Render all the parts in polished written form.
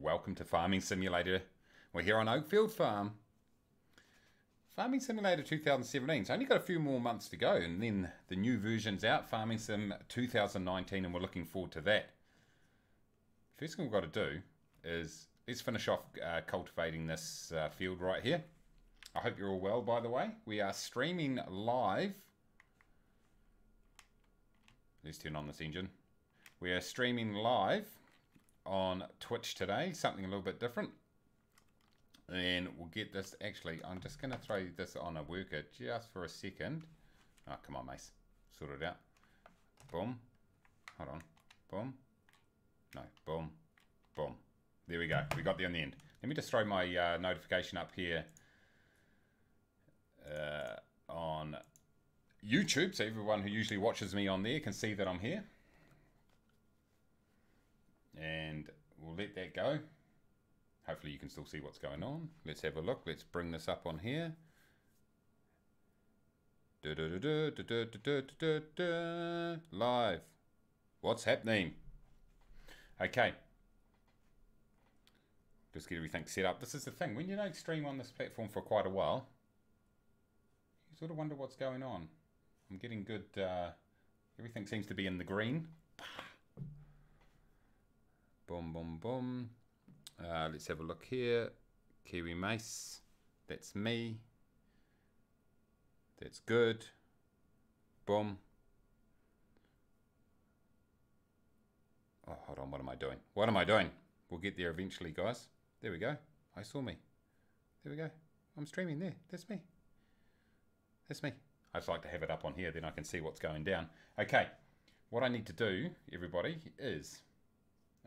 Welcome to Farming Simulator. We're here on Oakfield Farm. Farming Simulator 2017. It's only got a few more months to go, and then the new version's out, Farming Sim 2019, and we're looking forward to that. First thing we've got to do is let's finish off cultivating this field right here. I hope you're all well, by the way. We are streaming live. Let's turn on this engine. We are streaming live on Twitch today, something a little bit different. And we'll get this, actually, I'm just going to throw this on a worker just for a second. Oh, come on, Mace. Sort it out. Boom. Hold on. Boom. No, boom. Boom. There we go. We got there in the end. Let me just throw my notification up here on YouTube, so everyone who usually watches me on there can see that I'm here. And we'll let that go. Hopefully you can still see what's going on. Let's have a look. Let's bring this up on here. Live. What's happening? Okay. Just get everything set up. This is the thing. When you don't stream on this platform for quite a while, you sort of wonder what's going on. I'm getting good. Everything seems to be in the green. Boom, boom, boom. Let's have a look here. Kiwi Mace. That's me. That's good. Boom. Oh, hold on. What am I doing? What am I doing? We'll get there eventually, guys. There we go. I saw me. There we go. I'm streaming there. That's me. That's me. I just like to have it up on here, then I can see what's going down. Okay. What I need to do, everybody, is...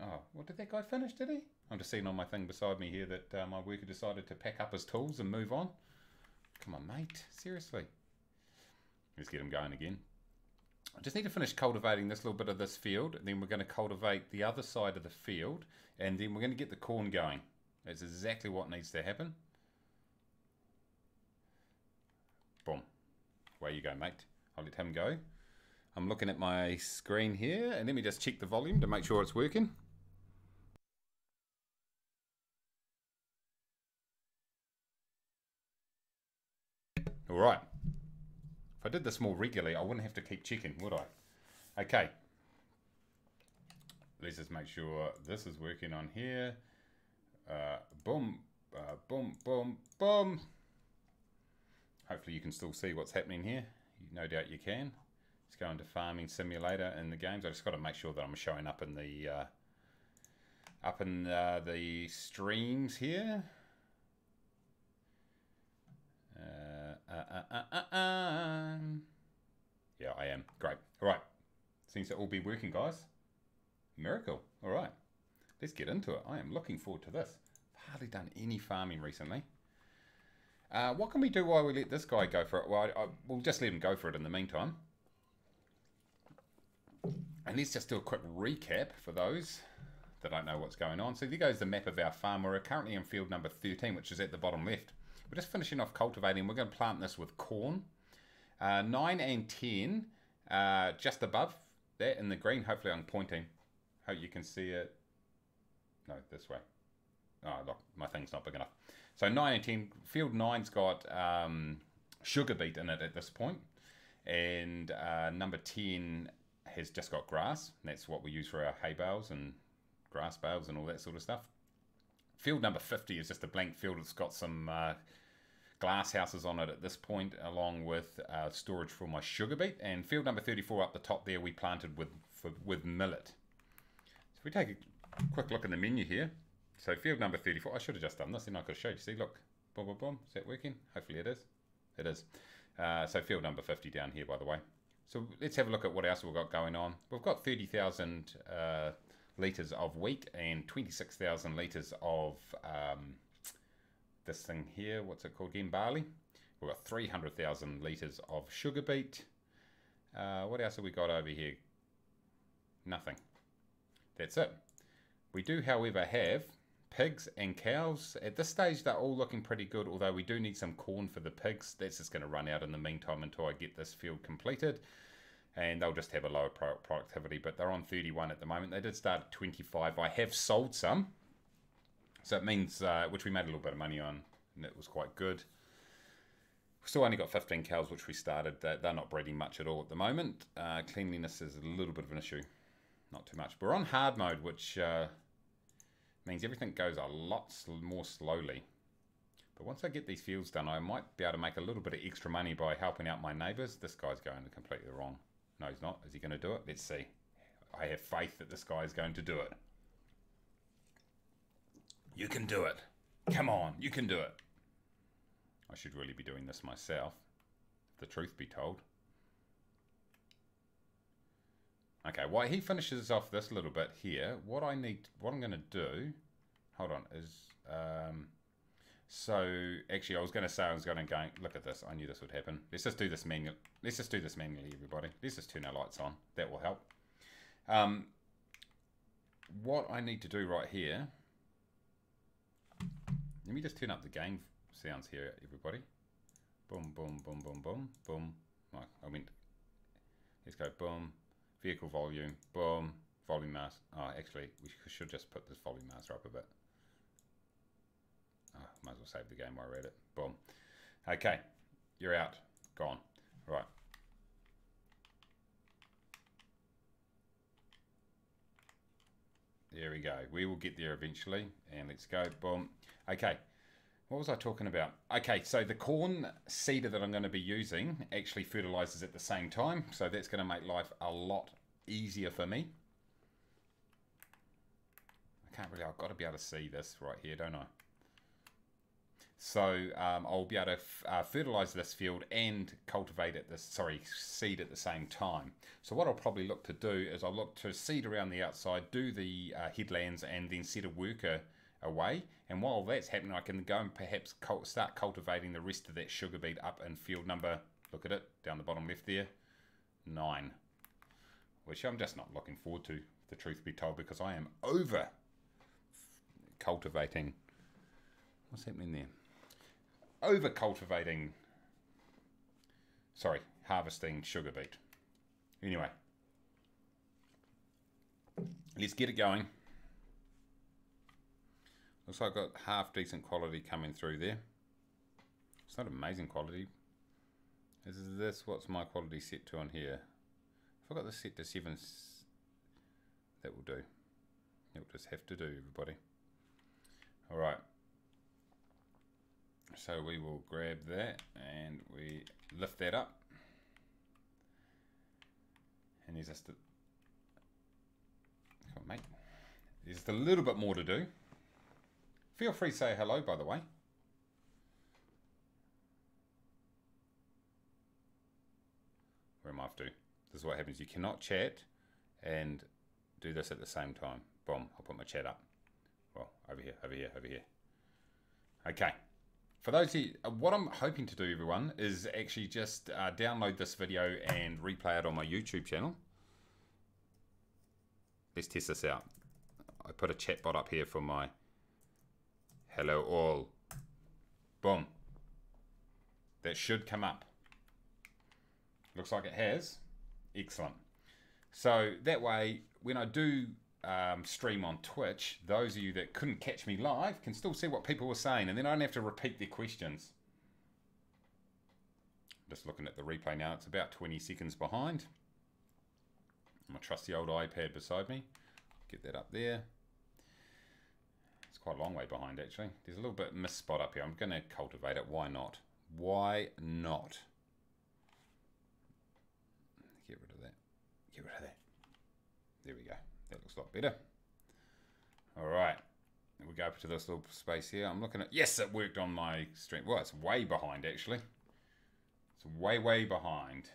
Oh, what did that guy finish, did he? I'm just seeing on my thing beside me here that my worker decided to pack up his tools and move on. Come on, mate. Seriously. Let's get him going again. I just need to finish cultivating this little bit of this field. And then we're going to cultivate the other side of the field. And then we're going to get the corn going. That's exactly what needs to happen. Boom. Away you go, mate. I'll let him go. I'm looking at my screen here. And let me just check the volume to make sure it's working. All right. If I did this more regularly, I wouldn't have to keep checking, would I? Okay. Let's just make sure this is working on here. Boom, boom, boom, boom. Hopefully you can still see what's happening here. No doubt you can. Let's go into Farming Simulator in the games. I just got to make sure that I'm showing up in the streams here. Yeah, I am. Great. All right. Seems to all be working, guys. Miracle. All right. Let's get into it. I am looking forward to this. I've hardly done any farming recently. What can we do while we let this guy go for it? Well, we'll just let him go for it in the meantime. And let's just do a quick recap for those that don't know what's going on. So there goes the map of our farm. We're currently in field number 13, which is at the bottom left. We're just finishing off cultivating. We're going to plant this with corn. 9 and 10, just above that in the green. Hopefully I'm pointing. Hope you can see it. No, this way. Oh, look, my thing's not big enough. So 9 and 10. Field 9's got sugar beet in it at this point. And number 10 has just got grass. And that's what we use for our hay bales and grass bales and all that sort of stuff. Field number 50 is just a blank field. It's got some glass houses on it at this point, along with storage for my sugar beet. And field number 34 up the top there, we planted with millet. So if we take a quick look in the menu here. So field number 34, I should have just done this, then I could have showed you. See, look, boom, boom, boom. Is that working? Hopefully it is. It is. So field number 50 down here, by the way. So let's have a look at what else we've got going on. We've got 30,000 litres of wheat and 26,000 litres of this thing here. What's it called again? Barley. We've got 300,000 litres of sugar beet. What else have we got over here? Nothing. That's it. We do, however, have pigs and cows. At this stage, they're all looking pretty good, although we do need some corn for the pigs. That's just going to run out in the meantime until I get this field completed. and they'll just have a lower productivity, but they're on 31 at the moment. They did start at 25. I have sold some, So it means, which we made a little bit of money on, and it was quite good. We've still only got 15 cows, which we started. They're not breeding much at all at the moment. Cleanliness is a little bit of an issue. Not too much. We're on hard mode, which means everything goes a lot more slowly. But once I get these fields done, I might be able to make a little bit of extra money by helping out my neighbours. This guy's going completely wrong. No, he's not. Is he going to do it? Let's see. I have faith that this guy is going to do it. You can do it. Come on, you can do it. I should really be doing this myself, if the truth be told. Okay, while he finishes off this little bit here, what I'm going to do, hold on, is, so actually I was going to say I was going to go, look at this, I knew this would happen. Let's just do this manually, everybody. Let's just turn our lights on, that will help. What I need to do right here, let me just turn up the game sounds here, everybody. Boom, boom, boom, boom, boom, boom. Oh, let's go boom, vehicle volume, boom, volume mask. Oh, actually, we should just put this volume master up a bit. Oh, might as well save the game while we're at it. Boom. Okay, you're out, gone. Right. There we go. We will get there eventually. And let's go. Boom. Okay. What was I talking about? Okay, so the corn seeder that I'm going to be using actually fertilizes at the same time. So that's going to make life a lot easier for me. I've got to be able to see this right here, don't I? So I'll be able to fertilize this field and cultivate it, seed at the same time. So what I'll probably look to do is I'll look to seed around the outside, do the headlands, and then set a worker away. And while that's happening, I can go and perhaps start cultivating the rest of that sugar beet up in field number, look at it, down the bottom left there, 9. Which I'm just not looking forward to, if the truth be told, because I am over cultivating. What's happening there? Over cultivating, harvesting sugar beet. Anyway, let's get it going. Looks like I've got half decent quality coming through there. It's not amazing quality. Is this, what's my quality set to on here? If I got this set to 7, that will do. It will just have to do, everybody. Alright. So we will grab that and we lift that up. And there's just a, come on, mate. There's just a little bit more to do. Feel free to say hello, by the way. Where am I off to? This is what happens. You cannot chat and do this at the same time. Boom. I'll put my chat up. Well, over here, over here, over here. Okay. For those of you, what I'm hoping to do, everyone, is actually just download this video and replay it on my YouTube channel. Let's test this out. I put a chat bot up here for my hello all. Boom. That should come up. Looks like it has. Excellent. So that way, when I do stream on Twitch, those of you that couldn't catch me live can still see what people were saying, and then I don't have to repeat their questions. Just looking at the replay now, it's about 20 seconds behind. My trusty old iPad beside me. Get that up there. It's quite a long way behind, actually. There's a little bit miss spot up here. I'm going to cultivate it. Why not? Why not? Get rid of that. Get rid of that. There we go. That looks a lot better. All right. We go up to this little space here. I'm looking at... Yes, it worked on my stream. Well, it's way behind, actually. It's way, way behind.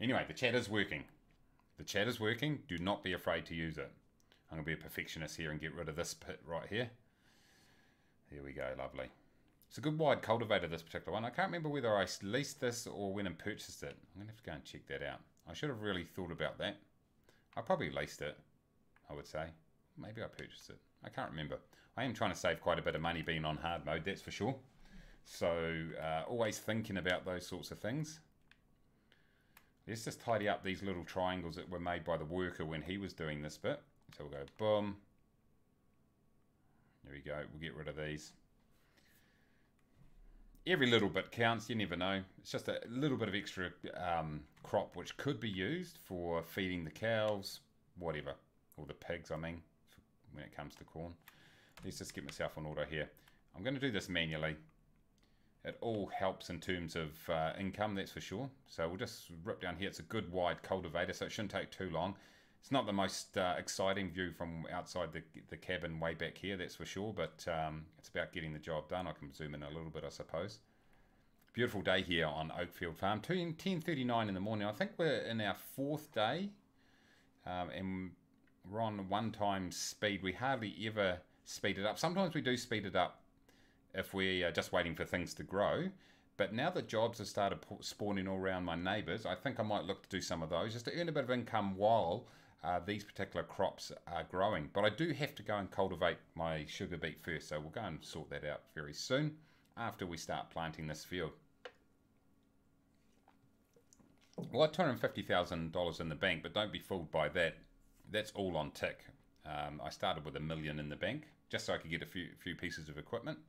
Anyway, the chat is working. The chat is working. Do not be afraid to use it. I'm going to be a perfectionist here and get rid of this pit right here. There we go. Lovely. It's a good wide cultivator, this particular one. I can't remember whether I leased this or went and purchased it. I'm going to have to go and check that out. I should have really thought about that. I probably leased it, I would say. Maybe I purchased it. I can't remember. I am trying to save quite a bit of money being on hard mode, that's for sure. So, always thinking about those sorts of things. Let's just tidy up these little triangles that were made by the worker when he was doing this bit. So we'll go boom, There we go. We'll get rid of these. Every little bit counts. You never know. It's just a little bit of extra crop which could be used for feeding the cows, whatever, or the pigs, I mean, when it comes to corn. Let's just get myself on auto here. I'm going to do this manually. It all helps in terms of income, that's for sure. So we'll just rip down here. It's a good wide cultivator, so it shouldn't take too long. It's not the most exciting view from outside the cabin way back here, that's for sure, but it's about getting the job done. I can zoom in a little bit, I suppose. Beautiful day here on Oakfield Farm. 10:39 in the morning. I think we're in our 4th day, and we're on 1 times speed. We hardly ever speed it up. Sometimes we do speed it up if we're just waiting for things to grow. But now that jobs have started spawning all around my neighbours, I think I might look to do some of those just to earn a bit of income while these particular crops are growing. But I do have to go and cultivate my sugar beet first, so we'll go and sort that out very soon after we start planting this field. Well, $250,000 in the bank, but don't be fooled by that. That's all on tick. I started with $1 million in the bank just so I could get a few pieces of equipment,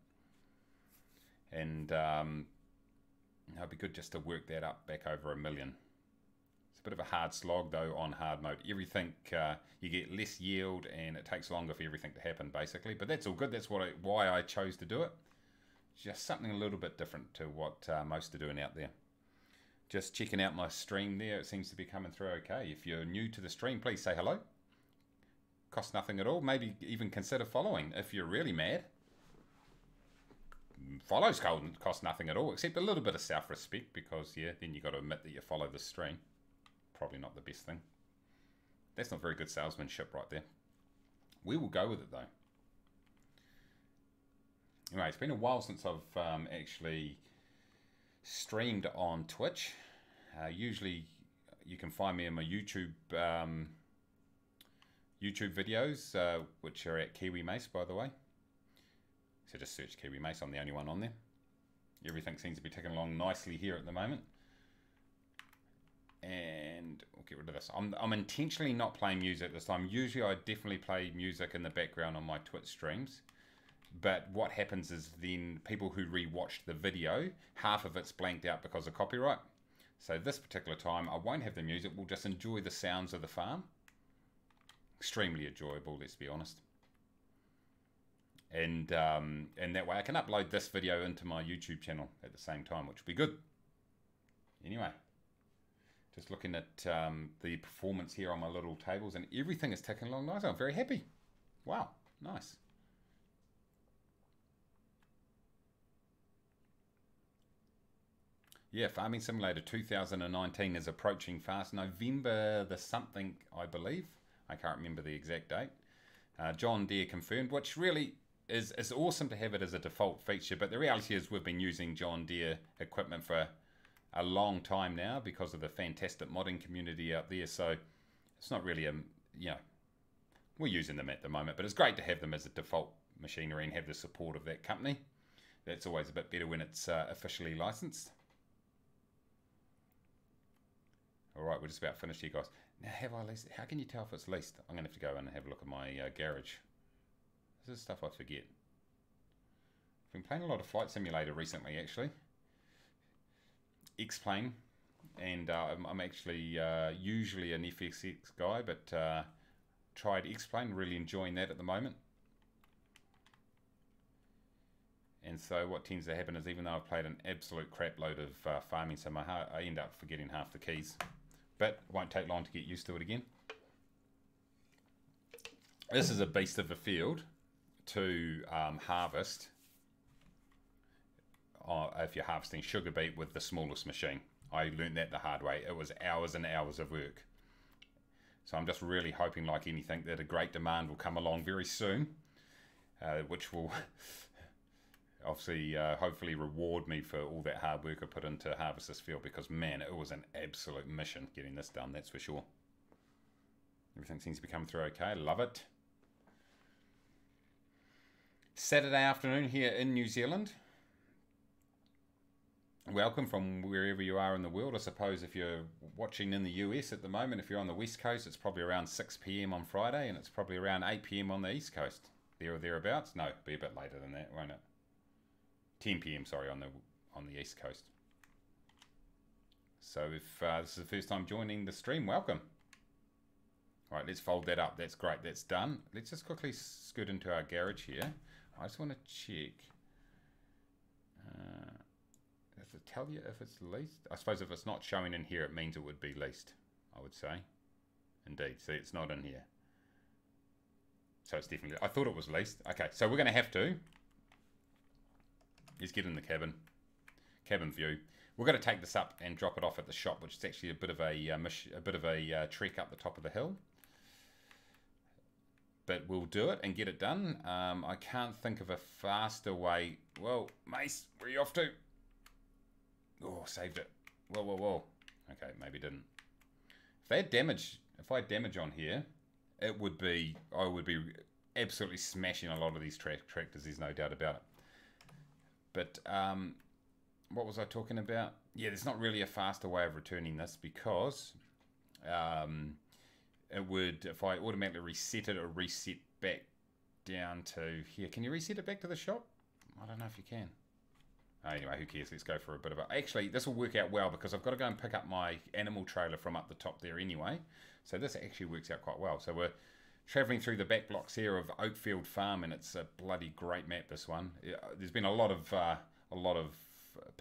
and it'd be good just to work that up back over $1 million. Bit of a hard slog though on hard mode. Everything you get less yield and it takes longer for everything to happen basically, but that's all good. That's why I chose to do it. Just something a little bit different to what most are doing out there. Just checking out my stream there. It seems to be coming through okay. If you're new to the stream, please say hello. Costs nothing at all. Maybe even consider following if you're really mad. Follows cost nothing at all, except a little bit of self-respect, because yeah, then you got to admit that you follow the stream. Probably not the best thing. That's not very good salesmanship right there. We will go with it though. Anyway, it's been a while since I've actually streamed on Twitch. Usually you can find me in my YouTube videos, which are at Kiwi Mace, by the way. So just search Kiwi Mace. I'm the only one on there. Everything seems to be ticking along nicely here at the moment. And we'll get rid of this. I'm intentionally not playing music this time. Usually I definitely play music in the background on my Twitch streams. But what happens is then people who re-watched the video, half of it's blanked out because of copyright. So this particular time I won't have the music. We'll just enjoy the sounds of the farm. Extremely enjoyable, let's be honest. And that way I can upload this video into my YouTube channel at the same time, which will be good. Anyway. Just looking at the performance here on my little tables, and everything is ticking along nicely. I'm very happy. Wow, nice. Yeah, Farming Simulator 2019 is approaching fast. November the something, I believe. I can't remember the exact date. John Deere confirmed, which really is awesome to have it as a default feature. But the reality is we've been using John Deere equipment for a long time now because of the fantastic modding community out there. So it's not really we're using them at the moment, but it's great to have them as a default machinery and have the support of that company. That's always a bit better when it's officially licensed. All right, we're just about finished here, guys. Now, have I leased? How can you tell if it's leased? I'm going to have to go in and have a look at my garage. This is stuff I forget. I've been playing a lot of Flight Simulator recently, actually. X-Plane, and I'm actually usually an FXX guy, but tried X-Plane, really enjoying that at the moment. And so what tends to happen is, even though I've played an absolute crap load of farming sim, I end up forgetting half the keys, but it won't take long to get used to it again. This is a beast of a field to harvest. If you're harvesting sugar beet with the smallest machine. I learned that the hard way. It was hours and hours of work. So I'm just really hoping, like anything, that a great demand will come along very soon, which will obviously hopefully reward me for all that hard work I put into harvest this field, because man, it was an absolute mission getting this done, that's for sure. Everything seems to be coming through okay. Love it. Saturday afternoon here in New Zealand. Welcome from wherever you are in the world. I suppose if you're watching in the US at the moment, if you're on the West Coast, it's probably around 6 PM on Friday, and it's probably around 8 PM on the East Coast. there or thereabouts. No, be a bit later than that, won't it? 10 p.m. sorry, on the East Coast. So if this is the first time joining the stream, welcome. All right, let's fold that up. That's great. That's done. Let's just quickly scoot into our garage here. I just want to check. Does it tell you if it's leased? I suppose if it's not showing in here, it means it would be leased, I would say. Indeed. See, it's not in here. So it's definitely... I thought it was leased. Okay, so we're going to have to... Let's get in the cabin. Cabin view. We're going to take this up and drop it off at the shop, which is actually a bit of a trek up the top of the hill. But we'll do it and get it done. I can't think of a faster way. Whoa, Mace, where are you off to? Oh, saved it. Whoa, whoa, whoa. Okay, maybe didn't. If I had damage on here, it would be, I would be absolutely smashing a lot of these tractors. There's no doubt about it. But what was I talking about? Yeah, there's not really a faster way of returning this because it would, if I automatically reset it, or reset back down to here. Can you reset it back to the shop? I don't know if you can. Anyway, who cares? Let's go for a bit of it. Actually, this will work out well because I've got to go and pick up my animal trailer from up the top there anyway. So this actually works out quite well. So we're travelling through the back blocks here of Oakfield Farm, and it's a bloody great map, this one. There's been a lot of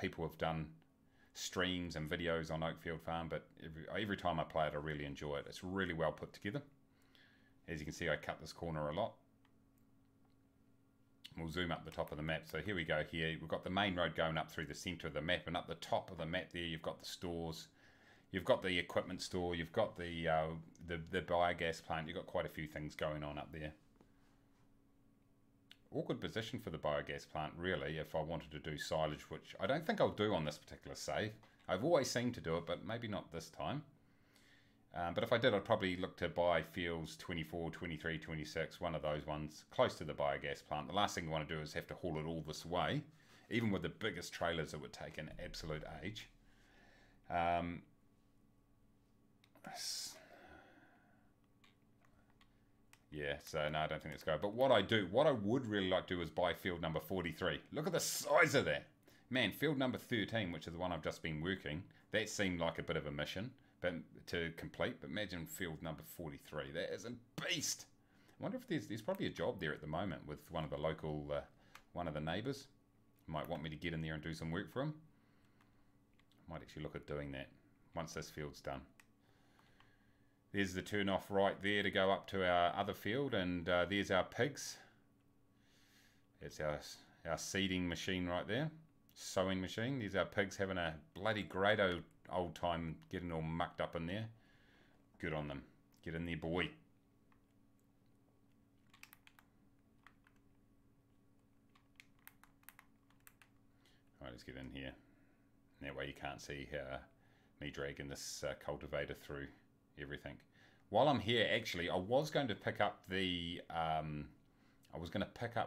people have done streams and videos on Oakfield Farm, but every time I play it, I really enjoy it. It's really well put together. As you can see, I cut this corner a lot. We'll zoom up the top of the map. So here we go here. We've got the main road going up through the centre of the map, and up the top of the map there, you've got the stores. You've got the equipment store. You've got the biogas plant. You've got quite a few things going on up there. Awkward position for the biogas plant, really, if I wanted to do silage, which I don't think I'll do on this particular save. I've always seemed to do it, but maybe not this time. But if I did, I'd probably look to buy fields 24, 23, 26, one of those ones close to the biogas plant. The last thing I want to do is have to haul it all this way. Even with the biggest trailers, it would take an absolute age. Yeah, so no, I don't think let's go. But what I would really like to do is buy field number 43. Look at the size of that. Man, field number 13, which is the one I've just been working, that seemed like a bit of a mission to complete. But imagine field number 43. That is a beast. I wonder if there's probably a job there at the moment with one of the local, one of the neighbours. Might want me to get in there and do some work for him. Might actually look at doing that once this field's done. There's the turn off right there to go up to our other field, and there's our pigs. It's our seeding machine right there, sowing machine. There's our pigs having a bloody great old time getting all mucked up in there. Good on them. Get in there, boy. Alright, let's get in here. And that way you can't see me dragging this cultivator through everything. While I'm here, actually, I was going to pick up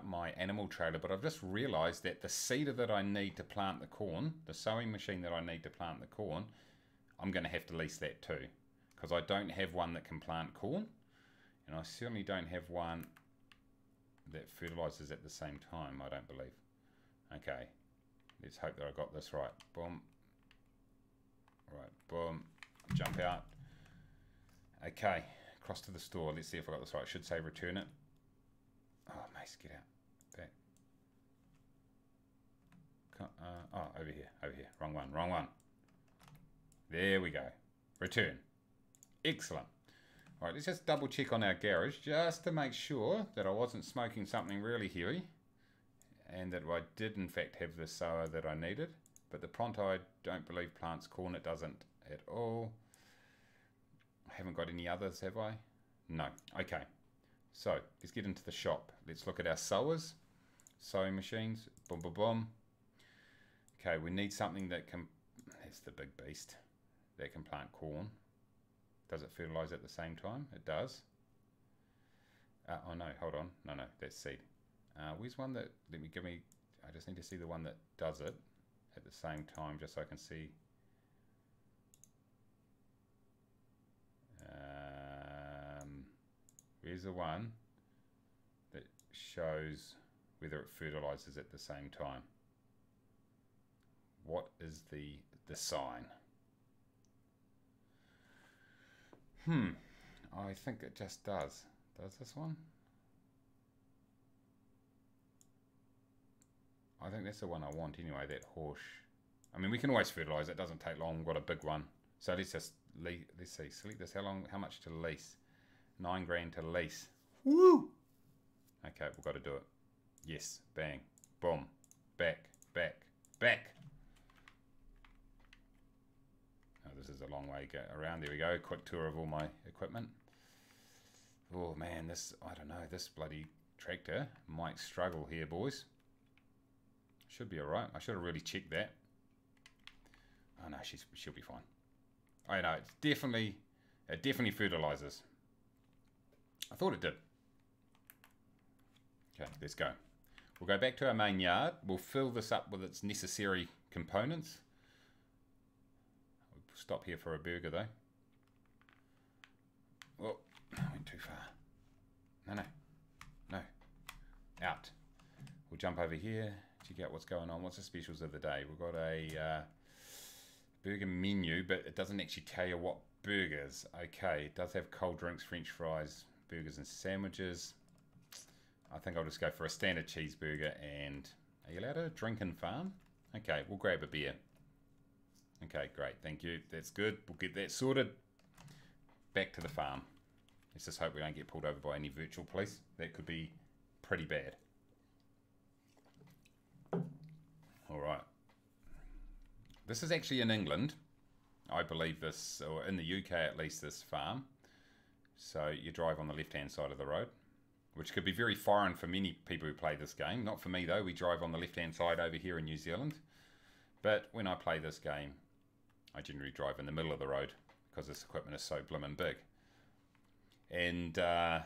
my animal trailer, but I've just realised that the seeder that I need to plant the corn, the sowing machine that I need to plant the corn, I'm going to have to lease that too, because I don't have one that can plant corn, and I certainly don't have one that fertilises at the same time, I don't believe. Okay, let's hope that I got this right. Boom. Right, boom. Jump out. Okay, across to the store. Let's see if I got this right. I should say return it. Oh, Mace, get out. Back. Over here. Wrong one. There we go. Return. Excellent. All right, let's just double check on our garage just to make sure that I wasn't smoking something really heavy and that I did in fact have the sower that I needed. But the Pronto, I don't believe plants corn. It doesn't at all. I haven't got any others, have I? No. Okay. So, let's get into the shop. Let's look at our sowers. Sowing machines. Boom, boom, boom. Okay, we need something that can... That's the big beast. That can plant corn. Does it fertilise at the same time? It does. Oh no, hold on. No, that's seed. Where's one that... I just need to see the one that does it at the same time, just so I can see... Where's the one that shows whether it fertilizes at the same time. What is the sign? I think it just does. Does this one? I think that's the one I want anyway, that horse. I mean, we can always fertilize. It doesn't take long. We've got a big one. So let's just, let's see, select this. How much to lease? 9 grand to lease. Woo! Okay, we've got to do it. Yes, bang, boom, back, back, back. Oh, this is a long way around. There we go. Quick tour of all my equipment. Oh man, I don't know, this bloody tractor might struggle here, boys. Should be alright. I should have really checked that. Oh no, she'll be fine. I know, it definitely fertilizes. I thought it did. Okay, let's go. We'll go back to our main yard. We'll fill this up with its necessary components. We'll stop here for a burger though. Oh, I went too far. No. Out. We'll jump over here, check out what's going on. What's the specials of the day? We've got a burger menu, but it doesn't actually tell you what burgers. Okay, it does have cold drinks, french fries, burgers and sandwiches. I think I'll just go for a standard cheeseburger. And are you allowed to drink and farm? Okay, we'll grab a beer. Okay, great, thank you. That's good. We'll get that sorted. Back to the farm. Let's just hope we don't get pulled over by any virtual police. That could be pretty bad. Alright. This is actually in England. I believe this, or in the UK at least, this farm. So you drive on the left-hand side of the road, which could be very foreign for many people who play this game. Not for me though, we drive on the left-hand side over here in New Zealand. But when I play this game, I generally drive in the middle of the road because this equipment is so blimmin' big. And I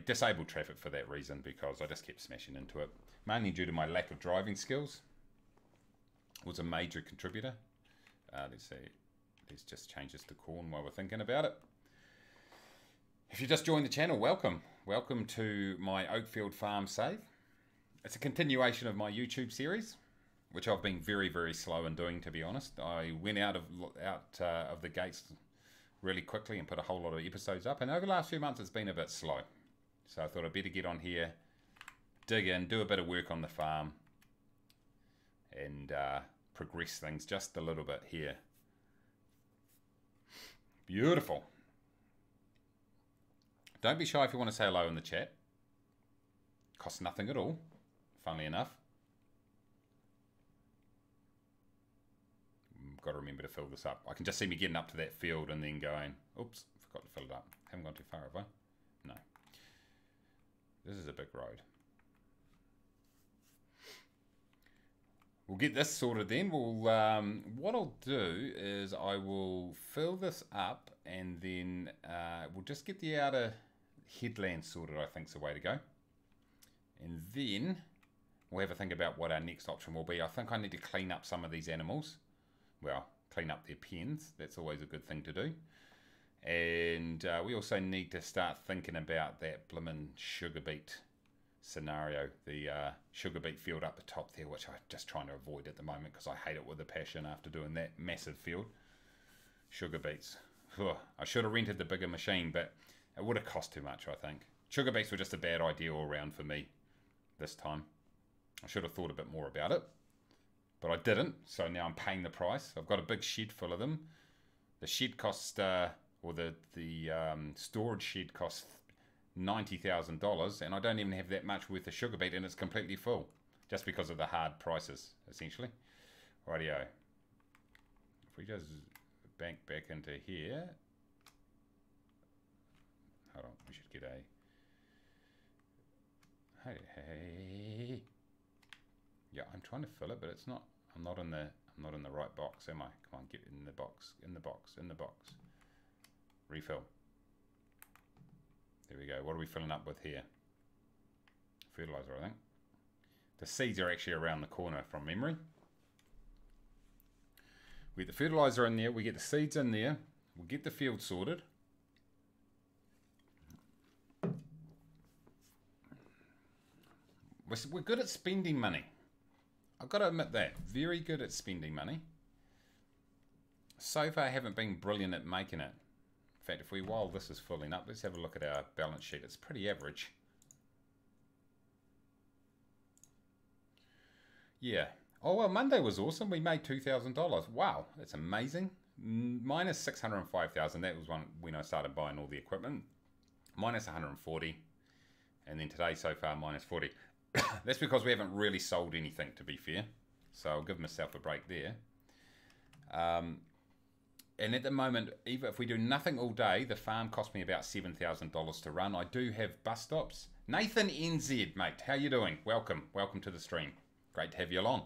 disabled traffic for that reason because I just kept smashing into it. Mainly due to my lack of driving skills. Was a major contributor. Let's see. Let's just change this to corn while we're thinking about it. If you just joined the channel, welcome. Welcome to my Oakfield Farm save. It's a continuation of my YouTube series, which I've been very, very slow in doing, to be honest. I went out of the gates really quickly and put a whole lot of episodes up. And over the last few months, it's been a bit slow. So I thought I'd better get on here, dig in, do a bit of work on the farm, and progress things just a little bit here. Beautiful. Don't be shy if you want to say hello in the chat. Costs nothing at all, funnily enough. Got to remember to fill this up. I can just see me getting up to that field and then going, oops, forgot to fill it up. Haven't gone too far, have I? No. This is a big road. We'll get this sorted then. We'll what I'll do is I will fill this up and then we'll just get the outer headland sorted, I think is the way to go. And then we'll have a think about what our next option will be. I think I need to clean up some of these animals. Well, clean up their pens. That's always a good thing to do. And we also need to start thinking about that blimmin' sugar beet scenario, the sugar beet field up the top there, which I'm just trying to avoid at the moment because I hate it with a passion after doing that massive field. Sugar beets. Ugh, I should have rented the bigger machine, but it would have cost too much, I think. Sugar beets were just a bad idea all around for me this time. I should have thought a bit more about it, but I didn't, so now I'm paying the price. I've got a big shed full of them. The shed costs, or the storage shed costs $90,000, and I don't even have that much worth of sugar beet, and it's completely full, just because of the hard prices, essentially. Rightio. If we just bank back into here, hold on, we should get a. Hey. Yeah, I'm trying to fill it, but it's not. I'm not in the right box, am I? Come on, get in the box. In the box. In the box. Refill. There we go. What are we filling up with here? Fertilizer, I think. The seeds are actually around the corner from memory. We get the fertilizer in there. We get the seeds in there. We'll get the field sorted. We're good at spending money. I've got to admit that. Very good at spending money. So far, I haven't been brilliant at making it. In fact, while this is filling up, let's have a look at our balance sheet. It's pretty average. Yeah. Oh, well, Monday was awesome. We made $2,000. Wow, that's amazing. Minus 605,000. That was when I started buying all the equipment. Minus 140. And then today, so far, minus 40. That's because we haven't really sold anything, to be fair. So I'll give myself a break there. And at the moment, even if we do nothing all day, the farm cost me about $7,000 to run. I do have bus stops. Nathan NZ, mate, how you doing? Welcome to the stream. Great to have you along.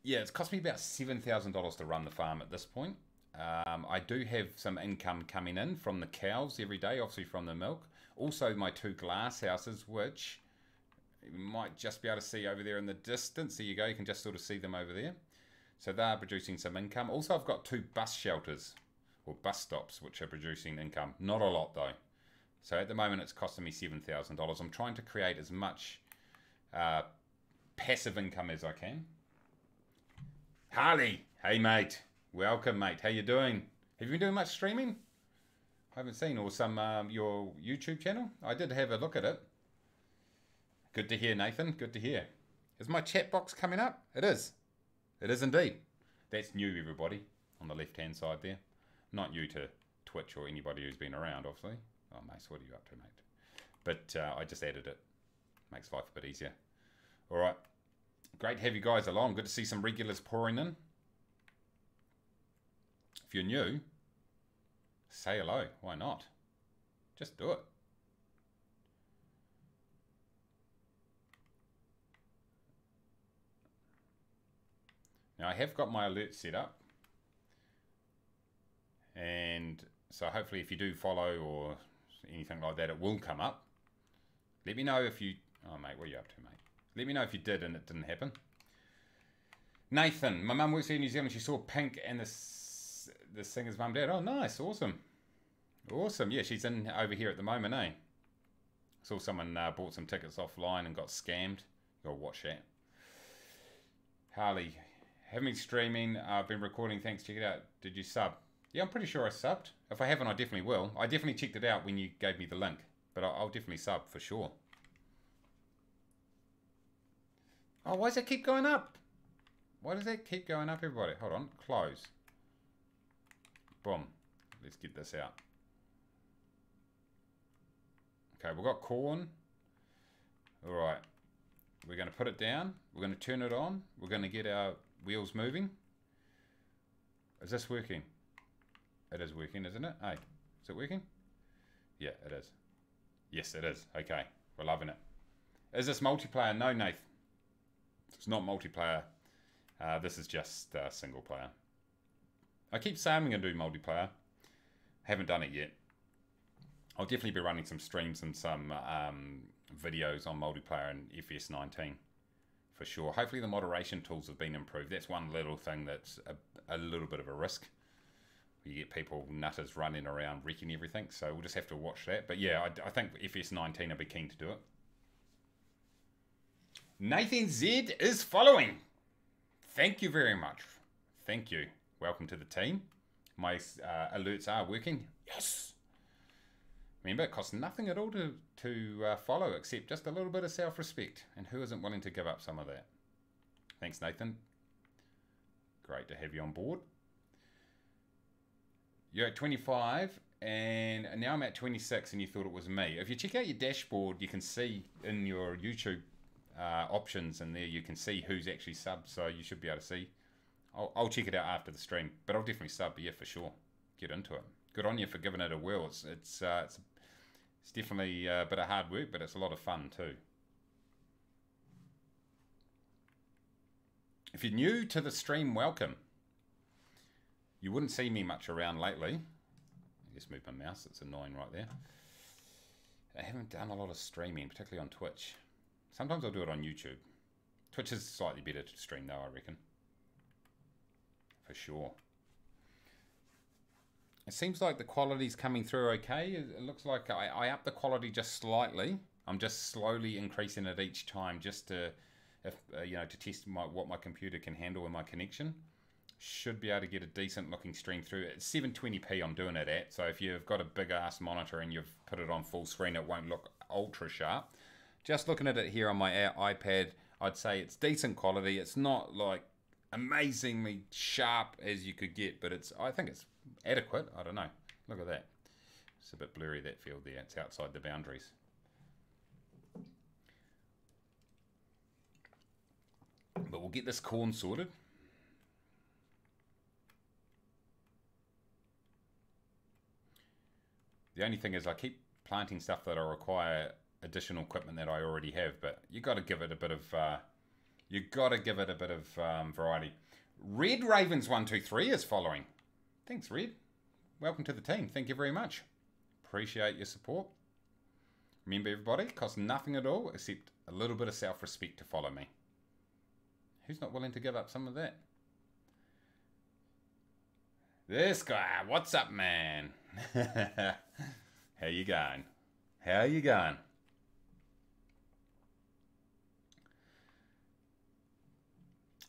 Yeah, it's cost me about $7,000 to run the farm at this point. I do have some income coming in from the cows every day, obviously from the milk. Also my 2 glass houses, which you might just be able to see over there in the distance. There you go, you can just sort of see them over there. So they're producing some income. Also, I've got 2 bus shelters, or bus stops, which are producing income. Not a lot, though. So at the moment, it's costing me $7,000. I'm trying to create as much passive income as I can. Harley, hey, mate. Welcome, mate. How you doing? Have you been doing much streaming? I haven't seen, or some your YouTube channel. I did have a look at it. Good to hear, Nathan. Good to hear. Is my chat box coming up? It is. It is indeed. That's new, everybody, on the left-hand side there. Not new to Twitch or anybody who's been around, obviously. Oh, Mace, what are you up to, mate? But I just added it. Makes life a bit easier. All right. Great to have you guys along. Good to see some regulars pouring in. If you're new, say hello. Why not? Just do it. Now I have got my alert set up, and so hopefully if you do follow or anything like that, it will come up. Let me know if you... Oh mate, what are you up to, mate? Let me know if you did and it didn't happen. Nathan, my mum works here in New Zealand. She saw Pink and the singer's mum dad. Oh nice, awesome. Awesome, yeah, she's in over here at the moment, eh? Saw someone bought some tickets offline and got scammed. You gotta watch that. Harley... Haven't been streaming, I've been recording, thanks, check it out. Did you sub? Yeah, I'm pretty sure I subbed. If I haven't, I definitely will. I definitely checked it out when you gave me the link. But I'll definitely sub for sure. Oh, why does that keep going up? Why does that keep going up, everybody? Hold on, close. Boom. Let's get this out. Okay, we've got corn. Alright. We're going to put it down. We're going to turn it on. We're going to get our wheels moving. Is this working? It is working, isn't it? Hey, is it working? Yeah, it is. Yes, it is. Okay, we're loving it. Is this multiplayer? No, Nath. It's not multiplayer. This is just single player. I keep saying I'm going to do multiplayer. Haven't done it yet. I'll definitely be running some streams and some videos on multiplayer in FS19 for sure. Hopefully the moderation tools have been improved. That's one little thing that's a little bit of a risk. You get people nutters running around wrecking everything, so we'll just have to watch that. But yeah, I think FS19 I'll be keen to do it. Nathan Z is following. Thank you very much. Thank you. Welcome to the team. My alerts are working. Yes. Remember, it costs nothing at all to follow except just a little bit of self-respect. And who isn't willing to give up some of that? Thanks, Nathan. Great to have you on board. You're at 25 and now I'm at 26 and you thought it was me. If you check out your dashboard, you can see in your YouTube options and there you can see who's actually subbed. So you should be able to see. I'll check it out after the stream, but I'll definitely sub, yeah, for sure. Get into it. Good on you for giving it a whirl. It's definitely a bit of hard work, but it's a lot of fun too. If you're new to the stream, welcome. You wouldn't see me much around lately. I just move my mouse, it's annoying right there. I haven't done a lot of streaming, particularly on Twitch. Sometimes I'll do it on YouTube. Twitch is slightly better to stream though, I reckon. For sure. It seems like the quality's coming through okay. It looks like I upped the quality just slightly. I'm just slowly increasing it each time just to, to test what my computer can handle in my connection. Should be able to get a decent looking stream through. It's 720p I'm doing it at, so if you've got a big ass monitor and you've put it on full screen, it won't look ultra sharp. Just looking at it here on my iPad, I'd say it's decent quality. It's not like amazingly sharp as you could get, but I think it's adequate. I don't know. Look at that. It's a bit blurry, that field there. It's outside the boundaries. But we'll get this corn sorted. The only thing is I keep planting stuff that I require additional equipment that I already have, but you got to give it a bit of variety. Red Ravens 123 is following. Thanks, Red. Welcome to the team. Thank you very much. Appreciate your support. Remember, everybody, it costs nothing at all except a little bit of self-respect to follow me. Who's not willing to give up some of that? This guy. What's up, man? How you going? How you going?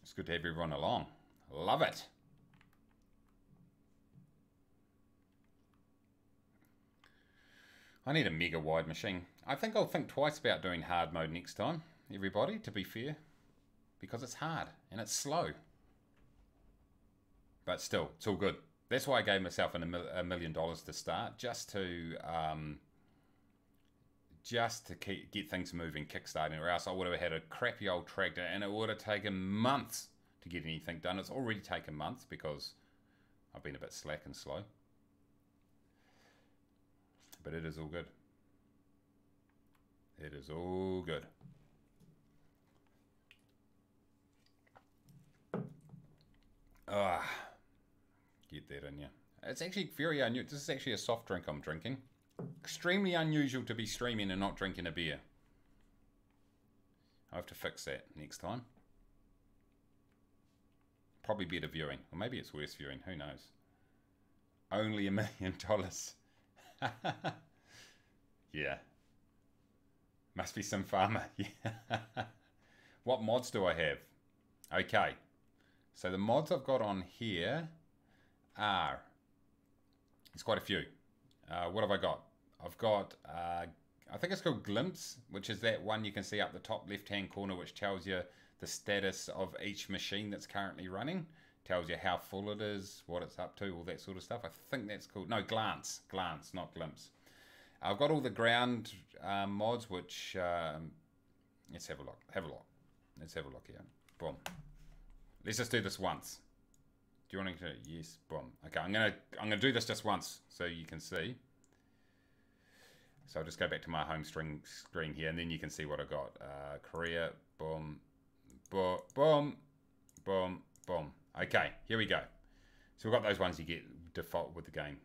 It's good to have everyone along. Love it. I need a mega wide machine. I think I'll think twice about doing hard mode next time, everybody, to be fair. Because it's hard and it's slow. But still, it's all good. That's why I gave myself $1 million to start, just to get things moving, kickstarting, or else I would have had a crappy old tractor and it would have taken months to get anything done. It's already taken months because I've been a bit slack and slow. But it is all good. It is all good. Get that in you. It's actually very unusual. This is actually a soft drink I'm drinking. Extremely unusual to be streaming and not drinking a beer. I have to fix that next time. Probably better viewing. Or maybe it's worse viewing. Who knows? Only $1 million. Yeah. Must be some farmer. Yeah. What mods do I have? Okay. So the mods I've got on here are... There's quite a few. What have I got? I've got... I think it's called Glimpse, which is that one you can see up the top left-hand corner, which tells you the status of each machine that's currently running. Tells you how full it is, what it's up to, all that sort of stuff. I think that's called... No, Glance. Glance, not Glimpse. I've got all the ground mods, which... let's have a look. Let's have a look here. Boom. Let's just do this once. Do you want to? Yes. Boom. Okay. I'm gonna do this just once so you can see. So I'll just go back to my home screen here, and then you can see what I got. Korea. Boom. Boom. Boom. Boom. Boom. Okay. Here we go. So we've got those ones you get default with the game.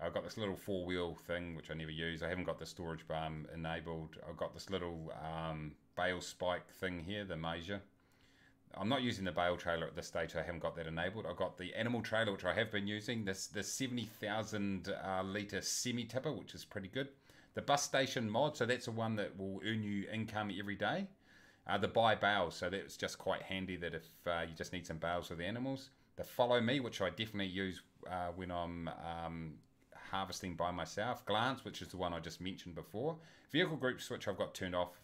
I've got this little 4-wheel thing which I never use. I haven't got the storage barn enabled. I've got this little bale spike thing here, the measure. I'm not using the bale trailer at this stage, so I haven't got that enabled. I've got the animal trailer, which I have been using. This 70,000 litre semi-tipper, which is pretty good. The bus station mod, so that's the one that will earn you income every day. The buy bales, so that's just quite handy that if you just need some bales for the animals. The follow me, which I definitely use when I'm harvesting by myself. Glance, which is the one I just mentioned before. Vehicle groups, which I've got turned off.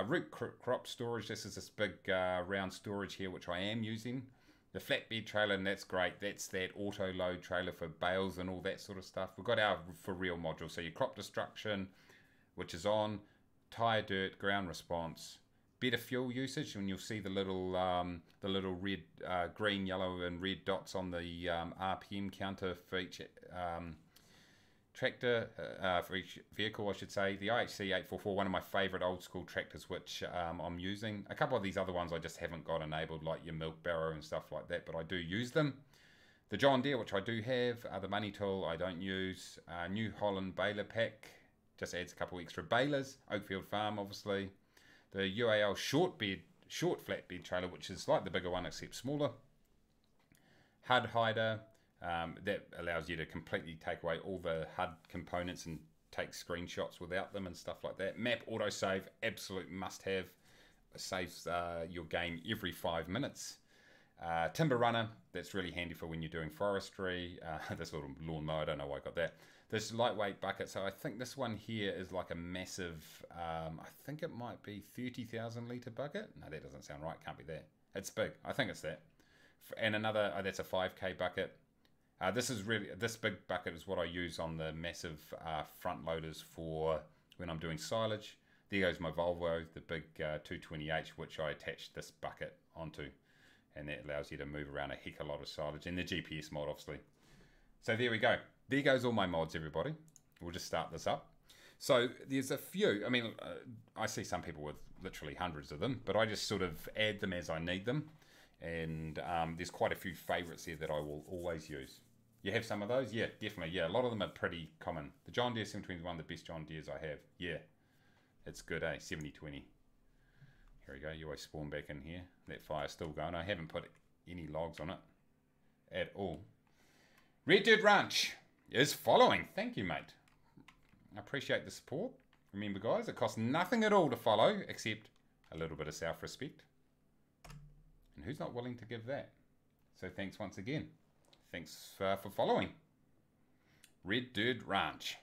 Root crop storage, this is this big round storage here, which I am using. The flatbed trailer, and that's great. That's that auto load trailer for bales and all that sort of stuff. We've got our for real module. So your crop destruction, which is on, tire dirt, ground response, better fuel usage, and you'll see the little red, green, yellow, and red dots on the RPM counter for each tractor, for each vehicle, I should say. The IHC 844, one of my favorite old school tractors, which I'm using. A couple of these other ones I just haven't got enabled, like your milk barrow and stuff like that, but I do use them. The John Deere, which I do have. The money tool I don't use. New Holland baler pack, just adds a couple extra balers. Oakfield Farm, obviously. The UAL short flatbed trailer, which is like the bigger one except smaller. HUD hider. That allows you to completely take away all the HUD components and take screenshots without them and stuff like that. Map autosave, absolute must-have. It saves your game every 5 minutes. Timber runner, that's really handy for when you're doing forestry. This little lawnmower, I don't know why I got that. This lightweight bucket, so I think this one here is like a massive, I think it might be 30,000 litre bucket. No, that doesn't sound right, can't be that. It's big, I think it's that. And another, that's a 5k bucket. This big bucket is what I use on the massive front loaders for when I'm doing silage. There goes my Volvo, the big 220h, which I attached this bucket onto. And that allows you to move around a heck of a lot of silage. And the GPS mod, obviously. So there we go. There goes all my mods, everybody. We'll just start this up. So there's a few. I mean, I see some people with literally hundreds of them, but I just sort of add them as I need them. And there's quite a few favorites here that I will always use. You have some of those? Yeah, definitely. Yeah, a lot of them are pretty common. The John Deere 720 is one of the best John Deeres I have. Yeah, it's good, eh? 7020. Here we go. You always spawn back in here. That fire's still going. I haven't put any logs on it at all. Red Dirt Ranch is following. Thank you, mate. I appreciate the support. Remember, guys, it costs nothing at all to follow except a little bit of self-respect. And who's not willing to give that? So thanks once again. Thanks for following. Red Dirt Ranch.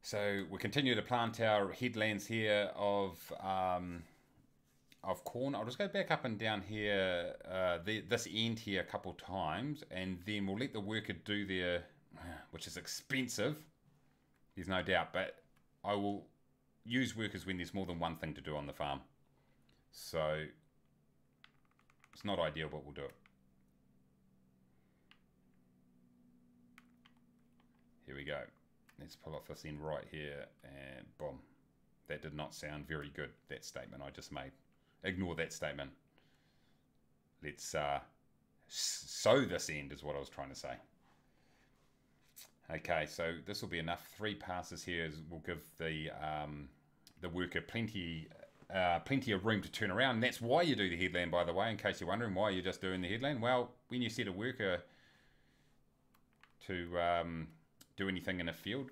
So we continue to plant our headlands here of corn. I'll just go back up and down here, this end here a couple times, and then we'll let the worker do their, which is expensive, there's no doubt, but I will use workers when there's more than one thing to do on the farm. So it's not ideal, but we'll do it. Here we go. Let's pull off this end right here, and boom. That did not sound very good, that statement I just made. Ignore that statement. Let's sow this end is what I was trying to say. Okay, so this will be enough. 3 passes here will give the worker plenty of room to turn around. And that's why you do the headland, by the way, in case you're wondering why you're just doing the headland. Well, when you set a worker to do anything in a field,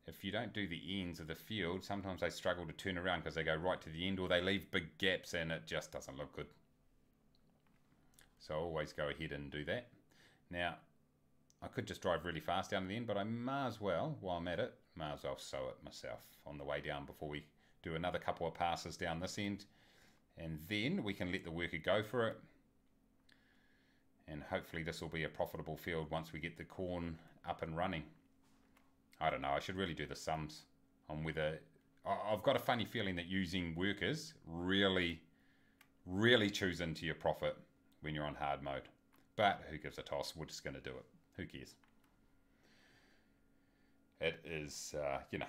if you don't do the ends of the field, sometimes they struggle to turn around because they go right to the end, or they leave big gaps and it just doesn't look good. So always go ahead and do that. Now, I could just drive really fast down to the end, but I may as well, while I'm at it, may as well sow it myself on the way down before we do another couple of passes down this end. And then we can let the worker go for it. And hopefully this will be a profitable field once we get the corn up and running. I don't know, I should really do the sums on whether... I've got a funny feeling that using workers really chews into your profit when you're on hard mode. But who gives a toss? We're just going to do it. Who cares? It is, you know,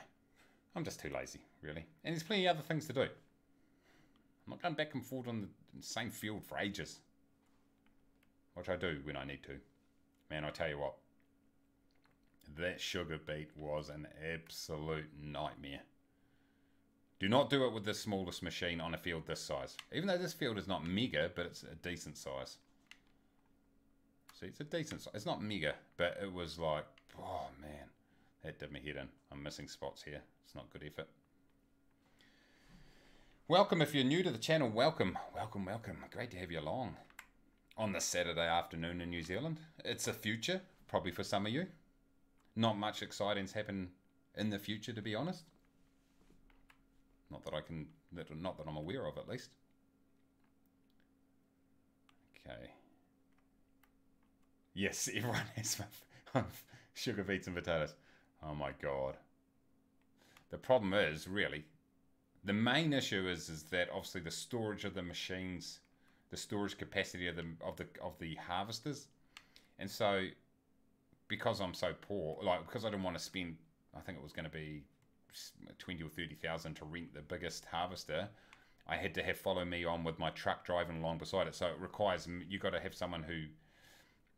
I'm just too lazy, really. And there's plenty of other things to do. I'm not going back and forth on the same field for ages. Which I do when I need to. Man, I tell you what. That sugar beet was an absolute nightmare. Do not do it with the smallest machine on a field this size. Even though this field is not mega, but it's a decent size. See, it's a decent size. It's not mega, but it was like, oh man, that did me head in. I'm missing spots here. It's not good effort. Welcome if you're new to the channel. Welcome, welcome, welcome. Great to have you along on this Saturday afternoon in New Zealand. It's a future, probably for some of you. Not much exciting's happened in the future, to be honest. Not that I'm aware of, at least. Okay. Yes, everyone has sugar beets and potatoes. Oh my god. The problem is, really, the main issue is that obviously the storage of the machines, the storage capacity of the harvesters, and so because I'm so poor, like because I didn't want to spend, I think it was going to be 20 or 30,000 to rent the biggest harvester, I had to have follow me on with my truck driving along beside it. So it requires, you got to have someone who,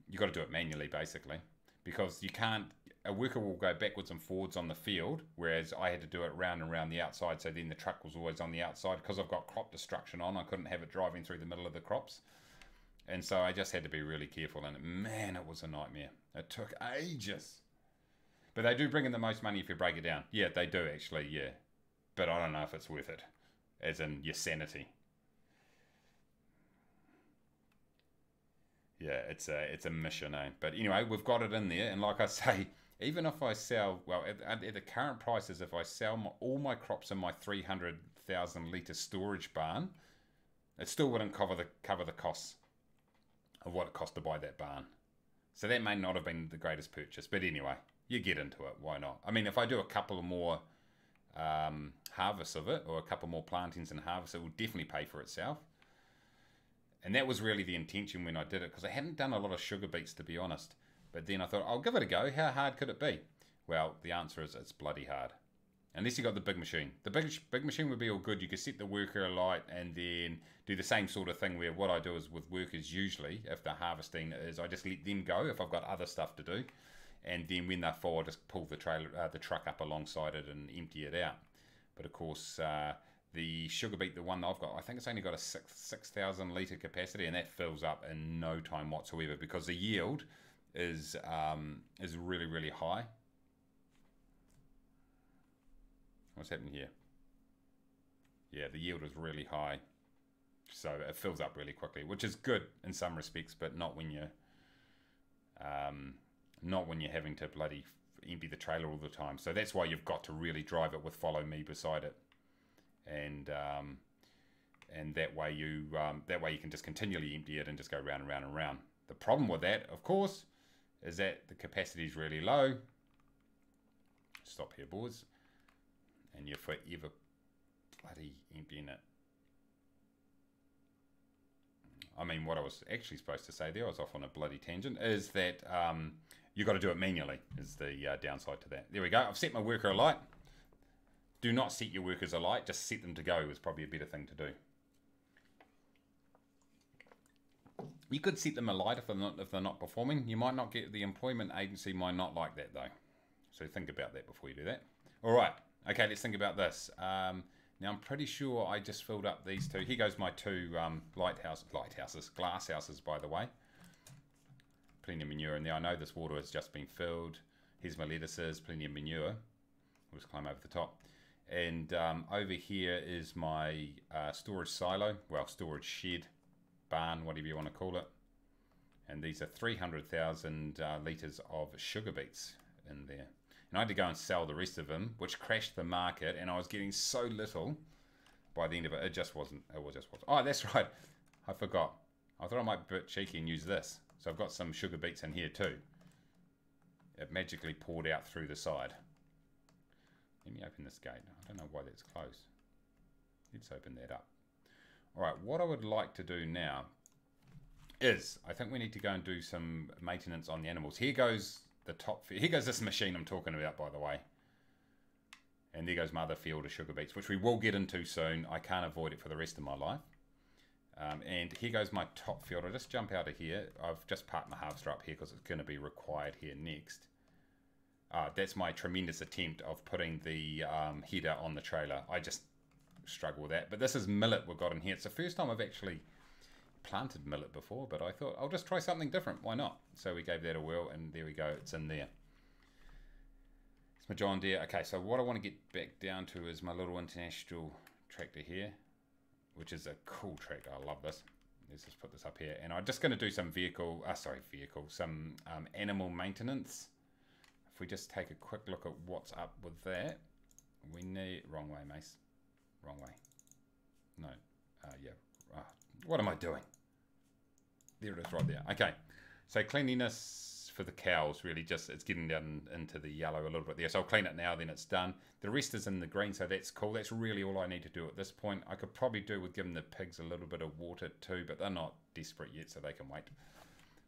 you got to do it manually basically, because you can't, a worker will go backwards and forwards on the field, whereas I had to do it round and round the outside. So then the truck was always on the outside because I've got crop destruction on. I couldn't have it driving through the middle of the crops. And so I just had to be really careful, and man, it was a nightmare. It took ages. But they do bring in the most money if you break it down. Yeah, they do actually, yeah. But I don't know if it's worth it, as in your sanity. Yeah, it's a mission, eh? But anyway, we've got it in there, and like I say, even if I sell, well, at the current prices, if I sell all my crops in my 300,000 litre storage barn, it still wouldn't cover the costs of what it cost to buy that barn. So that may not have been the greatest purchase, but anyway, you get into it. Why not? I mean, if I do a couple of more harvests of it, or a couple more plantings and harvests, it will definitely pay for itself. And that was really the intention when I did it, because I hadn't done a lot of sugar beets, to be honest. But then I thought, I'll give it a go. How hard could it be? Well, the answer is it's bloody hard. Unless you got the big machine. The big machine would be all good. You could set the worker alight and then do the same sort of thing, where what I do is with workers usually, if they're harvesting, is I just let them go if I've got other stuff to do. And then when they're full, I just pull the truck up alongside it and empty it out. But of course, the sugar beet, the one that I've got, I think it's only got a 6,000 litre capacity, and that fills up in no time whatsoever, because the yield is really, really high. What's happening here? Yeah, the yield is really high, so it fills up really quickly, which is good in some respects, but not when you're having to bloody empty the trailer all the time. So that's why you've got to really drive it with follow me beside it, and that way you can just continually empty it and just go round and round and round. The problem with that, of course, is that the capacity is really low. Stop here, boys. And you're forever bloody emptying it. I mean, what I was actually supposed to say there, I was off on a bloody tangent, is that you've got to do it manually, is the downside to that. There we go. I've set my worker alight. Do not set your workers alight. Just set them to go is probably a better thing to do. You could set them alight if they're not performing. You might not get, the employment agency might not like that though. So think about that before you do that. All right. Okay, let's think about this. Now, I'm pretty sure I just filled up these two. Here goes my two glass houses, by the way. Plenty of manure in there. I know this water has just been filled. Here's my lettuces, plenty of manure. We'll just climb over the top. And over here is my storage silo, well, storage shed, barn, whatever you want to call it. And these are 300,000 litres of sugar beets in there. And I had to go and sell the rest of them, which crashed the market, and I was getting so little by the end of it. It just wasn't. Oh, that's right. I forgot. I thought I might be a bit cheeky and use this. So I've got some sugar beets in here too. It magically poured out through the side. Let me open this gate. I don't know why that's closed. Let's open that up. All right, what I would like to do now is, I think we need to go and do some maintenance on the animals. Here goes the top. Here goes this machine I'm talking about, by the way. And there goes my other field of sugar beets, which we will get into soon. I can't avoid it for the rest of my life. And here goes my top field. I'll just jump out of here. I've just parked my harvester up here because it's going to be required here next. That's my tremendous attempt of putting the header on the trailer. I just struggle with that. But this is millet we've got in here. It's the first time I've actually planted millet before, but I thought I'll just try something different. Why not? So we gave that a whirl, and there we go. It's in there. It's my John Deere. Okay, so what I want to get back down to is my little international tractor here, which is a cool tractor. I love this. Let's just put this up here, and I'm just going to do some some animal maintenance. If we just take a quick look at what's up with that, we need, wrong way, Mace, wrong way. No, yeah. What am I doing? There it is right there. Okay, so cleanliness for the cows, really just, it's getting down into the yellow a little bit there. So I'll clean it now, then it's done. The rest is in the green, so that's cool. That's really all I need to do at this point. I could probably do with giving the pigs a little bit of water too, but they're not desperate yet, so they can wait.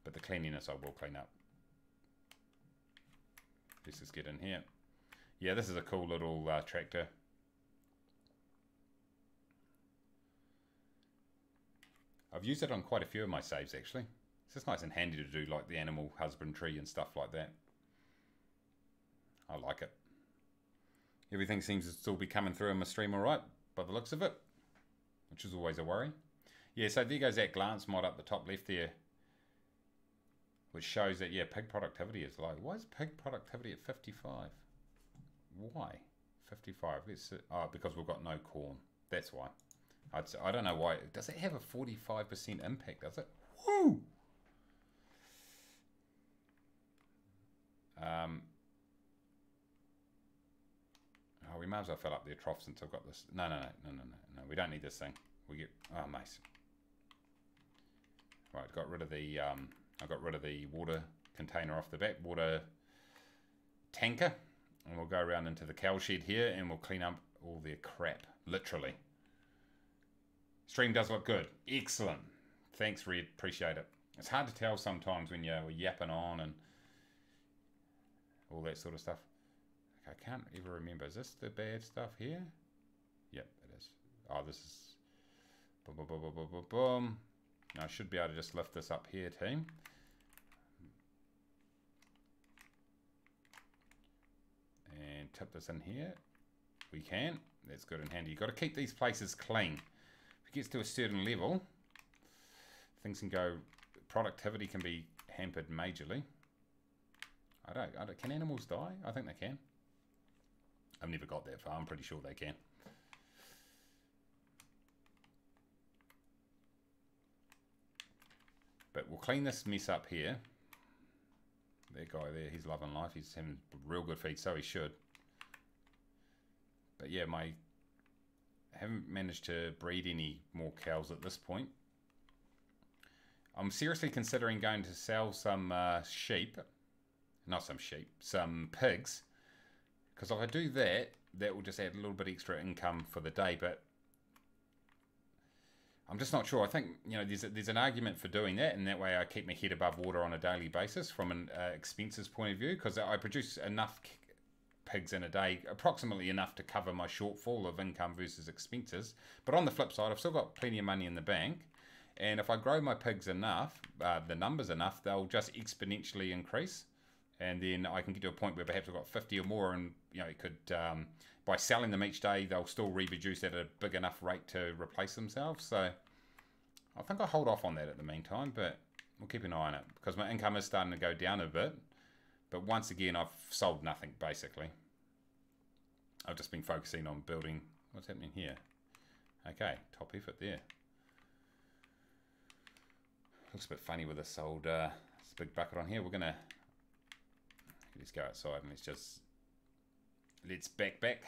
But the cleanliness I will clean up. Let's just get in here. Yeah, this is a cool little tractor. I've used it on quite a few of my saves actually. It's just nice and handy to do like the animal husbandry and stuff like that. I like it. Everything seems to still be coming through in my stream alright, by the looks of it, which is always a worry. Yeah, so there goes that glance mod up the top left there, which shows that, yeah, pig productivity is low. Why is pig productivity at 55? Why 55? Oh, because we've got no corn. That's why. I don't know why. Does it have a 45% impact, does it? Woo! Oh, we might as well fill up their trough since I've got this. No, we don't need this thing. We get, oh, mace. Right, got rid of the, I got rid of the water container off the back, water tanker. And we'll go around into the cow shed here and we'll clean up all their crap, literally. Stream does look good. Excellent. Thanks, Red. Appreciate it. It's hard to tell sometimes when you're yapping on and all that sort of stuff. I can't ever remember. Is this the bad stuff here? Yep, it is. Oh, this is... Boom, boom, boom, boom, boom, boom, boom. Now I should be able to just lift this up here, team. And tip this in here. We can. That's good and handy. You've got to keep these places clean. If it gets to a certain level, things can go... Productivity can be hampered majorly. I don't... Can animals die? I think they can. I've never got that far. I'm pretty sure they can. But we'll clean this mess up here. That guy there, he's loving life. He's having real good feed, so he should. But yeah, I haven't managed to breed any more cows at this point. I'm seriously considering going to sell some sheep. Not some sheep, some pigs. Because if I do that, that will just add a little bit extra income for the day. But I'm just not sure. I think, you know, there's an argument for doing that, and that way I keep my head above water on a daily basis from an expenses point of view, because I produce enough pigs in a day, approximately enough to cover my shortfall of income versus expenses. But on the flip side, I've still got plenty of money in the bank, and if I grow my pigs enough, the numbers enough, they'll just exponentially increase, and then I can get to a point where perhaps I've got 50 or more, and you know, it could by selling them each day, they'll still reproduce at a big enough rate to replace themselves. So I think I'll hold off on that at the meantime, but we'll keep an eye on it, because my income is starting to go down a bit. But once again, I've sold nothing, basically. I've just been focusing on building... What's happening here? Okay, top effort there. Looks a bit funny with this old this big bucket on here. We're going to... Let's go outside and let's back.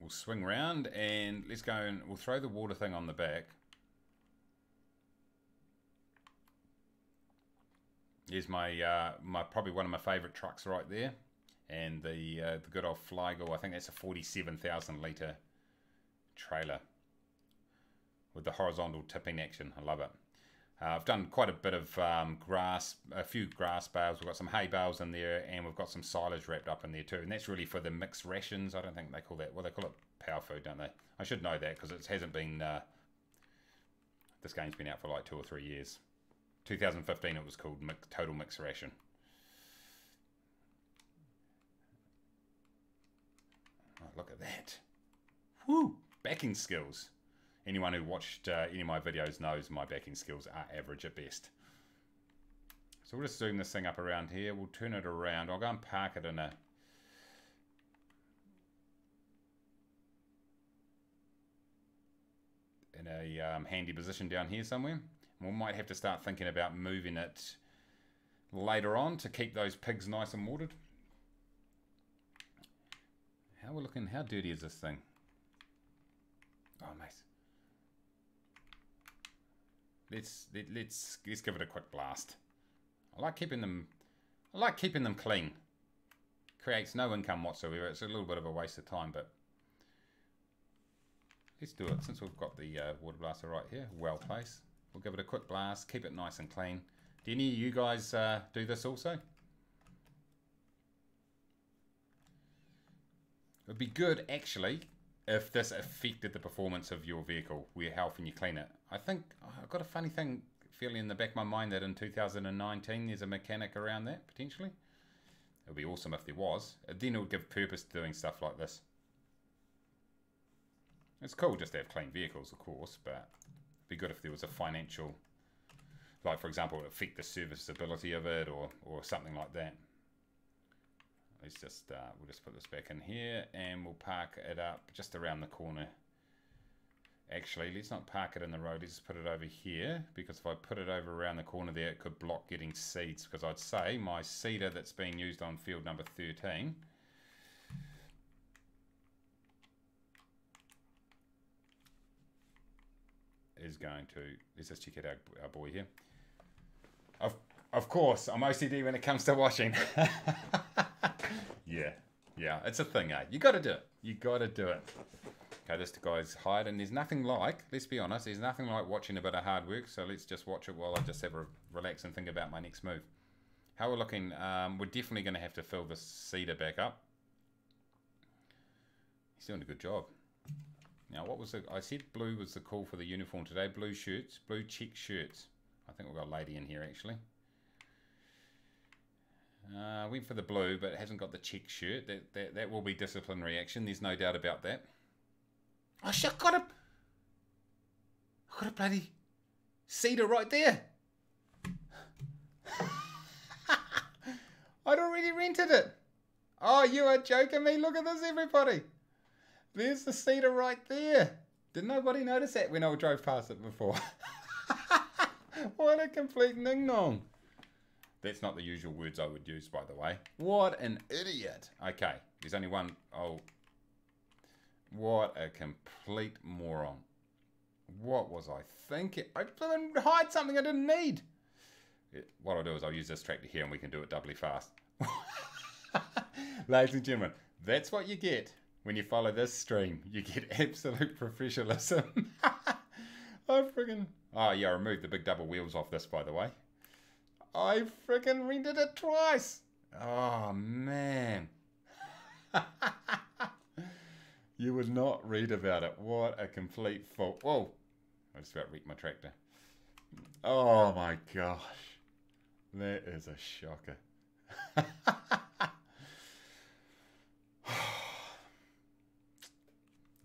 We'll swing round and let's go and we'll throw the water thing on the back. Here's my probably one of my favourite trucks right there, and the good old Flygle. I think that's a 47,000 litre trailer with the horizontal tipping action. I love it. I've done quite a bit of grass, a few grass bales. We've got some hay bales in there, and we've got some silage wrapped up in there too. And that's really for the mixed rations. I don't think they call that, well, they call it power food, don't they? I should know that because it hasn't been, this game's been out for like 2 or 3 years. 2015 it was called Total Mixed Ration. Oh, look at that. Woo! Backing skills. Anyone who watched any of my videos knows my backing skills are average at best. So we'll just zoom this thing up around here. We'll turn it around. I'll go and park it in a handy position down here somewhere. We might have to start thinking about moving it later on to keep those pigs nice and watered. How we're looking? How dirty is this thing? Oh, nice. Let's give it a quick blast. I like keeping them clean. Creates no income whatsoever. It's a little bit of a waste of time, but let's do it since we've got the water blaster right here. Well placed. We'll give it a quick blast. Keep it nice and clean. Do any of you guys do this also? It'd be good actually if this affected the performance of your vehicle, how often you clean it. I think I've got a funny feeling in the back of my mind that in 2019 there's a mechanic around that, potentially. It would be awesome if there was. Then it would give purpose to doing stuff like this. It's cool just to have clean vehicles, of course, but it'd be good if there was a financial, like for example, it would affect the serviceability of it or something like that. Let's just, we'll just put this back in here and we'll park it up just around the corner. Actually, let's not park it in the road, let's put it over here, because if I put it over around the corner there, it could block getting seeds, because I'd say my seeder that's being used on field number 13 is going to, let's just check out our boy here. Of course, I'm OCD when it comes to washing. Yeah, it's a thing, eh? You got to do it. You got to do it. Okay, this guy's hide, and there's nothing like, let's be honest, there's nothing like watching a bit of hard work, so let's just watch it while I just have a relax and think about my next move. How we're looking, we're definitely going to have to fill this seeder back up. He's doing a good job. Now, what was the, I said blue was the call for the uniform today, blue shirts, blue check shirts. I think we've got a lady in here, actually. Went for the blue, but it hasn't got the check shirt. That will be disciplinary action. There's no doubt about that. Oh shit! Got a bloody cedar right there. I'd already rented it. Oh, you are joking me! Look at this, everybody. There's the cedar right there. Did nobody notice that when I drove past it before? What a complete ning-nong. That's not the usual words I would use, by the way. What an idiot. Okay, there's only one. Oh, what a complete moron. What was I thinking? I didn't hide something I didn't need. What I'll do is I'll use this tractor here and we can do it doubly fast. Ladies and gentlemen, that's what you get when you follow this stream. You get absolute professionalism. I friggin'... Oh yeah, I removed the big double wheels off this, by the way. I freaking rented it twice. Oh, man. You would not read about it. What a complete fool. Whoa. I just about wrecked my tractor. Oh, my gosh. That is a shocker.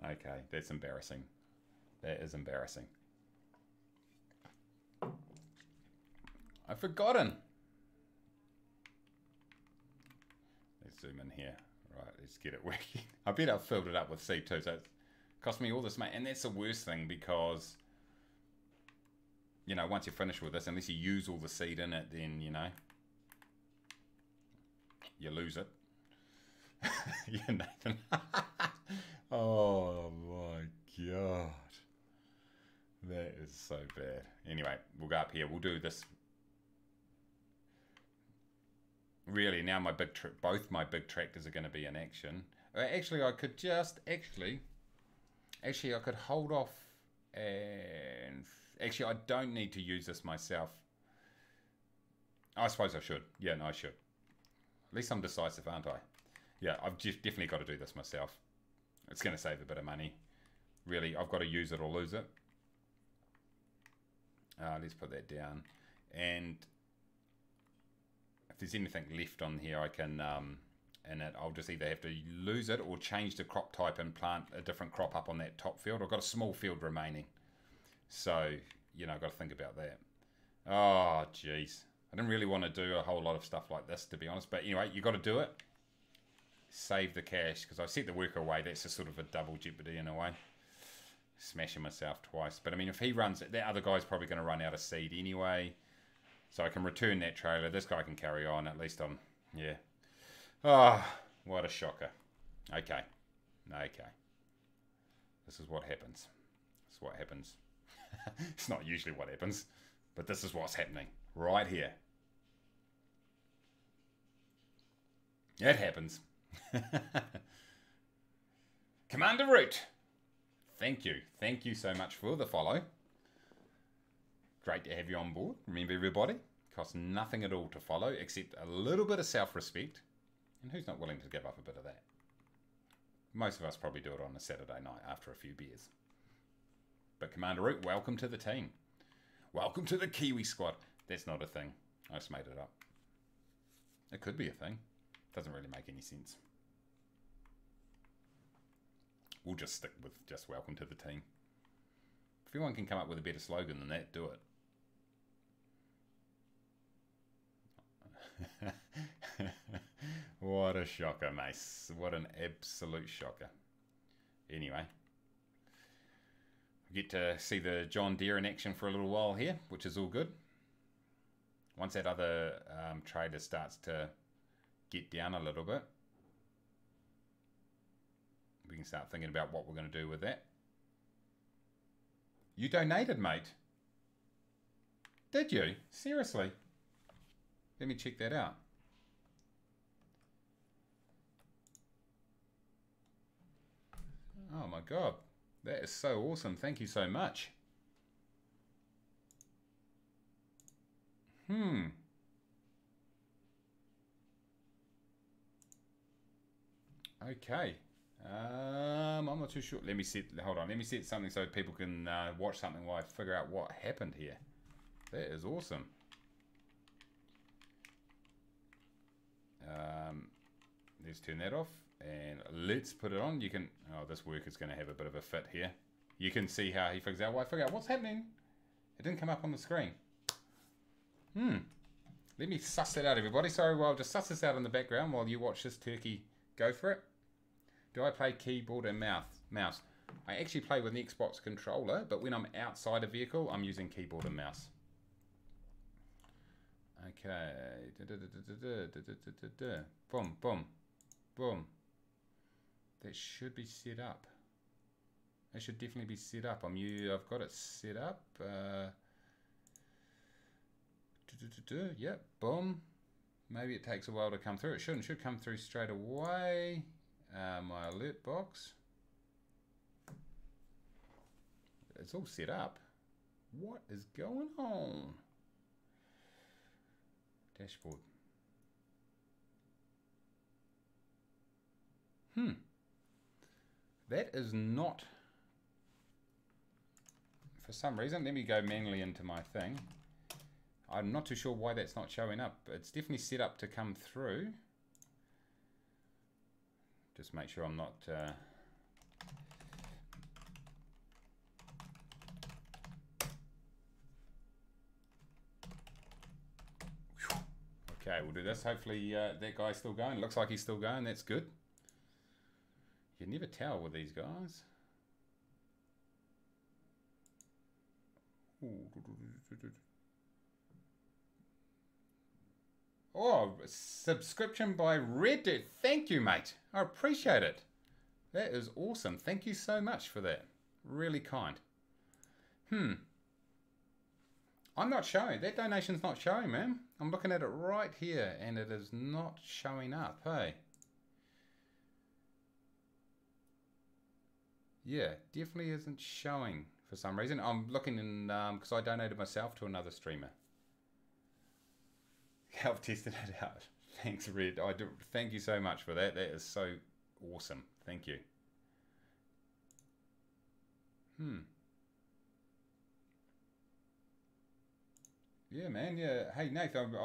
Okay, that's embarrassing. That is embarrassing. I've forgotten. Let's zoom in here. Right, let's get it working. I bet I've filled it up with seed too, so it cost me all this money. And that's the worst thing because, you know, once you're finished with this, unless you use all the seed in it, then, you know, you lose it. Yeah, Nathan. Oh my God. That is so bad. Anyway, we'll go up here. We'll do this. Really, now my both my big tractors are going to be in action. Actually, I could just I could hold off and actually I don't need to use this myself. I suppose I should. Yeah, no, I should. At least I'm decisive, aren't I? Yeah, I've just definitely got to do this myself. It's going to save a bit of money. Really, I've got to use it or lose it. Let's put that down. And if there's anything left on here, I can, in it, I'll just either have to lose it or change the crop type and plant a different crop up on that top field. I've got a small field remaining. So, you know, I've got to think about that. Oh, jeez. I didn't really want to do a whole lot of stuff like this, to be honest. But anyway, you got to do it. Save the cash, because I set the worker away. That's just sort of a double jeopardy in a way. Smashing myself twice. But I mean, if he runs it, that other guy's probably going to run out of seed anyway. So I can return that trailer. This guy can carry on. At least I'm, yeah. Oh, what a shocker. Okay. Okay. This is what happens. This is what happens. It's not usually what happens, but this is what's happening right here. It happens. Commander Root. Thank you. Thank you so much for the follow. Great to have you on board. Remember, everybody, costs nothing at all to follow except a little bit of self-respect. And who's not willing to give up a bit of that? Most of us probably do it on a Saturday night after a few beers. But Commander Root, welcome to the team. Welcome to the Kiwi Squad. That's not a thing. I just made it up. It could be a thing. Doesn't really make any sense. We'll just stick with just welcome to the team. If anyone can come up with a better slogan than that, do it. What a shocker, Mace. What an absolute shocker. Anyway. We get to see the John Deere in action for a little while here, which is all good. Once that other trader starts to get down a little bit, we can start thinking about what we're going to do with that. You donated, mate. Did you? Seriously? Let me check that out. Oh my God. That is so awesome. Thank you so much. Okay. I'm not too sure. Let me set, hold on. Let me set something so people can watch something while I figure out what happened here. That is awesome. Let's turn that off and let's put it on. You can, oh, this work is going to have a bit of a fit here. You can see how he figures out, well, I figure out what's happening. It didn't come up on the screen. Let me suss it out, everybody. Sorry, well, I'll just suss this out in the background while you watch this turkey go for it. Do I play keyboard and mouse? I actually play with an Xbox controller, but when I'm outside a vehicle, I'm using keyboard and mouse. Okay. Boom, boom, boom. That should be set up. That should definitely be set up. I've got it set up. Yep, boom. Maybe it takes a while to come through. It should come through straight away. My alert box. It's all set up. What is going on? Dashboard. That is not, for some reason, let me go manually into my thing. I'm not too sure why that's not showing up. It's definitely set up to come through. Just make sure I'm not... Okay, we'll do this. Hopefully that guy's still going. Looks like he's still going. That's good. You never tell with these guys. Oh, subscription by Red. Thank you, mate. I appreciate it. That is awesome. Thank you so much for that. Really kind. I'm not showing. That donation's not showing, man. I'm looking at it right here, and it is not showing up, hey? Yeah, definitely isn't showing for some reason. I'm looking in, because I donated myself to another streamer. I've tested it out. Thanks, Red. Thank you so much for that. That is so awesome. Thank you. Yeah, man. Yeah. Hey, Nathan.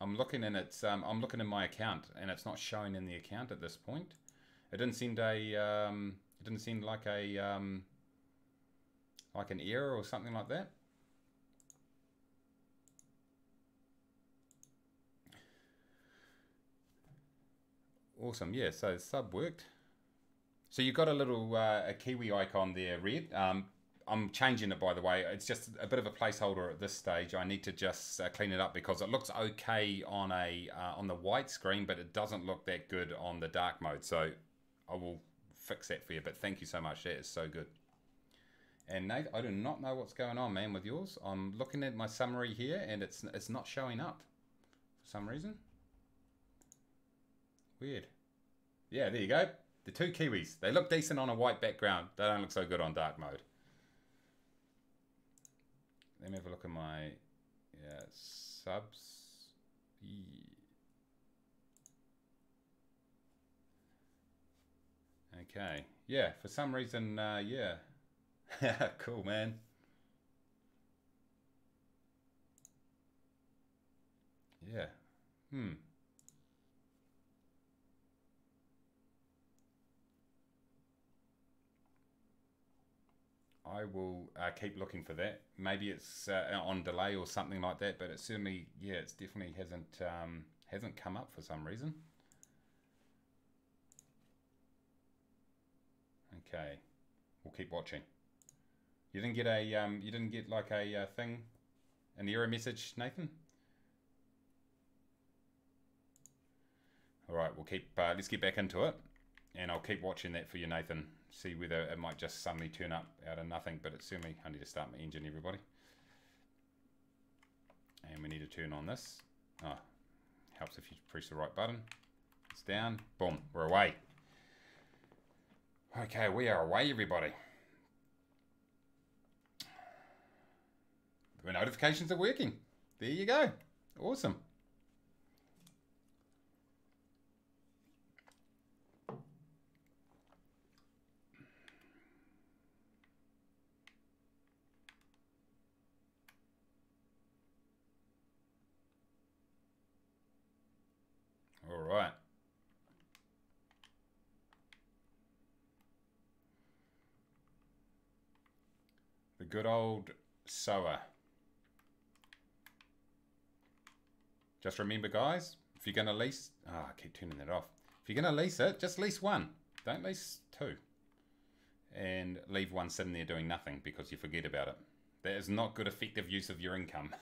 I'm looking and it's I'm looking in my account and it's not showing in the account at this point. It didn't seem it didn't seem like a like an error or something like that. Awesome. Yeah. So sub worked. So you've got a little a Kiwi icon there, Red. I'm changing it, by the way. It's just a bit of a placeholder at this stage. I need to just clean it up because it looks okay on on the white screen, but it doesn't look that good on the dark mode. So I will fix that for you. But thank you so much. That is so good. And Nate, I do not know what's going on, man, with yours. I'm looking at my summary here, and it's not showing up for some reason. Weird. Yeah, there you go. The two Kiwis. They look decent on a white background. They don't look so good on dark mode. Let me have a look at my subs. Okay. Yeah, for some reason, yeah. Cool, man. Yeah. I will keep looking for that. Maybe it's on delay or something like that, but it certainly, yeah, it's definitely hasn't come up for some reason. Okay, we'll keep watching. You didn't get like a thing, an error message, Nathan? All right, we'll keep. Let's get back into it, and I'll keep watching that for you, Nathan. See whether it might just suddenly turn up out of nothing, but it's certainly. I need to start my engine, everybody, and we need to turn on this. Oh, helps if you press the right button. It's down. Boom. We're away. Okay, we are away, everybody. The notifications are working. There you go. Awesome. All right. The good old sower. Just remember, guys, if you're going to lease... Oh, I keep turning that off. If you're going to lease it, just lease one. Don't lease two. And leave one sitting there doing nothing because you forget about it. That is not good effective use of your income.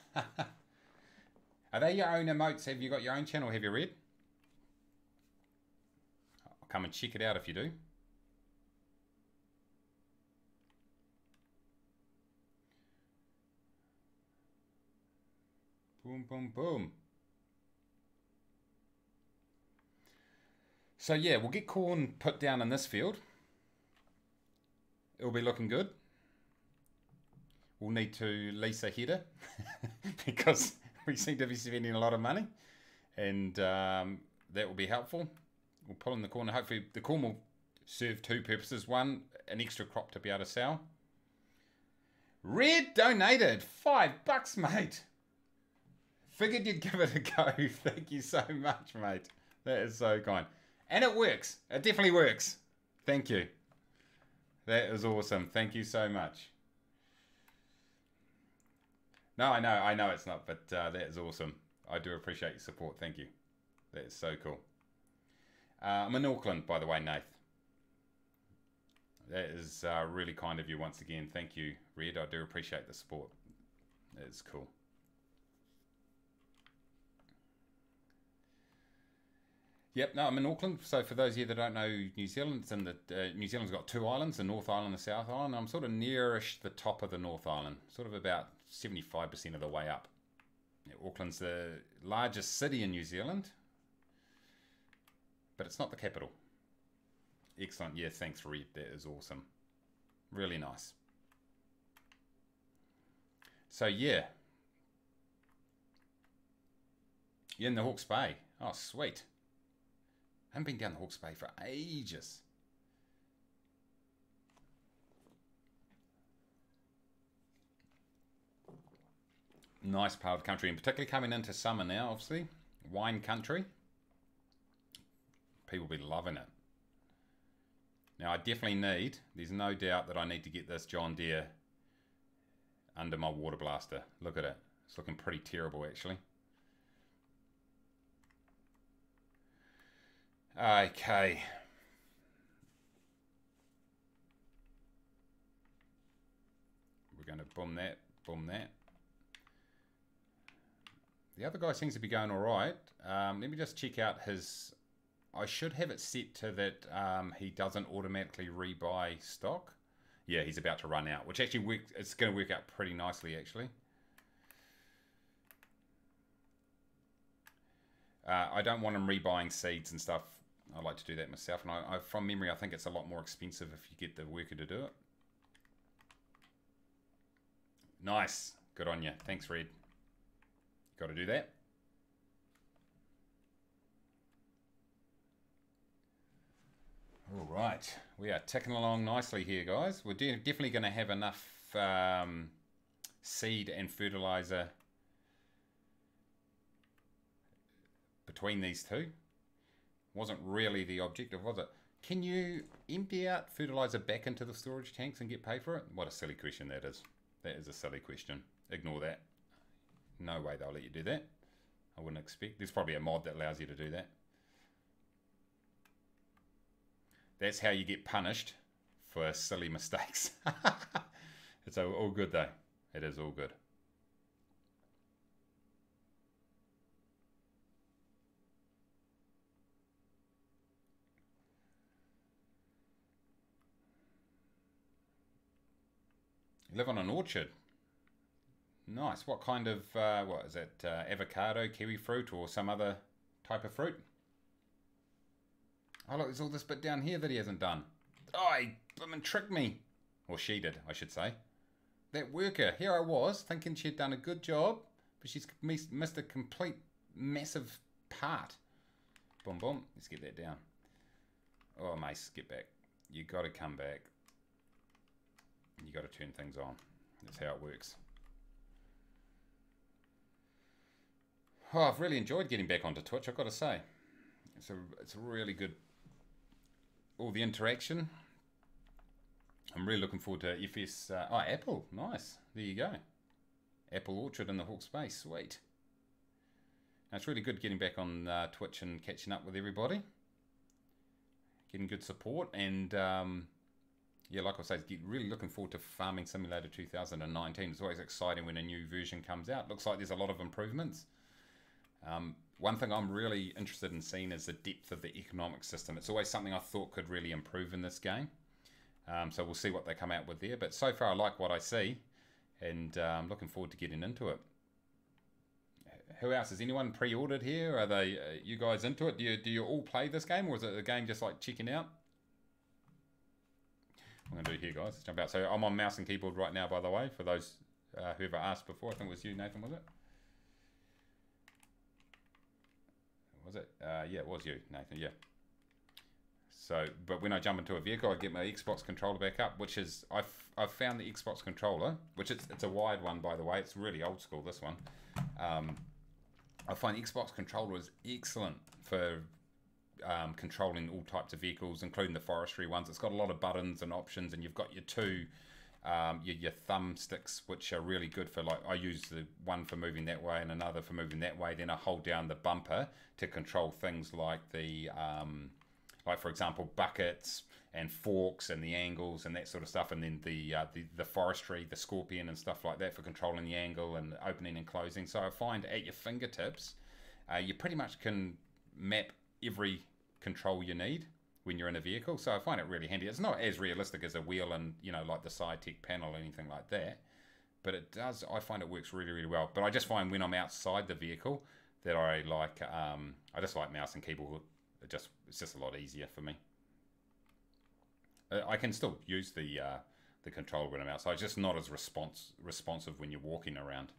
Are they your own emotes? Have you got your own channel? Have you read? I'll come and check it out if you do. Boom, boom, boom. So yeah, we'll get corn put down in this field. It'll be looking good. We'll need to lease a header because we seem to be spending a lot of money, and that will be helpful. We'll pull in the corn. Hopefully the corn will serve two purposes. One, an extra crop to be able to sell. Red donated $5, mate. Figured you'd give it a go. Thank you so much, mate. That is so kind. And it works. It definitely works. Thank you. That is awesome. Thank you so much. No, I know it's not, but that is awesome. I do appreciate your support. Thank you. That is so cool. I'm in Auckland, by the way, Nath. That is really kind of you once again. Thank you, Red. I do appreciate the support. That is cool. Yep, no, I'm in Auckland. So for those of you that don't know New Zealand, it's in the New Zealand's got two islands, the North Island and the South Island. I'm sort of nearish the top of the North Island, sort of about 75% of the way up. Yeah, Auckland's the largest city in New Zealand, but it's not the capital. Excellent. Yeah, thanks, Red. That is awesome. Really nice. So yeah, you're in the Hawke's Bay. Oh, sweet. I haven't been down the Hawke's Bay for ages. Nice part of the country, and particularly coming into summer now, obviously. Wine country. People will be loving it. Now, I definitely need, there's no doubt that I need to get this John Deere under my water blaster. Look at it. It's looking pretty terrible, actually. Okay. We're going to boom that, boom that. The other guy seems to be going all right. Let me just check out his... I should have it set to that he doesn't automatically rebuy stock. Yeah, he's about to run out, which actually works. It's going to work out pretty nicely, actually. I don't want him rebuying seeds and stuff. I like to do that myself, and I from memory, I think it's a lot more expensive if you get the worker to do it. Nice. Good on you. Thanks, Red. Got to do that. All right. We are ticking along nicely here, guys. We're definitely going to have enough seed and fertilizer between these two. Wasn't really the objective, was it? Can you empty out fertilizer back into the storage tanks and get paid for it? What a silly question that is. That is a silly question. Ignore that. No way they'll let you do that. I wouldn't expect. There's probably a mod that allows you to do that. That's how you get punished for silly mistakes. It's all good though. It is all good. You live on an orchard. Nice. What kind of, what is it, avocado, kiwi fruit, or some other type of fruit? Oh look, there's all this bit down here that he hasn't done. Oh, he blooming tricked me. Or she did, I should say. That worker, here I was, thinking she'd done a good job, but she's missed a complete, massive part. Boom, boom. Let's get that down. Oh, Mace, get back. You got to come back. You got to turn things on. That's how it works. Oh, I've really enjoyed getting back onto Twitch, I've got to say. It's a really good... all the interaction. I'm really looking forward to FS... oh, Apple. Nice. There you go. Apple Orchard in the Hawke's Bay. Sweet. Now, it's really good getting back on Twitch and catching up with everybody. Getting good support. And, yeah, like I say, really looking forward to Farming Simulator 2019. It's always exciting when a new version comes out. Looks like there's a lot of improvements. One thing I'm really interested in seeing is the depth of the economic system. It's always something I thought could really improve in this game. So we'll see what they come out with there. But so far I like what I see, and I'm looking forward to getting into it. Who else? Has anyone pre-ordered here? Are they you guys into it? Do you all play this game, or is it a game just like checking out? I'm going to do it here, guys. Let's jump out. So I'm on mouse and keyboard right now, by the way, for those whoever asked before. I think it was you, Nathan, was it? Was it? Yeah, it was you, Nathan, yeah. So, but when I jump into a vehicle, I get my Xbox controller back up, which is, I've found the Xbox controller, which it's a wired one, by the way. It's really old school, this one. I find the Xbox controller is excellent for controlling all types of vehicles, including the forestry ones. It's got a lot of buttons and options, and you've got your two your thumb sticks, which are really good for, like, I use the one for moving that way and another for moving that way. Then I hold down the bumper to control things like the like, for example, buckets and forks and the angles and that sort of stuff, and then the forestry, the scorpion and stuff like that for controlling the angle and opening and closing. So I find at your fingertips you pretty much can map every control you need when you're in a vehicle. So I find it really handy. It's not as realistic as a wheel and, you know, like the side tech panel or anything like that, but it does, I find it works really, really well. But I just find when I'm outside the vehicle that I like, I just like mouse and keyboard. It's just a lot easier for me. I can still use the controller when I'm outside. It's just not as responsive when you're walking around.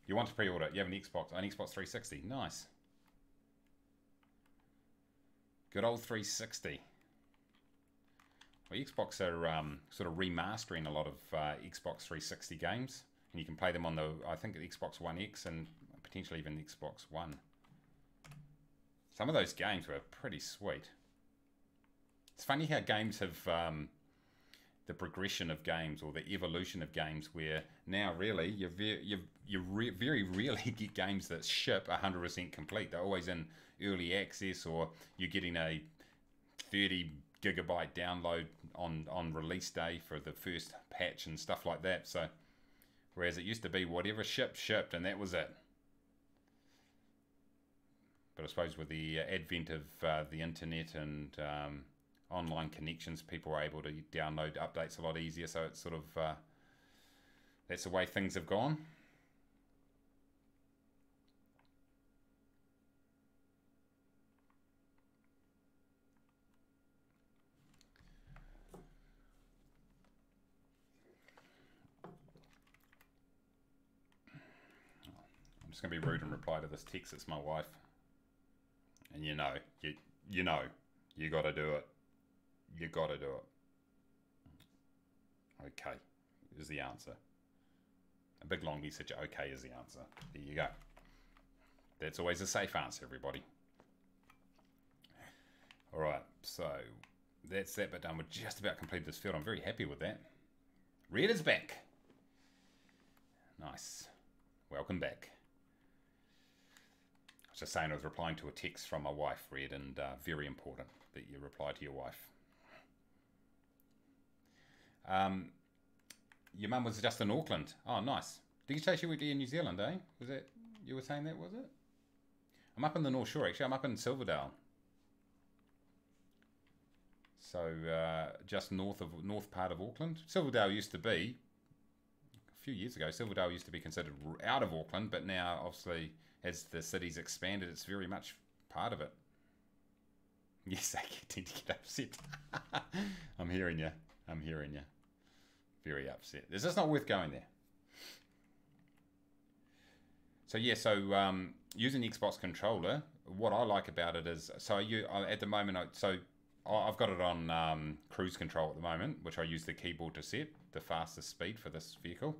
You want to pre-order? You have an Xbox 360. Nice. Good old 360. Well, Xbox are sort of remastering a lot of Xbox 360 games, and you can play them on the, I think, the Xbox One X and potentially even the Xbox One. Some of those games were pretty sweet. It's funny how games have the progression of games, or the evolution of games, where now really you very rarely get games that ship 100% complete. They're always in early access, or you're getting a 30 gigabyte download on release day for the first patch and stuff like that. So whereas it used to be whatever shipped, and that was it. But I suppose with the advent of the internet and online connections, people are able to download updates a lot easier. So it's sort of that's the way things have gone. I'm just going to be rude and reply to this text. It's my wife. And you know, you got to do it. You got to do it. Okay, is the answer. A big long message, okay is the answer. There you go. That's always a safe answer, everybody. Alright, so that's that bit done. We're just about completed this field. I'm very happy with that. Red is back. Nice. Welcome back. I was just saying I was replying to a text from my wife, Red, and very important that you reply to your wife. Your mum was just in Auckland. Oh, nice. Did you say she went to New Zealand, eh? Was that, you were saying that, was it? I'm up in the North Shore, actually. I'm up in Silverdale. So, just north part of Auckland. Silverdale used to be, a few years ago, Silverdale used to be considered out of Auckland, but now, obviously, as the city's expanded, it's very much part of it. Yes, I tend to get upset. I'm hearing you. I'm hearing you. Very upset. It's just not worth going there. So yeah, using the Xbox controller, what I like about it is, at the moment, I've got it on cruise control at the moment, which I use the keyboard to set the fastest speed for this vehicle.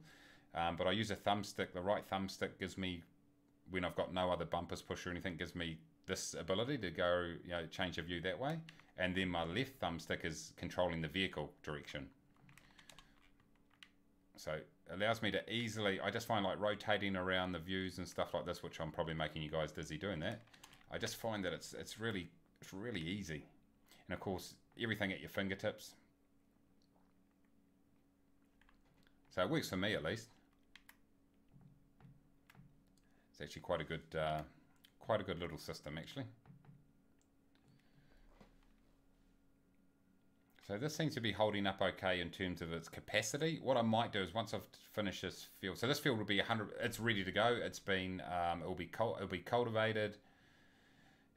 But I use a thumbstick. The right thumbstick gives me, when I've got no other bumpers push or anything, gives me this ability to go, change the view that way. And then my left thumbstick is controlling the vehicle direction. So it allows me to easily, I just find like rotating around the views and stuff like this, which I'm probably making you guys dizzy doing that. I just find that it's really easy. And of course, everything at your fingertips. So it works for me at least. It's actually quite a good little system actually. So this seems to be holding up okay in terms of its capacity. What I might do is once I've finished this field, so this field will be 100. It's ready to go. It's been, it'll be cultivated.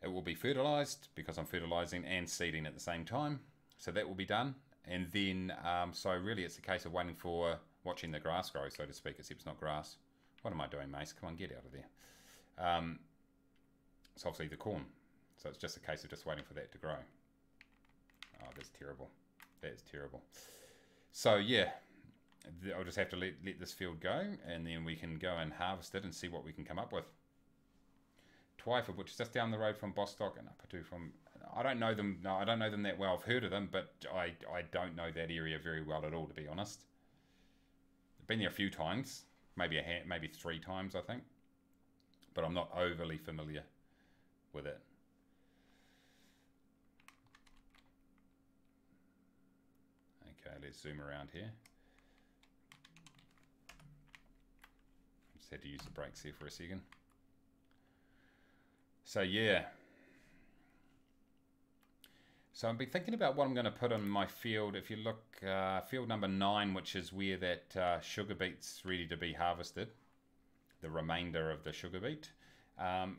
It will be fertilized because I'm fertilizing and seeding at the same time. So that will be done. And then, so really it's a case of watching the grass grow, so to speak, except it's not grass. What am I doing, Mace? Come on, get out of there. It's obviously the corn. So it's just a case of just waiting for that to grow. Oh, that's terrible. That is terrible. So yeah, I'll just have to let this field go, and then we can go and harvest it and see what we can come up with. Twyford, which is just down the road from Bostock, and Upatu from, I don't know them. No, I don't know them that well. I've heard of them, but I don't know that area very well at all, to be honest. I've been there a few times, maybe 3 times, I think, but I'm not overly familiar with it. Okay, let's zoom around here. Just had to use the brakes here for a second. So yeah. So I've been thinking about what I'm going to put on my field. If you look, field number 9, which is where that sugar beet's ready to be harvested. The remainder of the sugar beet.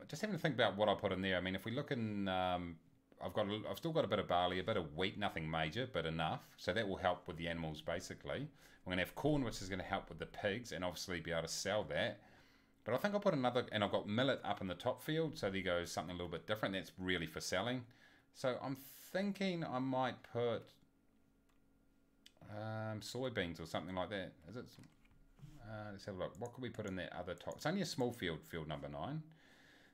Just having to think about what I put in there. I mean, if we look in... I've still got a bit of barley, a bit of wheat, nothing major, but enough. So that will help with the animals, basically. We're going to have corn, which is going to help with the pigs, and obviously be able to sell that. But I think I'll put another, and I've got millet up in the top field, so there goes something a little bit different. That's really for selling. So I'm thinking I might put soybeans or something like that. Is it? Let's have a look. What could we put in that other top? It's only a small field, field number 9.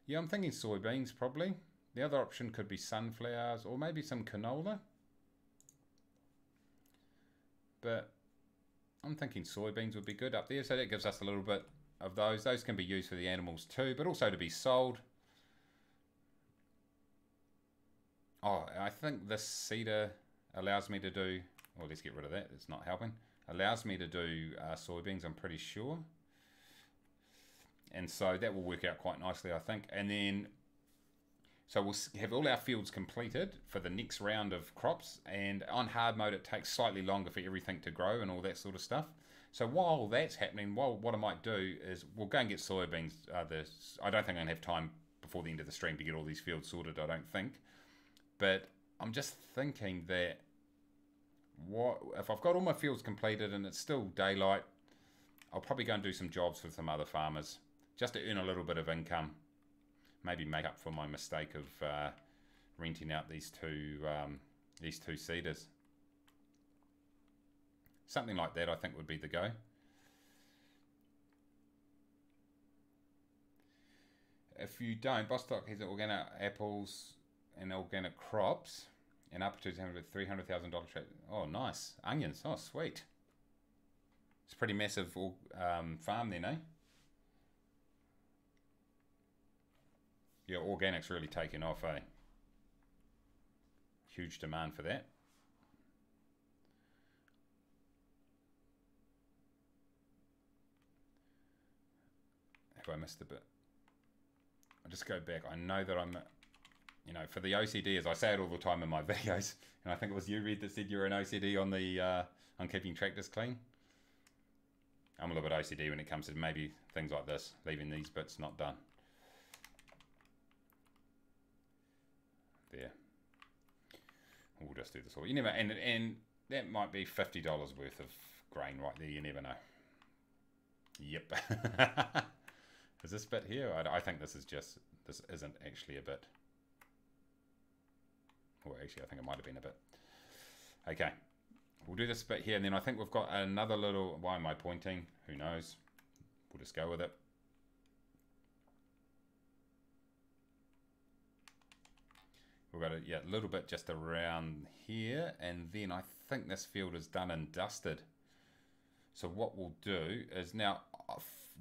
Yeah, I'm thinking soybeans probably. The other option could be sunflowers or maybe some canola. But I'm thinking soybeans would be good up there. So that gives us a little bit of those. Those can be used for the animals too, but also to be sold. Oh, I think this seeder allows me to do... Well, let's get rid of that. It's not helping. Allows me to do soybeans, I'm pretty sure. And so that will work out quite nicely, I think. And then... So we'll have all our fields completed for the next round of crops, and on hard mode it takes slightly longer for everything to grow and all that sort of stuff. So while that's happening, what I might do is we'll go and get soybeans. I don't think I'm going to have time before the end of the stream to get all these fields sorted, I don't think. But I'm just thinking that if I've got all my fields completed and it's still daylight, I'll probably go and do some jobs for some other farmers just to earn a little bit of income. Maybe make up for my mistake of renting out these two seeders. Something like that, I think, would be the go. if you don't, Bostock has organic apples and organic crops, and up to $300,000 trade. Oh, nice. Onions. Oh, sweet. It's a pretty massive farm then, eh? Yeah, organic's really taken off, eh? Huge demand for that. Have I missed a bit? I'll just go back. I know that I'm, you know, for the OCD, as I say it all the time in my videos, and I think it was you, Red, that said you're an OCD on the on keeping tractors clean. I'm a little bit OCD when it comes to maybe things like this, leaving these bits not done. There. We'll just do this all. You never, and that might be $50 worth of grain right there. You never know. Yep. Is this bit here? I think this is just, this isn't actually a bit. Or actually, I think it might have been a bit. Okay. We'll do this bit here, and then I think we've got another little, why am I pointing? Who knows? We'll just go with it. We've got a little bit just around here, and then I think this field is done and dusted. So what we'll do is now,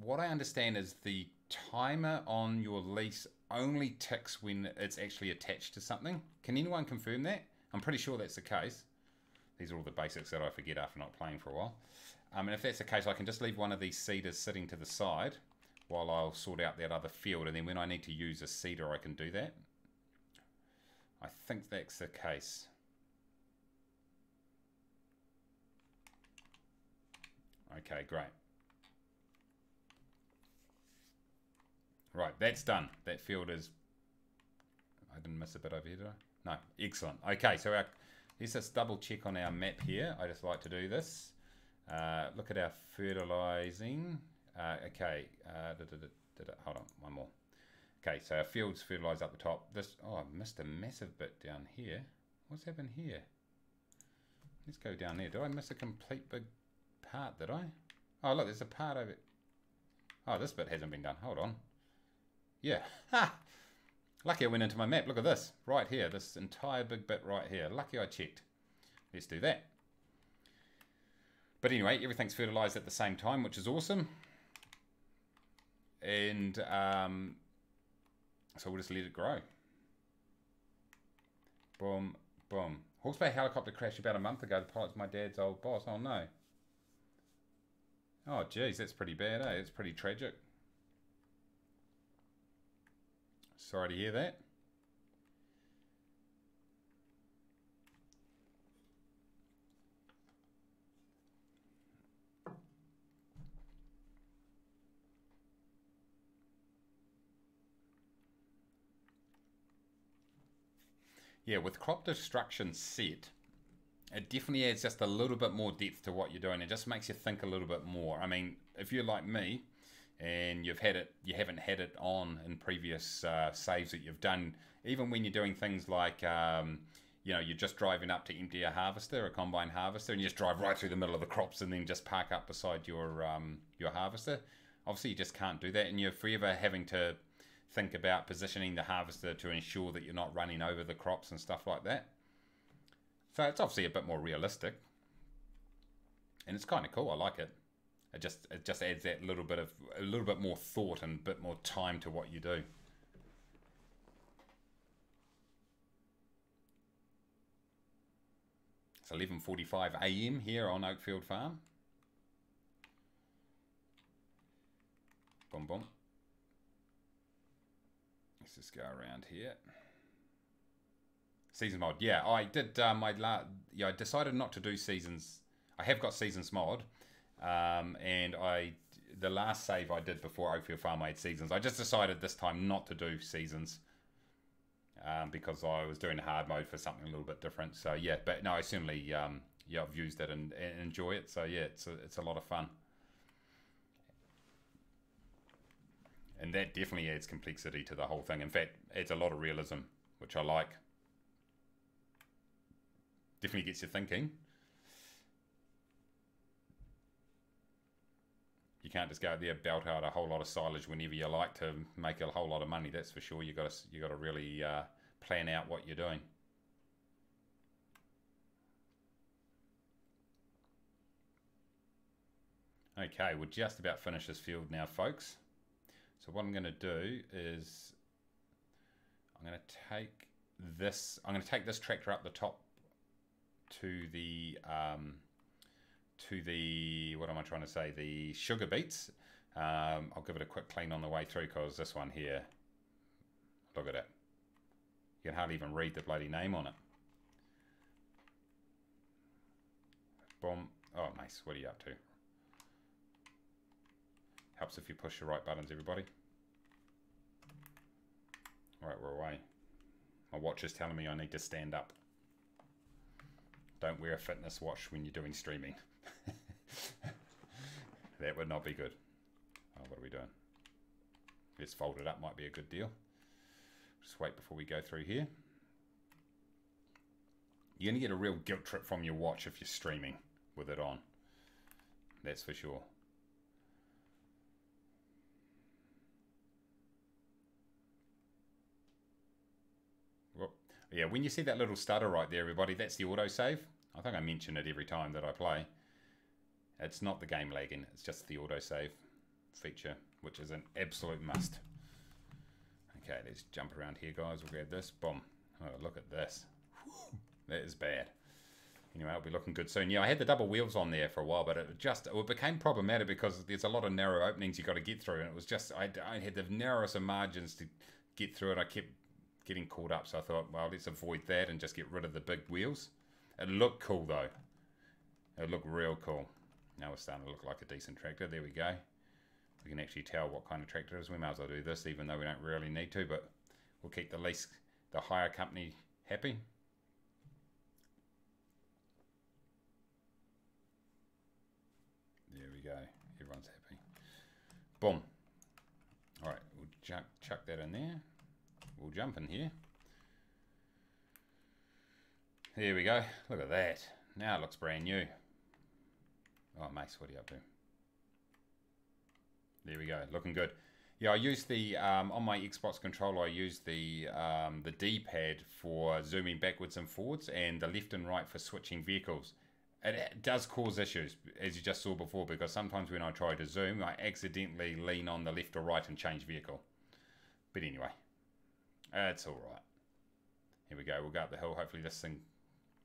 what I understand is the timer on your lease only ticks when it's actually attached to something. Can anyone confirm that? I'm pretty sure that's the case. These are all the basics that I forget after not playing for a while. And if that's the case, I can just leave one of these seeders sitting to the side while I'll sort out that other field, and then when I need to use a seeder, I can do that. I think that's the case. Okay, great. Right, that's done. That field is... I didn't miss a bit over here, did I? No, excellent. Okay, so let's just double check on our map here. I just like to do this. Look at our fertilizing. Okay, hold on, one more. Okay, so our fields fertilized up the top. This, oh, I missed a massive bit down here. What's happened here? Let's go down there. Did I miss a complete big part, did I? Oh, look, there's a part over it. Oh, this bit hasn't been done. Hold on. Yeah. Ha! Lucky I went into my map. Look at this. Right here. This entire big bit right here. Lucky I checked. Let's do that. But anyway, everything's fertilized at the same time, which is awesome. And so we'll just let it grow. Boom, boom. Hawke's Bay helicopter crashed about a month ago. The pilot's my dad's old boss. Oh no. Oh geez, that's pretty bad, eh? It's pretty tragic. Sorry to hear that. Yeah, with crop destruction set, it definitely adds just a little bit more depth to what you're doing. It just makes you think a little bit more. I mean, if you're like me and you haven't had it on in previous saves that you've done, even when you're doing things like, you know, you're just driving up to empty a harvester, a combine harvester, and you just drive right through the middle of the crops and then just park up beside your harvester. Obviously, you just can't do that, and you're forever having to think about positioning the harvester to ensure that you're not running over the crops and stuff like that. So it's obviously a bit more realistic, and it's kind of cool. I like it. It just adds that little bit more thought and a bit more time to what you do. It's 11:45 AM here on Oakfield Farm. Boom, boom. Let's just go around here. Season mod, yeah, I did. I decided not to do seasons. I have got seasons mod, and the last save I did before Oakfield Farm I had seasons. I just decided this time not to do seasons because I was doing hard mode for something a little bit different. So yeah, but no, I certainly yeah, I've used it and enjoy it. So yeah, it's a lot of fun. And that definitely adds complexity to the whole thing. In fact, adds a lot of realism, which I like. Definitely gets you thinking. You can't just go out there, belt out a whole lot of silage whenever you like to make a whole lot of money. That's for sure. You got to really plan out what you're doing. Okay, we're just about finished this field now, folks. So what I'm going to do is I'm going to take this. I'm going to take this tractor up the top to the what am I trying to say? The sugar beets. I'll give it a quick clean on the way through because this one here, look at it. You can hardly even read the bloody name on it. Boom. Oh, Mace, what are you up to? Helps if you push the right buttons, everybody. Alright, we're away. My watch is telling me I need to stand up. Don't wear a fitness watch when you're doing streaming. That would not be good. Oh, what are we doing? Let's fold it up, might be a good deal. Just wait before we go through here. You're going to get a real guilt trip from your watch if you're streaming with it on. That's for sure. Yeah, when you see that little stutter right there, everybody, that's the autosave. I think I mention it every time that I play. It's not the game lagging, it's just the autosave feature, which is an absolute must. Okay, let's jump around here, guys. We'll grab this. Boom. Oh, look at this. Whew, that is bad. Anyway, it'll be looking good soon. Yeah, I had the double wheels on there for a while, but it became problematic because there's a lot of narrow openings you got to get through, and it was just, I had the narrowest of margins to get through it. I kept getting caught up, so I thought, well, let's avoid that and just get rid of the big wheels. It looked cool though. It looked real cool. Now we're starting to look like a decent tractor. There we go. We can actually tell what kind of tractor it is. We might as well do this, even though we don't really need to, but we'll keep the hire company happy. There we go. Everyone's happy. Boom. All right, we'll chuck that in there. We'll jump in here. There we go. Look at that. Now it looks brand new. Oh, Mace, what are you up to? There we go. Looking good. Yeah, I used the on my Xbox controller. I used the D-pad for zooming backwards and forwards, and the left and right for switching vehicles. It does cause issues, as you just saw before, because sometimes when I try to zoom, I accidentally lean on the left or right and change vehicle. But anyway. It's alright. Here we go. We'll go up the hill. Hopefully this thing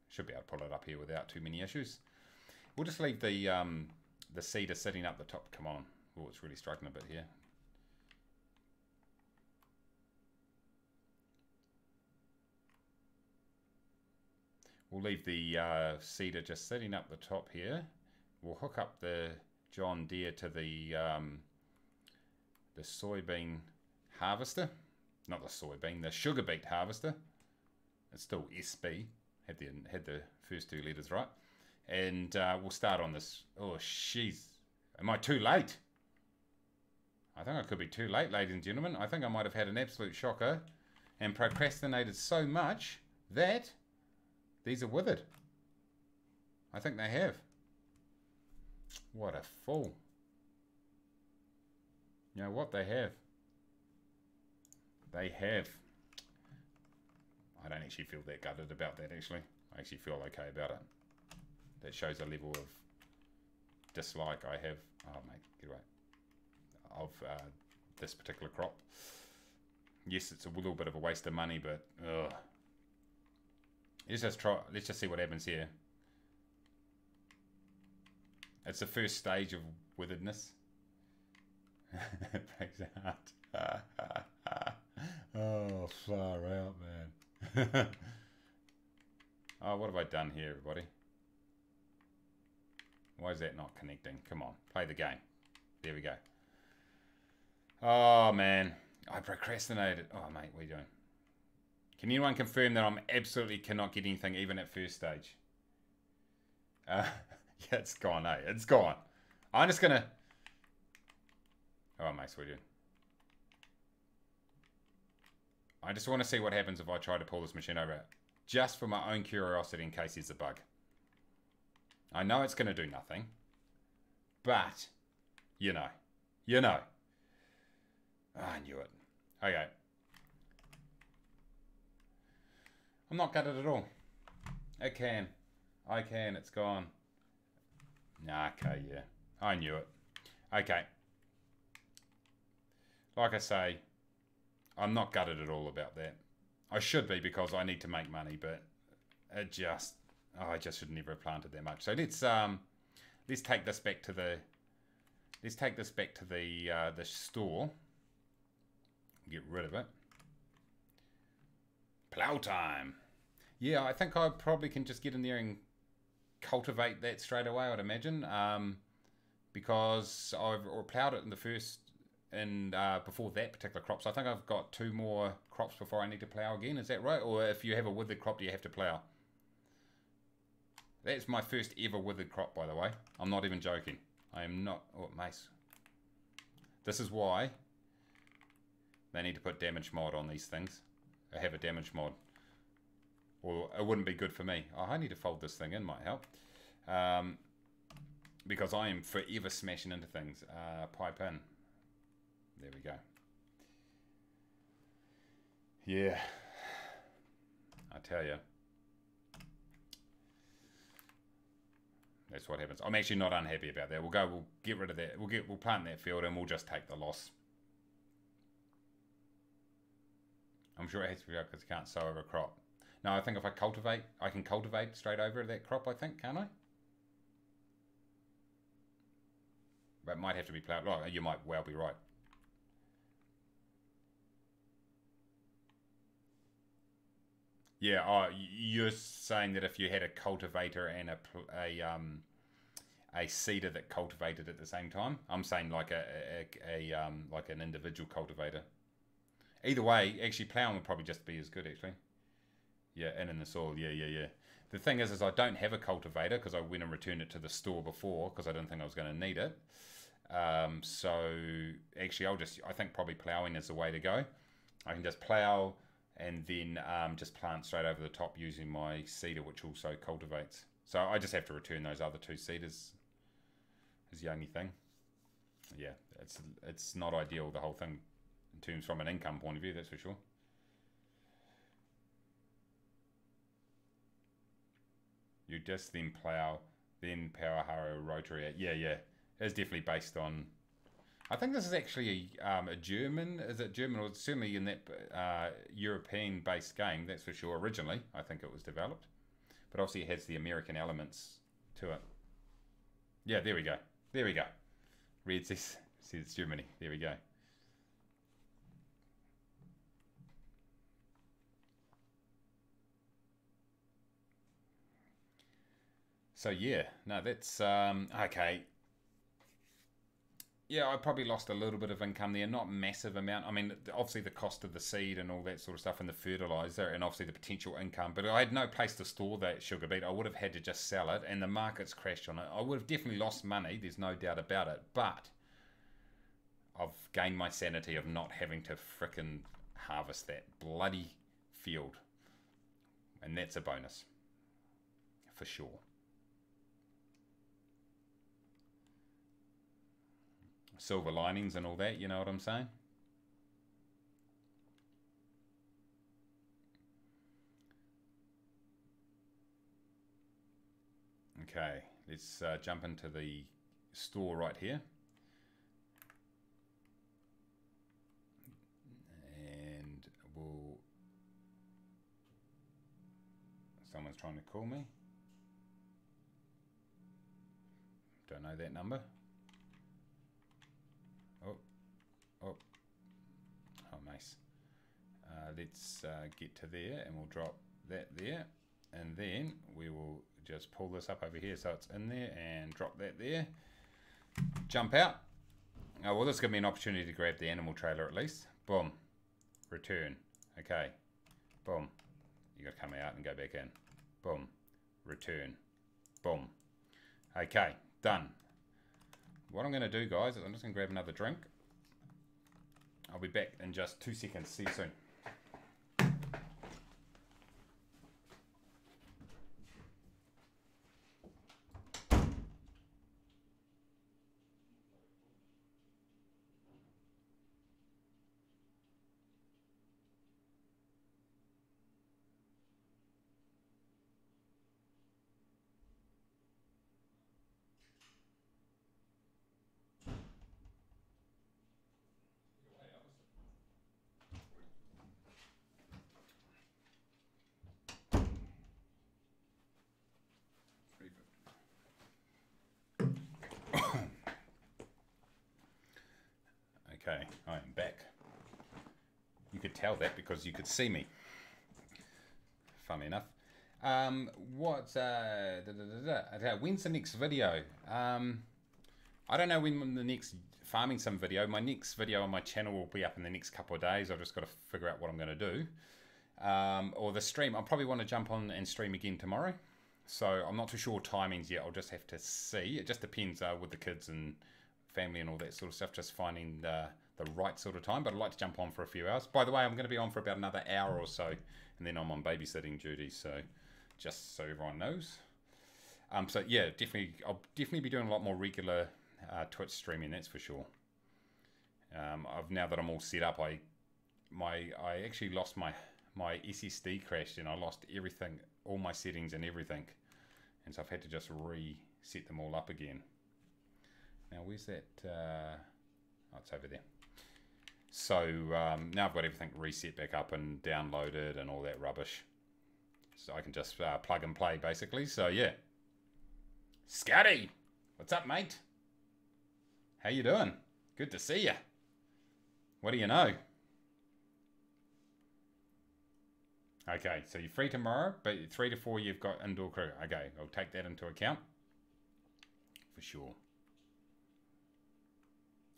should be able to pull it up here without too many issues. We'll just leave the cedar sitting up the top. Come on. Oh, it's really striking a bit here. We'll leave the cedar just sitting up the top here. We'll hook up the John Deere to the soybean harvester. Not the soybean, the sugar beet harvester. It's still SB. Had the first two letters right. And we'll start on this. Oh, jeez. Am I too late? I think I could be too late, ladies and gentlemen. I think I might have had an absolute shocker and procrastinated so much that these are withered. I think they have. What a fool. You know what they have? They have. I don't actually feel that gutted about that, actually. I actually feel okay about it. That shows a level of dislike I have. Oh, mate, get away. Of this particular crop. Yes, it's a little bit of a waste of money, but ugh. Let's just see what happens here. It's the first stage of witheredness. It breaks out. Oh, far out, man. Oh, what have I done here, everybody? Why is that not connecting? Come on, play the game. There we go. Oh, man. I procrastinated. Oh, mate, what are you doing? Can anyone confirm that I'm absolutely cannot get anything even at first stage? Yeah, it's gone, eh? It's gone. I'm just going to... Oh, mate, what are you doing? I just want to see what happens if I try to pull this machine over. Just for my own curiosity in case there's a bug. I know it's going to do nothing. But You know. You know. Oh, I knew it. Okay. I'm not gutted at all. It can. I can. It's gone. Okay, yeah. I knew it. Okay. Like I say, I'm not gutted at all about that. I should be because I need to make money, but it just... Oh, I just should never have planted that much. So let's take this back to the... Let's take this back to the store. Get rid of it. Plow time. Yeah, I think I probably can just get in there and cultivate that straight away, I'd imagine. Because I've ploughed it in the first... And before that particular crop. So I think I've got 2 more crops before I need to plough again. Is that right? Or if you have a withered crop, do you have to plough? That's my first ever withered crop, by the way. I'm not even joking. I am not... Oh, mace. This is why they need to put damage mod on these things. I have a damage mod. Or it wouldn't be good for me. Oh, I need to fold this thing in, might help. Because I am forever smashing into things. Pipe in. There we go. Yeah. I tell you. That's what happens. I'm actually not unhappy about that. We'll get rid of that. We'll plant that field and we'll just take the loss. I'm sure it has to be because you can't sow over a crop. No, I think if I can cultivate straight over that crop, I think, can't I? But it might have to be ploughed. Oh, you might well be right. Yeah, you're saying that if you had a cultivator and a seeder that cultivated at the same time. I'm saying like like an individual cultivator. Either way, actually ploughing would probably just be as good actually. Yeah, and in the soil. Yeah. The thing is I don't have a cultivator because I went and returned it to the store before because I didn't think I was going to need it. So actually I think probably ploughing is the way to go. I can just plough and then just plant straight over the top using my seeder, which also cultivates. So I just have to return those other 2 seeders is the only thing. Yeah, it's not ideal, the whole thing, in terms from an income point of view, that's for sure. You just then plough, then power harrow rotary. Yeah. It's definitely based on... I think this is actually a German. Is it German? Or it's certainly in that European-based game, that's for sure. Originally, I think it was developed. But obviously it has the American elements to it. Yeah, there we go. There we go. Red says it's Germany. There we go. So yeah, no, that's okay. Yeah, I probably lost a little bit of income there, not massive amount. I mean, obviously the cost of the seed and all that sort of stuff and the fertilizer and obviously the potential income. But I had no place to store that sugar beet. I would have had to just sell it and the market's crashed on it. I would have definitely lost money. There's no doubt about it. But I've gained my sanity of not having to frickin' harvest that bloody field. And that's a bonus. For sure. Silver linings and all that, you know what I'm saying? Okay, let's jump into the store right here. And we'll... Someone's trying to call me. Don't know that number. Oh, nice. Let's get to there and we'll drop that there. And then we will just pull this up over here so it's in there and drop that there. Jump out. Oh, well, this gives me an opportunity to grab the animal trailer at least. Boom. Return. Okay. Boom. You got to come out and go back in. Boom. Return. Boom. Okay. Done. What I'm going to do, guys, is I'm just going to grab another drink. I'll be back in just 2 seconds. See you soon. Okay, I am back. You could tell that because you could see me. Funny enough. When's the next video? I don't know when the next farming sim video. My next video on my channel will be up in the next couple of days. I've just got to figure out what I'm going to do. Or the stream. I'll probably want to jump on and stream again tomorrow. So I'm not too sure timings yet. I'll just have to see. It just depends with the kids and family and all that sort of stuff. Just finding the right sort of time. But I'd like to jump on for a few hours. By the way, I'm going to be on for about another hour or so. And then I'm on babysitting duty. So just so everyone knows. So yeah, I'll definitely be doing a lot more regular Twitch streaming. That's for sure. Now that I'm all set up, I actually lost my SSD crashed and I lost everything, all my settings and everything, and so I've had to just reset them all up again. Now where's that? Oh, it's over there. So now I've got everything reset back up and downloaded and all that rubbish, so I can just plug and play basically. So yeah, Scotty, what's up, mate? How you doing? Good to see you. What do you know? Okay, so you're free tomorrow, but 3 to 4 you've got indoor crew. Okay, I'll take that into account for sure.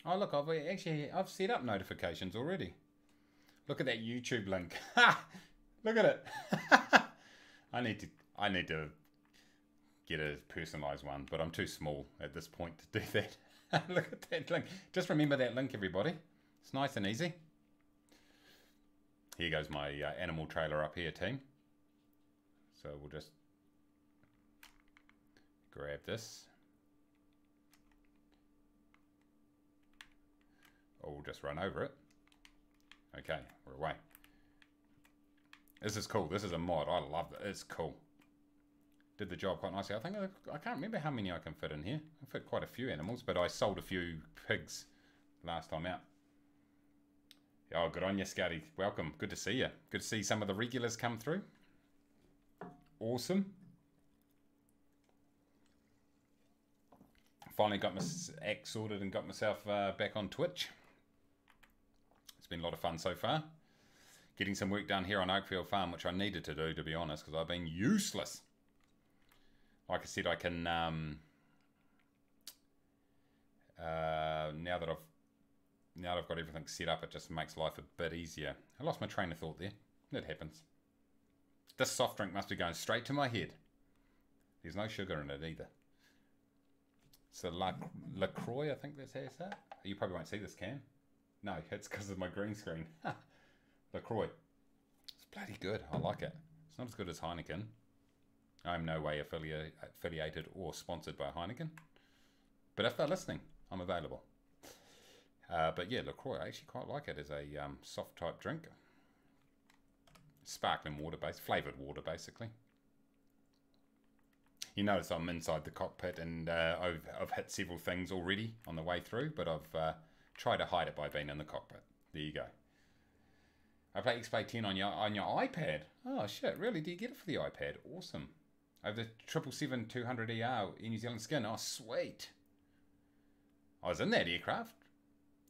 Oh look, I've set up notifications already. Look at that YouTube link. Ha! Look at it. I need to get a personalized one, but I'm too small at this point to do that. Look at that link. Just remember that link, everybody. It's nice and easy. Here goes my animal trailer up here, team. So we'll just grab this. Or we'll just run over it. Okay, we're away. This is cool. This is a mod. I love it. It's cool. Did the job quite nicely. I think I can't remember how many I can fit in here. I fit quite a few animals, but I sold a few pigs last time out. Oh, good on you, Scotty. Welcome. Good to see you. Good to see some of the regulars come through. Awesome. Finally got my act sorted and got myself back on Twitch. It's been a lot of fun so far. Getting some work done here on Oakfield Farm, which I needed to do, to be honest, because I've been useless. Like I said, I can... now that I've got everything set up, it just makes life a bit easier. I lost my train of thought there. It happens. This soft drink must be going straight to my head. There's no sugar in it either. So LaCroix, I think that's how you say it. You probably won't see this, Cam. No, it's because of my green screen. LaCroix. It's bloody good. I like it. It's not as good as Heineken. I'm no way affiliated or sponsored by Heineken. But if they're listening, I'm available. But yeah, LaCroix, I actually quite like it as a soft type drink. Sparkling water based, flavoured water basically. You notice I'm inside the cockpit and I've hit several things already on the way through, but I've tried to hide it by being in the cockpit. There you go. I play X-Play 10 on your iPad. Oh shit, really? Do you get it for the iPad? Awesome. I have the 777-200ER in New Zealand skin. Oh sweet. I was in that aircraft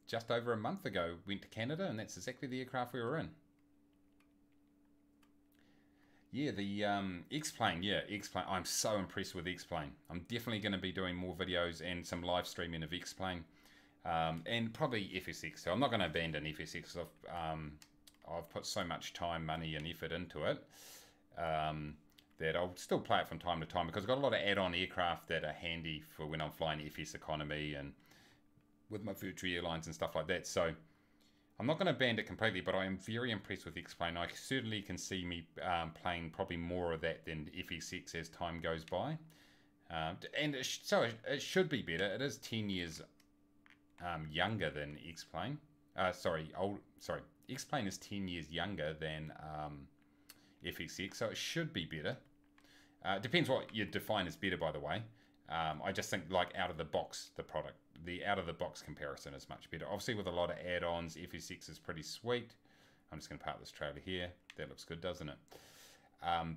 just over a month ago. Went to Canada and that's exactly the aircraft we were in. Yeah, the X-Plane. Yeah, X-Plane. I'm so impressed with X-Plane. I'm definitely going to be doing more videos and some live streaming of X-Plane. And probably FSX. So I'm not going to abandon FSX. I've put so much time, money and effort into it that I'll still play it from time to time because I've got a lot of add-on aircraft that are handy for when I'm flying FS economy and with my virtual airlines and stuff like that. So I'm not going to ban it completely, but I am very impressed with X-Plane. I certainly can see me playing probably more of that than FSX as time goes by. And so it should be better. It is 10 years younger than X-Plane. X-Plane is 10 years younger than FSX, so it should be better. Depends what you define as better, by the way. I just think like out of the box, the out of the box comparison is much better. Obviously with a lot of add-ons, FSX is pretty sweet. I'm just going to park this trailer here. That looks good, doesn't it?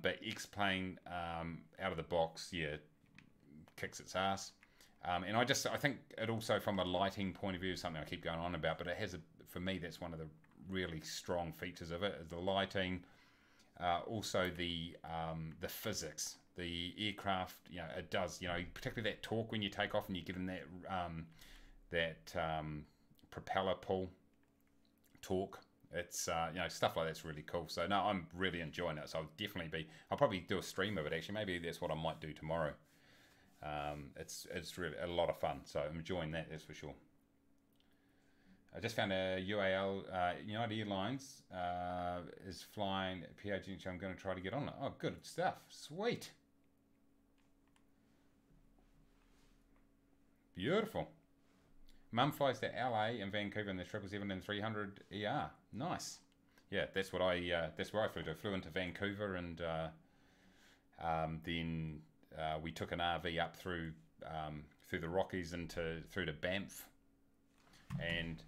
But X-Plane out of the box, yeah, kicks its ass. And I think it also, from a lighting point of view, is something I keep going on about, but it has, for me, that's one of the really strong features of it, is the lighting, also the physics. The aircraft, it does, particularly that torque when you take off and you get in that propeller pull torque. It's stuff like that's really cool. So no, I'm really enjoying it. So I'll probably do a stream of it actually. Maybe that's what I might do tomorrow. It's really a lot of fun. So I'm enjoying that, that's for sure. I just found a UAL, United Airlines is flying PAG, so I'm going to try to get on it. Oh, good stuff. Sweet. Beautiful. Mum flies to LA and Vancouver in the 777 and 300 ER. Nice. Yeah, that's where I flew to. I flew into Vancouver, and then we took an RV up through the Rockies through to Banff. And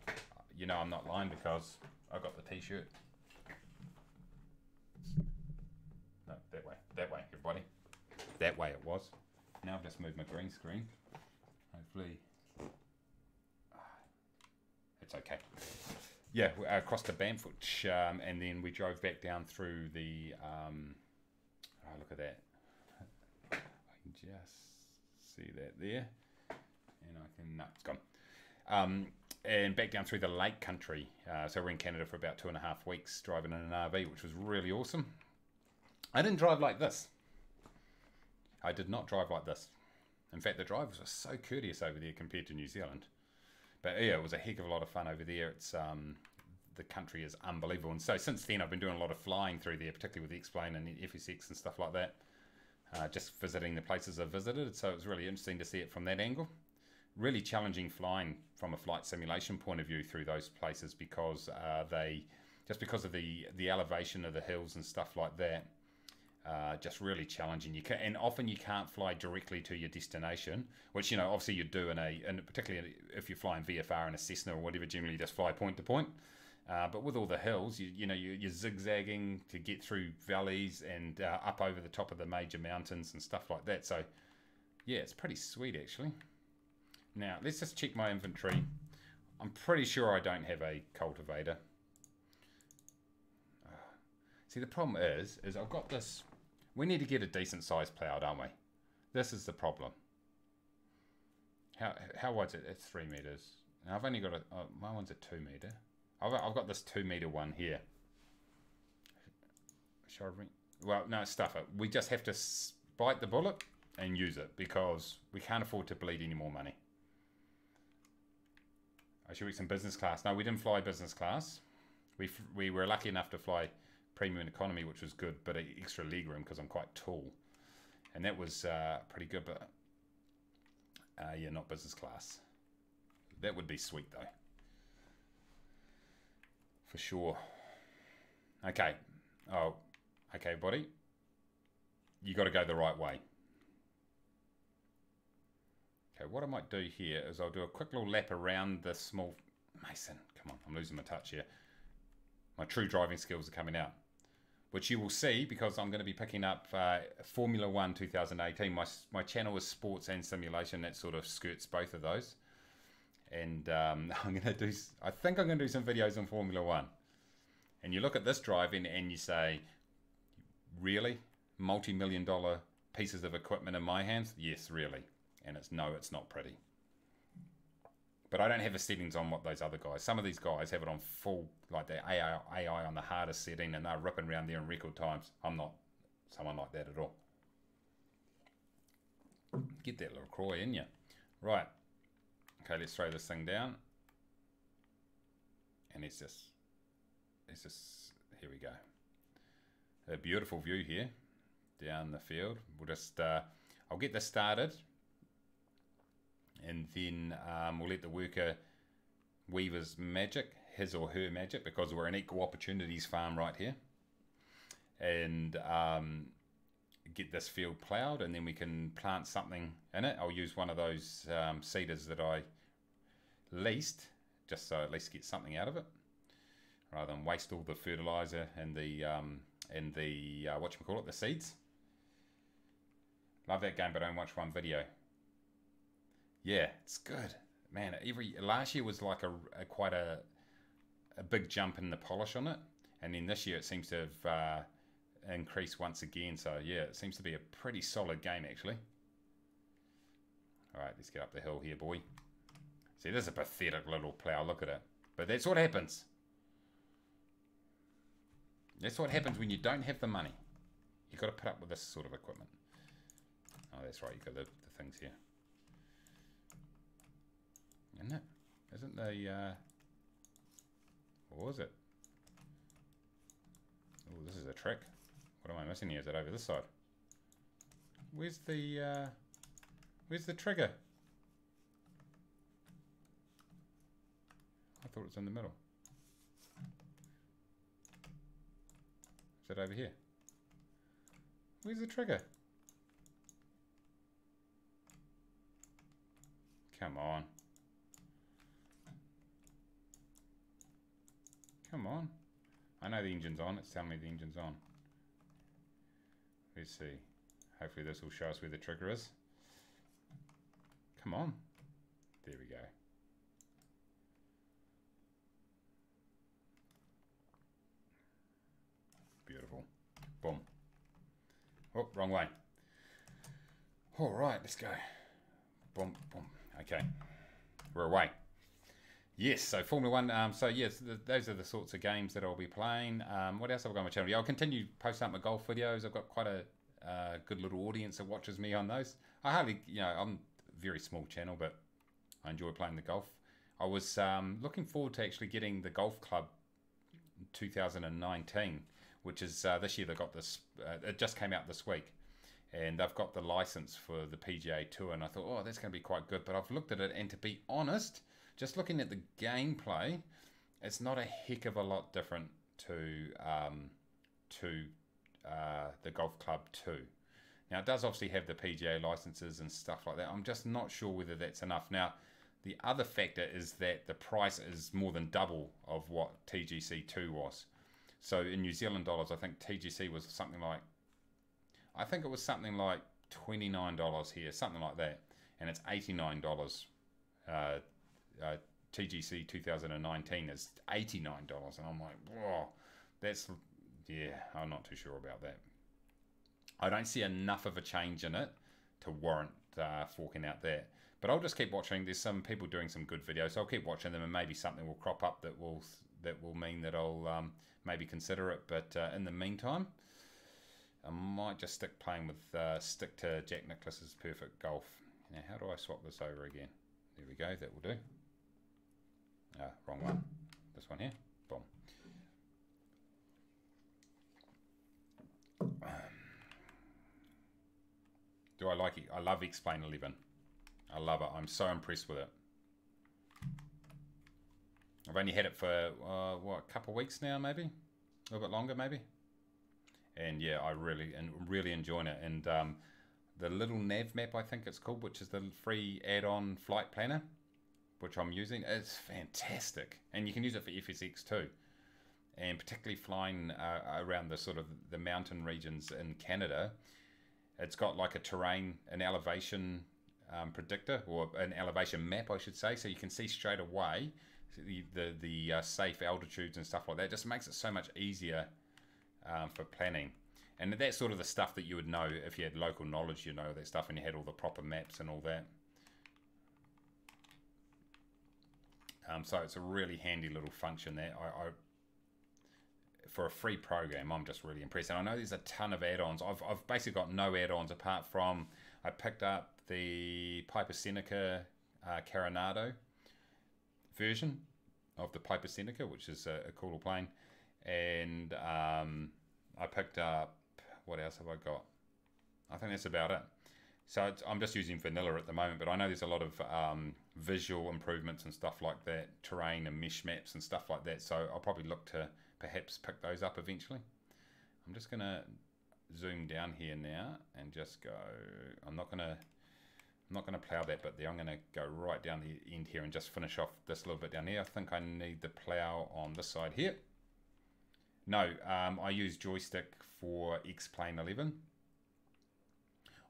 I'm not lying because I got the t-shirt. No, that way, everybody. That way it was. Now I've just moved my green screen. Hopefully it's okay. Yeah, across to Banff, and then we drove back down through the look at that. I can just see that there, and no, it's gone. And back down through the lake country. So we're in Canada for about 2.5 weeks, driving in an RV, which was really awesome. I didn't drive like this. I did not drive like this. In fact, the drivers were so courteous over there compared to New Zealand. But yeah, it was a heck of a lot of fun over there. It's the country is unbelievable. And so since then, I've been doing a lot of flying through there, particularly with the X-Plane and the FSX and stuff like that. Just visiting the places I've visited. So it was really interesting to see it from that angle. Really challenging flying from a flight simulation point of view through those places, because because of the elevation of the hills and stuff like that, just really challenging. And often you can't fly directly to your destination, which obviously you do and particularly if you're flying VFR in a Cessna or whatever, generally you just fly point to point. But with all the hills, you're zigzagging to get through valleys and up over the top of the major mountains and stuff like that. So yeah, it's pretty sweet actually. Now, let's just check my inventory. I'm pretty sure I don't have a cultivator. See, the problem is I've got this. We need to get a decent sized plough, don't we? This is the problem. How wide's it? It's 3 meters. Now, I've only got my one's a 2 meter. I've got this 2 meter one here. Shall I bring? Well, no, stuff it. We just have to bite the bullet and use it, because we can't afford to bleed any more money. I should reach some business class. No, we didn't fly business class. We were lucky enough to fly premium economy, which was good, but extra leg room because I'm quite tall, and that was pretty good. But yeah, not business class. That would be sweet though, for sure. Okay. Oh, okay, buddy. You got to go the right way. Okay, what I might do here is I'll do a quick little lap around the small... Mason, come on, I'm losing my touch here. My true driving skills are coming out, which you will see because I'm going to be picking up Formula 1 2018. My channel is sports and simulation. That sort of skirts both of those. And I think I'm going to do some videos on Formula 1. And you look at this driving and you say, really? Multi-million-dollar pieces of equipment in my hands? Yes, really. And it's not pretty. But I don't have the settings on what those other guys. Some of these guys have it on full, like their AI on the hardest setting, and they're ripping around there in record times. I'm not someone like that at all. Get that little Croy in you. Right. Okay, let's throw this thing down. And it's just, here we go. A beautiful view here down the field. We'll just, I'll get this started. And then we'll let the worker weave his magic, his or her magic, because we're an equal opportunities farm right here. And get this field ploughed, and then we can plant something in it. I'll use one of those seeders that I leased, just so at least get something out of it, rather than waste all the fertilizer and the whatchamacallit, the seeds. Love that game, but I only watch one video. Yeah, it's good. Man, last year was like quite a big jump in the polish on it, and then this year it seems to have increased once again. So yeah, it seems to be a pretty solid game actually. All right, let's get up the hill here, boy. See, this is a pathetic little plough. Look at it. But that's what happens. That's what happens when you don't have the money. You've got to put up with this sort of equipment. Oh, that's right. You've got the things here. Isn't it? Isn't the... what was it? Oh, this is a trick. What am I missing here? Is it over this side? Where's the trigger? I thought it was in the middle. Is it over here? Where's the trigger? Come on. Come on. I know the engine's on. It's telling me the engine's on. Let's see. Hopefully this will show us where the trigger is. Come on. There we go. Beautiful. Boom. Oh, wrong way. All right, let's go. Boom, boom. Okay. We're away. Yes, so Formula One. So yes, those are the sorts of games that I'll be playing. What else have I got on my channel? Yeah, I'll continue posting up my golf videos. I've got quite a good little audience that watches me on those. I hardly, I'm a very small channel, but I enjoy playing the golf. I was looking forward to actually getting the golf club 2019, which is this year. They got this. It just came out this week, and they've got the license for the PGA Tour. And I thought, oh, that's going to be quite good. But I've looked at it, and to be honest, just looking at the gameplay, it's not a heck of a lot different to the Golf Club 2. Now, it does obviously have the PGA licenses and stuff like that. I'm just not sure whether that's enough. Now, the other factor is that the price is more than double of what TGC 2 was. So in New Zealand dollars, I think TGC was something like, I think it was something like $29 here, something like that. And it's $89. TGC 2019 is $89, and I'm like, whoa, that's, yeah, I'm not too sure about that. I don't see enough of a change in it to warrant forking out that. But I'll just keep watching. There's some people doing some good videos, so I'll keep watching them, and maybe something will crop up that will mean that I'll maybe consider it. But in the meantime, I might just stick to Jack Nicklaus's Perfect Golf. Now, how do I swap this over again? There we go. That will do. Wrong one. This one here. Boom. Do I like it? I love X-Plane 11. I love it. I'm so impressed with it. I've only had it for, what, a couple of weeks now, maybe? A little bit longer, maybe? And yeah, I really enjoying it. And the little nav map, I think it's called, which is the free add-on flight planner, which I'm using, it's fantastic. And you can use it for FSX too. And particularly flying around the sort of the mountain regions in Canada, it's got like a terrain, an elevation predictor, or an elevation map, I should say, so you can see straight away the safe altitudes and stuff like that. It just makes it so much easier for planning. And that's sort of the stuff that you would know if you had local knowledge, that stuff, and you had all the proper maps and all that. So it's a really handy little function there. For a free program, I'm just really impressed. And I know there's a ton of add-ons. I've basically got no add-ons apart from I picked up the Piper Seneca Coronado version of the Piper Seneca, which is a cool plane. And I picked up, what else have I got? I think that's about it. So I'm just using vanilla at the moment, but I know there's a lot of visual improvements and stuff like that, terrain and mesh maps and stuff like that. So I'll probably look to perhaps pick those up eventually. I'm just going to zoom down here now and just go. I'm not going to plow that bit there. I'm going to go right down the end here and just finish off this little bit down here. I think I need the plow on this side here. No, I use joystick for X-Plane 11.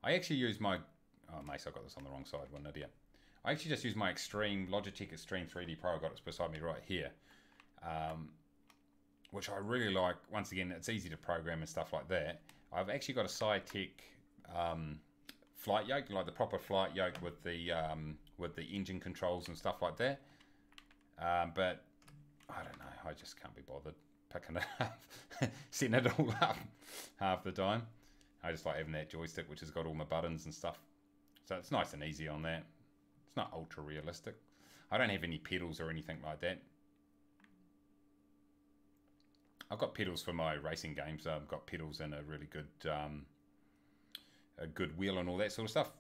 I actually use my... Oh, Mace, I got this on the wrong side. What an idiot. I actually just use my Logitech Extreme 3D Pro. I got it beside me right here. Which I really like. Once again, it's easy to program and stuff like that. I've actually got a Sci-Tech flight yoke, like the proper flight yoke with the engine controls and stuff like that. But I don't know. I just can't be bothered picking it up, setting it all up half the time. I just like having that joystick, which has got all my buttons and stuff. So it's nice and easy on that. It's not ultra realistic. I don't have any pedals or anything like that. I've got pedals for my racing games. I've got pedals and a really good wheel and all that sort of stuff.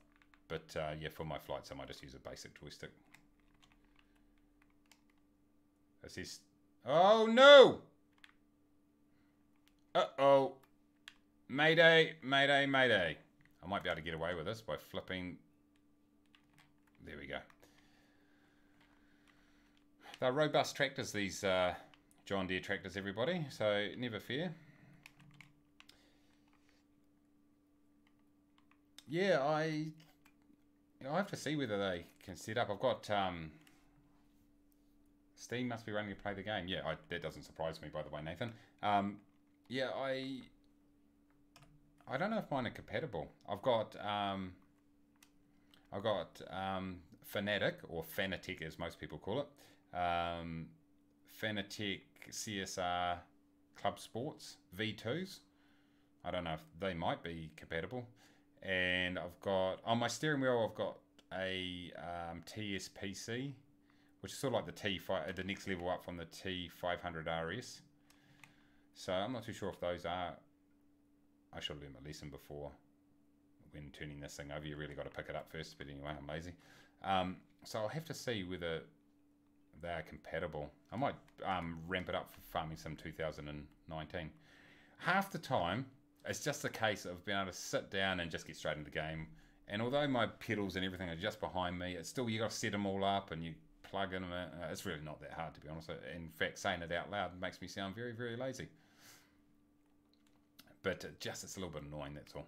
But yeah, for my flight sim, I just use a basic joystick. It says, oh no! Uh-oh. Mayday, mayday, mayday. I might be able to get away with this by flipping. There we go. They're robust tractors, these John Deere tractors, everybody, so never fear. Yeah, I have to see whether they can set up. I've got Steam must be running to play the game. Yeah, that doesn't surprise me, by the way, Nathan. Yeah, I don't know if mine are compatible. I've got Fanatic, or Fanatic as most people call it. Fanatic CSR Club Sports V2s. I don't know if they might be compatible. And I've got, on my steering wheel, I've got a TSPC, which is sort of like the next level up from the T500 RS. So I'm not too sure if those are. I should have learned my lesson before when turning this thing over. You really got to pick it up first, but anyway, I'm lazy. So I'll have to see whether they are compatible. I might ramp it up for Farming Sim 2019. Half the time, it's just a case of being able to sit down and just get straight into the game. And although my pedals and everything are just behind me, it's still, you got to set them all up and you plug in them. It's really not that hard, to be honest. In fact, saying it out loud makes me sound very, very lazy. But it's a little bit annoying, that's all.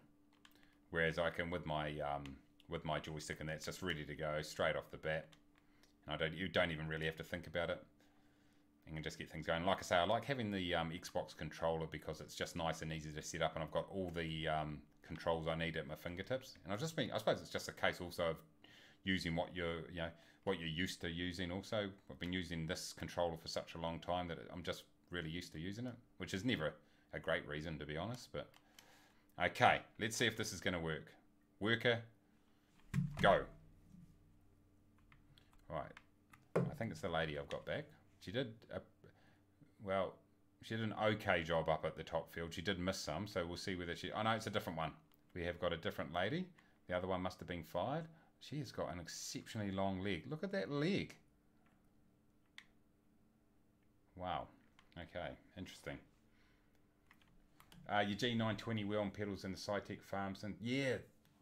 Whereas I can, with my joystick and that's just ready to go straight off the bat. And you don't even really have to think about it. You can just get things going. Like I say, I like having the Xbox controller because it's just nice and easy to set up, and I've got all the controls I need at my fingertips. And I suppose it's just a case also of using what you're used to using. Also, I've been using this controller for such a long time that I'm just really used to using it, which is never a great reason, to be honest. But okay, let's see if this is going to work. Worker, go. Right, I think it's the lady I've got back. She did she did an okay job up at the top field. She did miss some, so we'll see whether she. Oh no, it's a different one. We have got a different lady. The other one must have been fired. She has got an exceptionally long leg. Look at that leg. Wow. Okay, interesting. Your G920 wheel and pedals in the Sci-Tech Farms, and yeah,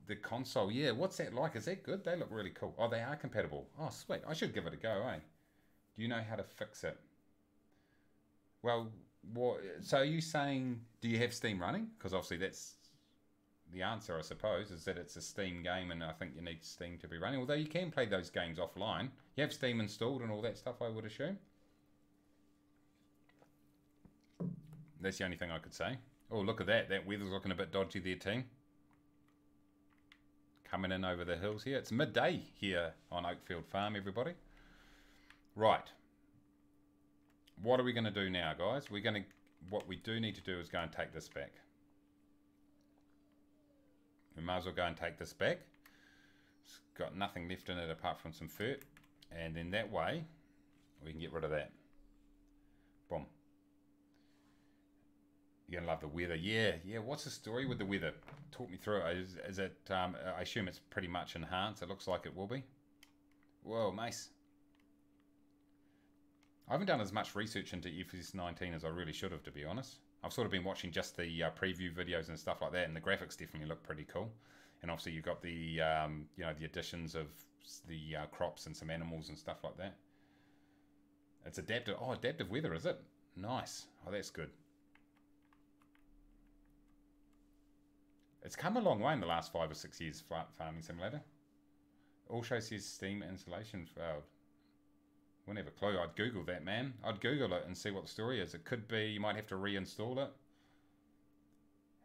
the console. Yeah, what's that like? Is that good? They look really cool. Oh, they are compatible. Oh, sweet. I should give it a go, eh? Do you know how to fix it? Well, so are you saying, do you have Steam running? Because obviously that's the answer, I suppose, is that it's a Steam game, and I think you need Steam to be running. Although you can play those games offline. You have Steam installed and all that stuff, I would assume. That's the only thing I could say. Oh, look at that. That weather's looking a bit dodgy there, team. Coming in over the hills here. It's midday here on Oakfield Farm, everybody. Right. What are we going to do now, guys? What we do need to do is go and take this back. We might as well go and take this back. It's got nothing left in it apart from some fert. And then that way, we can get rid of that. Boom. You're going to love the weather. Yeah. What's the story with the weather? Talk me through it. Is it, I assume it's pretty much enhanced. It looks like it will be. Whoa, mace. I haven't done as much research into FS19 as I really should have, to be honest. I've sort of been watching just the preview videos and stuff like that, and the graphics definitely look pretty cool. And obviously you've got the the additions of the crops and some animals and stuff like that. It's adaptive. Oh, adaptive weather, is it? Nice. Oh, that's good. It's come a long way in the last 5 or 6 years, Farming Simulator. Also says Steam installation failed. Wouldn't have a clue. I'd Google that, man. I'd Google it and see what the story is. It could be you might have to reinstall it.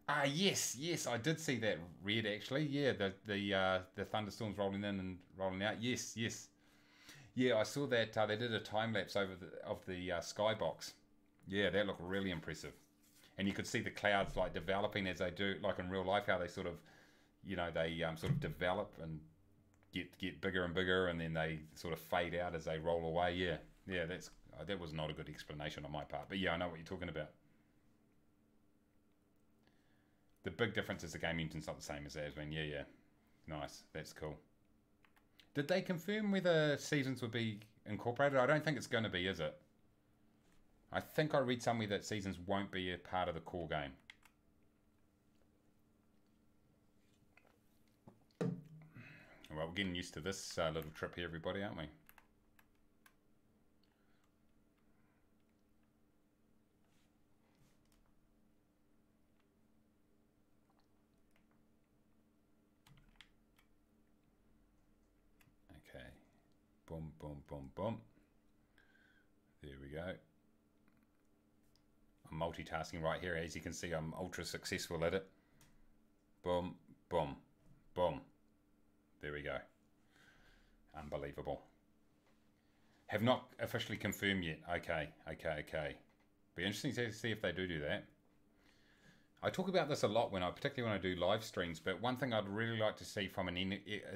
Ah, yes, I did see that red actually. Yeah, the thunderstorms rolling in and rolling out. Yes. Yeah, I saw that they did a time lapse of the skybox. Yeah, that looked really impressive. And you could see the clouds like developing as they do, like in real life, how they sort of, they sort of develop and get bigger and bigger, and then they sort of fade out as they roll away. Yeah, that was not a good explanation on my part, but yeah, I know what you're talking about. The big difference is the game engine's not the same as theirs. Yeah. Nice. That's cool. Did they confirm whether seasons would be incorporated? I don't think it's going to be, is it? I think I read somewhere that seasons won't be a part of the core game. Well, we're getting used to this little trip here, everybody, aren't we? Okay. Boom, boom, boom, boom. There we go. I'm multitasking right here. As you can see, I'm ultra successful at it. Boom, boom, boom. There we go. Unbelievable. Have not officially confirmed yet. Okay. Be interesting to see if they do that. I talk about this a lot particularly when I do live streams, but one thing I'd really like to see from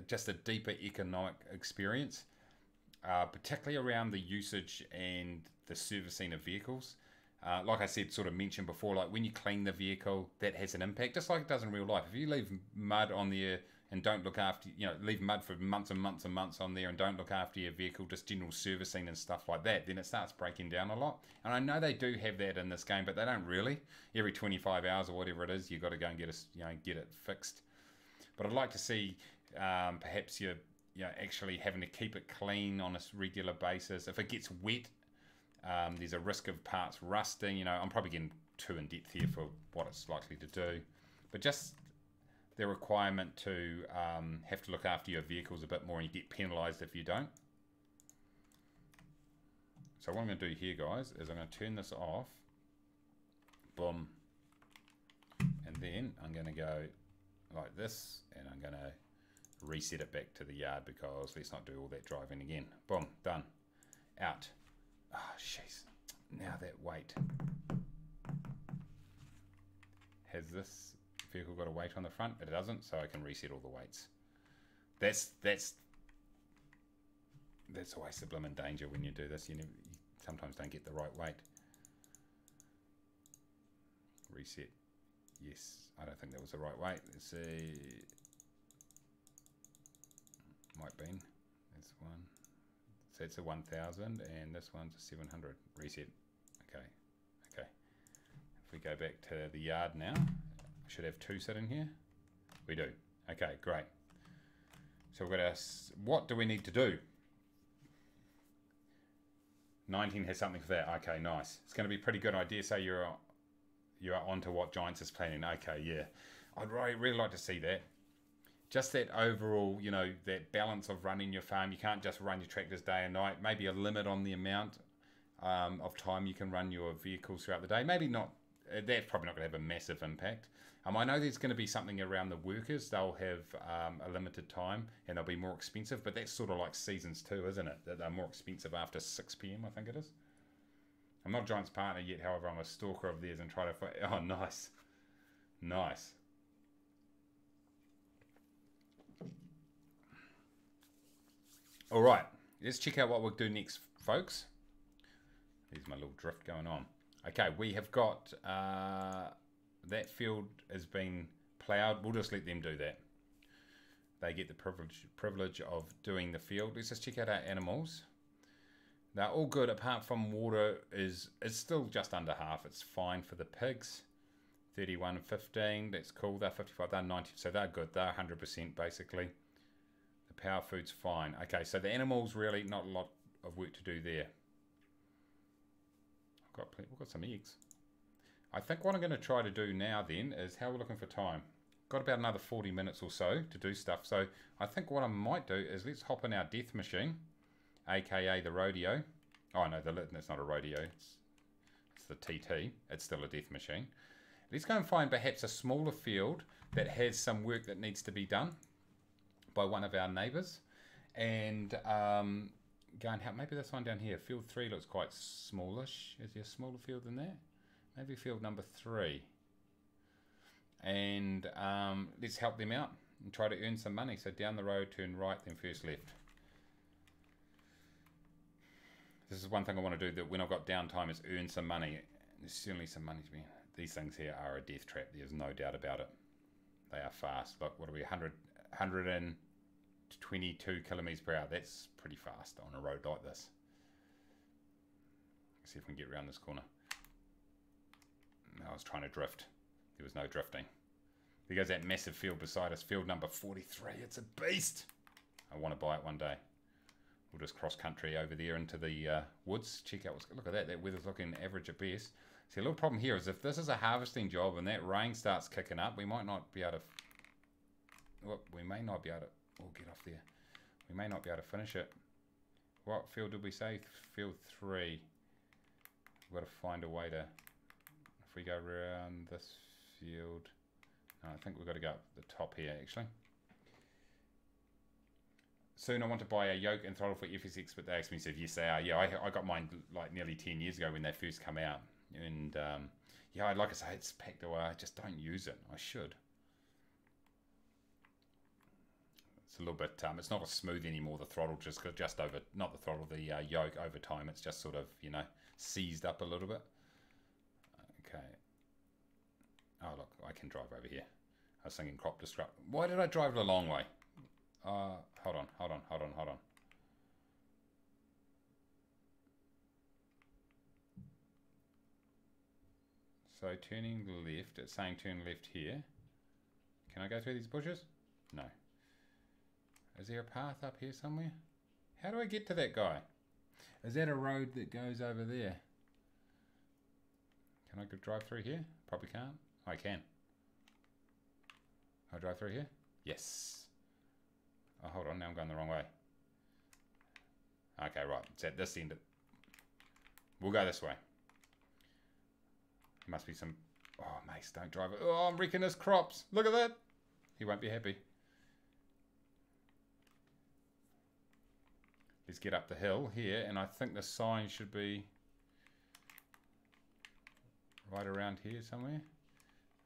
just a deeper economic experience, particularly around the usage and the servicing of vehicles. Like I said, sort of mentioned before, like when you clean the vehicle, that has an impact, just like it does in real life. If you leave mud on there and don't look after, leave mud for months and months and months on there and don't look after your vehicle, just general servicing and stuff like that, then it starts breaking down a lot. And I know they do have that in this game, but they don't really. Every 25 hours or whatever it is, you've got to go and get it fixed. But I'd like to see perhaps you're actually having to keep it clean on a regular basis. If it gets wet, there's a risk of parts rusting. I'm probably getting too in depth here for what it's likely to do, but just the requirement to have to look after your vehicles a bit more, and you get penalised if you don't. So what I'm going to do here, guys, is I'm going to turn this off. Boom. And then I'm going to go like this, and I'm going to reset it back to the yard because let's not do all that driving again. Boom. Done. Out. Oh, jeez. Now that weight. Has this vehicle got a weight on the front? It doesn't, so I can reset all the weights. That's always the blooming danger when you do this. You sometimes don't get the right weight. Reset. Yes, I don't think that was the right weight. Let's see. Might be. That's one. So it's a 1000 and this one's a 700. Reset. Okay. If we go back to the yard now, we should have two sitting here. We do. Okay, great. So we've got what do we need to do? 19 has something for that. Okay, nice. It's going to be a pretty good idea. So you're onto what Giants is planning. Okay, yeah. I'd really like to see that. Just that overall, that balance of running your farm. You can't just run your tractors day and night. Maybe a limit on the amount of time you can run your vehicles throughout the day. Maybe not. That's probably not going to have a massive impact. I know there's going to be something around the workers. They'll have a limited time and they'll be more expensive. But that's sort of like seasons too, isn't it? That they're more expensive after 6 p.m, I think it is. I'm not Giants' partner yet. However, I'm a stalker of theirs and try to find... Oh, nice. Nice. All right, let's check out what we'll do next, folks. There's my little drift going on. Okay, we have got that field has been ploughed. We'll just let them do that. They get the privilege of doing the field. Let's just check out our animals. They're all good apart from water it's still just under half. It's fine for the pigs. 31.15, that's cool. They're 55, they're 90, so they're good. They're 100% basically. Power food's fine. Okay, so the animals really not a lot of work to do there. We've got some eggs. I think what I'm going to try to do now then is how we're looking for time. got about another 40 minutes or so to do stuff. So I think what I might do is let's hop in our death machine, aka the rodeo. Oh no, that's not a rodeo. It's the TT. It's still a death machine. Let's go and find perhaps a smaller field that has some work that needs to be done by one of our neighbours, and go and help. Maybe this one down here, field 3 looks quite smallish. Is there a smaller field than that? Maybe field number 3. And let's help them out and try to earn some money. So down the road, turn right, then first left. This is one thing I want to do, that when I've got downtime, is earn some money. There's certainly some money to be. These things here are a death trap. There's no doubt about it. They are fast. Look, what are we, 122 kilometers per hour. That's pretty fast on a road like this. Let's see if we can get around this corner. No, I was trying to drift. There was no drifting. There goes that massive field beside us. Field number 43. It's a beast. I want to buy it one day. We'll just cross country over there into the woods. Check out what's... Look at that. That weather's looking average at best. See, a little problem here is if this is a harvesting job and that rain starts kicking up, we might not be able to... Well, we may not be able to... We'll get off there. We may not be able to finish it. What field did we say? Field 3. We've got to find a way to... If we go around this field... No, I think we've got to go up the top here, actually. Soon I want to buy a yoke and throttle for FSX, but they asked me, said, yes, they are. Yeah, I got mine like nearly 10 years ago when they first come out. And, yeah, like I say, it's packed away. I just don't use it. I should. It's a little bit, it's not as smooth anymore, the throttle, just over, not the throttle, the yoke over time. It's just sort of, you know, seized up a little bit. Okay. Oh, look, I can drive over here. I was thinking crop disrupt. Why did I drive the long way? Hold on. So turning left, it's saying turn left here. Can I go through these bushes? No. Is there a path up here somewhere? How do I get to that guy? Is that a road that goes over there? Can I drive through here? Probably can't. I can. Can I drive through here? Yes. Oh, hold on. Now I'm going the wrong way. Okay, right. It's at this end. We'll go this way. Must be some... Oh, Mace, don't drive it. Oh, I'm wrecking his crops. Look at that. He won't be happy. Let's get up the hill here, and I think the sign should be right around here somewhere.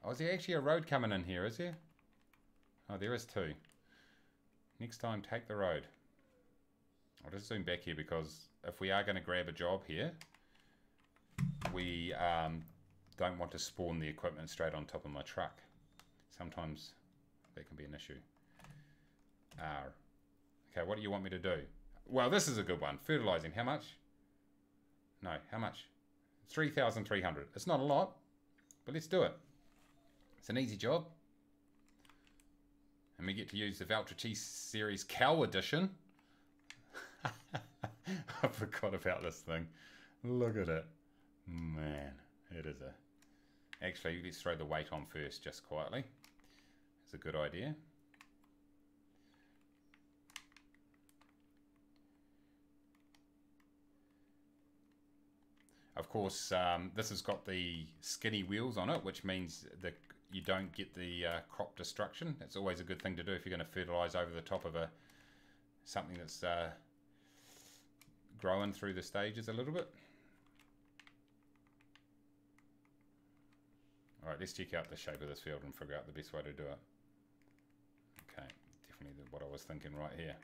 Oh, is there actually a road coming in here, is there? Oh, there is two. Next time, take the road. I'll just zoom back here, because if we are going to grab a job here, we don't want to spawn the equipment straight on top of my truck. Sometimes that can be an issue. Okay, what do you want me to do? Well, this is a good one. Fertilizing, how much? No, how much? 3,300. It's not a lot, but let's do it. It's an easy job. And we get to use the Valtra Cheese Series Cow Edition. I forgot about this thing. Look at it. Man, it is a... Actually, let's throw the weight on first, just quietly. It's a good idea. Of course, this has got the skinny wheels on it, which means that you don't get the crop destruction. It's always a good thing to do if you're going to fertilize over the top of something that's growing through the stages a little bit. All right, let's check out the shape of this field and figure out the best way to do it. Okay, definitely what I was thinking right here.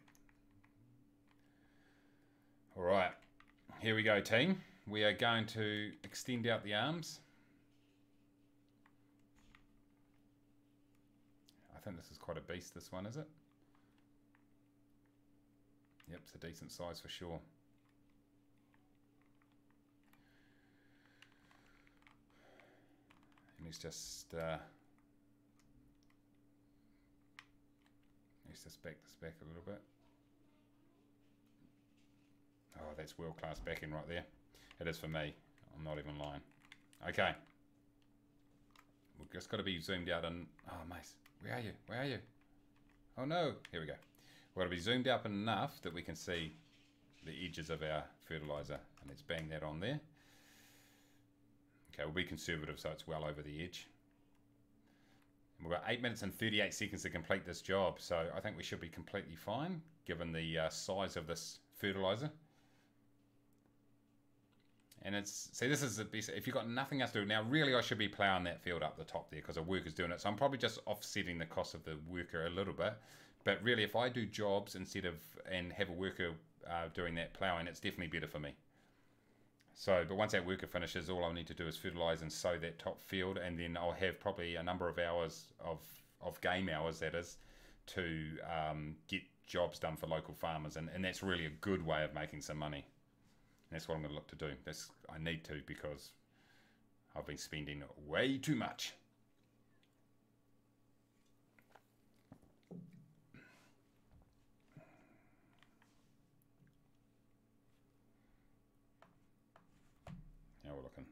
All right, here we go, team. We are going to extend out the arms. I think this is quite a beast, this one, is it? Yep, it's a decent size for sure. And let's just back this back a little bit. Oh, that's world-class backing right there. It is for me. I'm not even lying. Okay. we've just got to be zoomed out and... Oh, Mace, where are you? Where are you? Oh, no. Here we go. We've got to be zoomed up enough that we can see the edges of our fertiliser. And let's bang that on there. Okay, we'll be conservative so it's well over the edge. And we've got 8 minutes and 38 seconds to complete this job. So I think we should be completely fine, given the size of this fertiliser. And it's, see, this is the best, if you've got nothing else to do, now really I should be ploughing that field up the top there because a worker's doing it. So I'm probably just offsetting the cost of the worker a little bit. But really, if I do jobs instead of, and have a worker doing that ploughing, it's definitely better for me. So, but once that worker finishes, all I'll need to do is fertilise and sow that top field, and then I'll have probably a number of hours of game hours, that is, to get jobs done for local farmers. And that's really a good way of making some money. That's what I'm going to look to do. I need to, because I've been spending way too much. Now we're looking.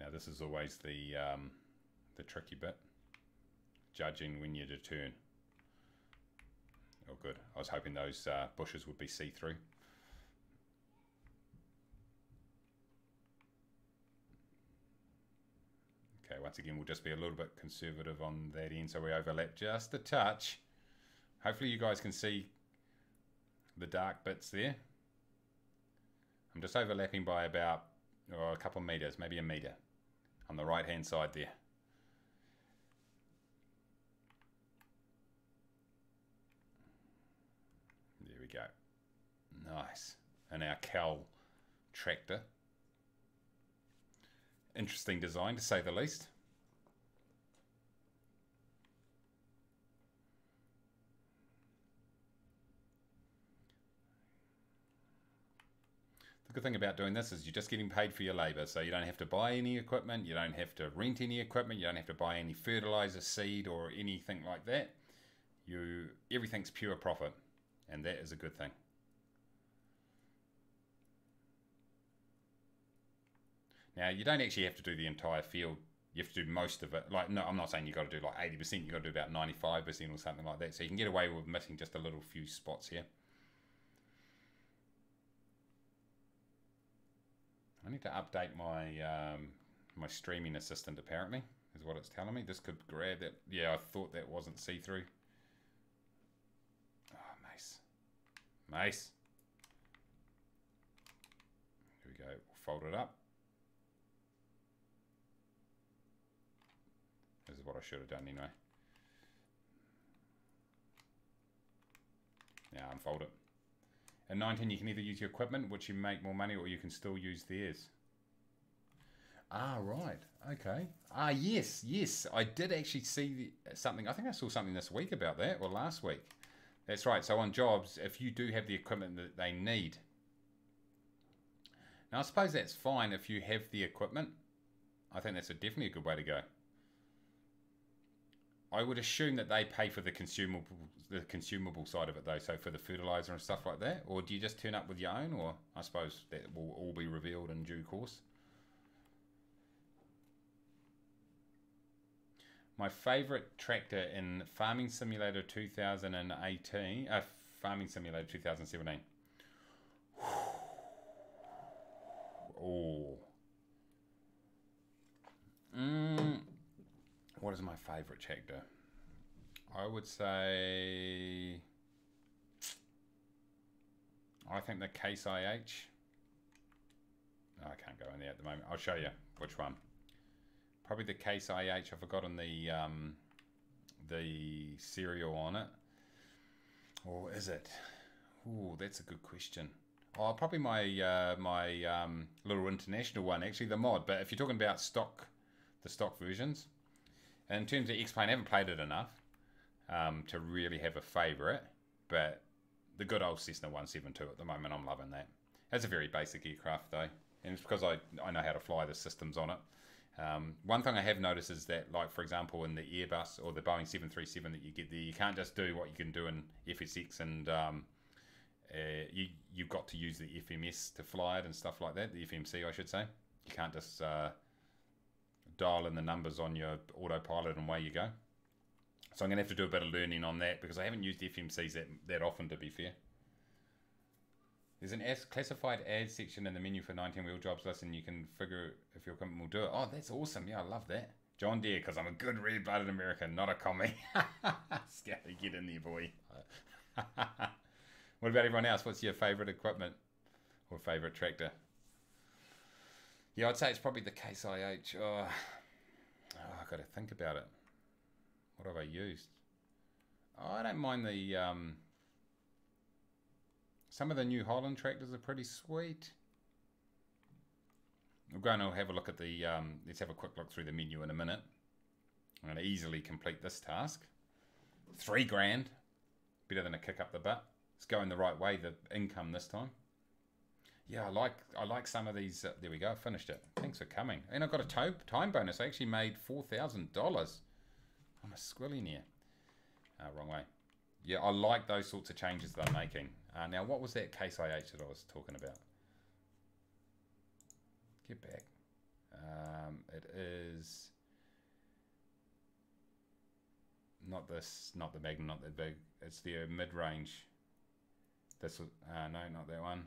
Now this is always the tricky bit, judging when you turn. Oh good, I was hoping those bushes would be see-through. Okay, once again we'll just be a little bit conservative on that end so we overlap just a touch. Hopefully you guys can see the dark bits there. I'm just overlapping by about a couple of meters, maybe a meter, on the right hand side there. There we go. Nice. And our cow tractor. Interesting design, to say the least. The good thing about doing this is you're just getting paid for your labour, so you don't have to buy any equipment, you don't have to rent any equipment, you don't have to buy any fertiliser, seed or anything like that. Everything's pure profit, and that is a good thing. Now, you don't actually have to do the entire field. You have to do most of it. Like, no, I'm not saying you've got to do like 80%. You've got to do about 95% or something like that. So you can get away with missing just a little few spots here. I need to update my my streaming assistant, apparently, is what it's telling me. This could grab that. Yeah, I thought that wasn't see-through. Oh, Mace. Mace. Here we go. We'll fold it up. This is what I should have done anyway. Now unfold it. At 19, you can either use your equipment, which you make more money, or you can still use theirs. Ah, right. Okay. Ah, yes, yes. I did actually see something. I think I saw something this week about that, or last week. That's right. So on jobs, if you do have the equipment that they need. Now, I suppose that's fine if you have the equipment. I think that's definitely a good way to go. I would assume that they pay for the consumable side of it, though, so for the fertiliser and stuff like that. Or do you just turn up with your own? Or I suppose that will all be revealed in due course. My favourite tractor in Farming Simulator 2018, Farming Simulator 2017. Oh. What is my favourite tractor? I would say, I think the Case IH. Oh, I can't go in there at the moment. I'll show you which one. Probably the Case IH. I've forgotten the serial on it. Or is it? Oh, that's a good question. Oh, probably my my little international one, actually, the mod. But if you're talking about the stock versions, and in terms of X-Plane, I haven't played it enough to really have a favourite. But the good old Cessna 172 at the moment, I'm loving that. It's a very basic aircraft though, and it's because I know how to fly the systems on it. One thing I have noticed is that, like, for example, in the Airbus or the Boeing 737 that you get there, you can't just do what you can do in FSX, and you've got to use the FMS to fly it and stuff like that, the FMC, I should say. You can't just dial in the numbers on your autopilot and away you go. So I'm going to have to do a bit of learning on that, because I haven't used FMCs that often, to be fair. There's an classified ads section in the menu for 19-wheel jobs list, and you can figure if your company will do it. Oh, that's awesome. Yeah, I love that. John Deere, because I'm a good red-blooded American, not a commie. Scary, get in there, boy. What about everyone else? What's your favourite equipment or favourite tractor? Yeah, I'd say it's probably the Case IH. Oh, I've got to think about it. What have I used? Oh, I don't mind the... some of the New Holland tractors are pretty sweet. We're going to have a look at the... let's have a quick look through the menu in a minute. I'm going to easily complete this task. $3 grand. Better than a kick up the butt. It's going the right way, the income this time. Yeah, I like some of these. There we go, I finished it. Thanks for coming. And I got a time bonus. I actually made $4,000. I'm a squillionaire. Wrong way. Yeah, I like those sorts of changes they're making. Now, what was that Case IH that I was talking about? Get back. It is not this, not the Magnum, not that big. It's the mid-range. This was, no, not that one.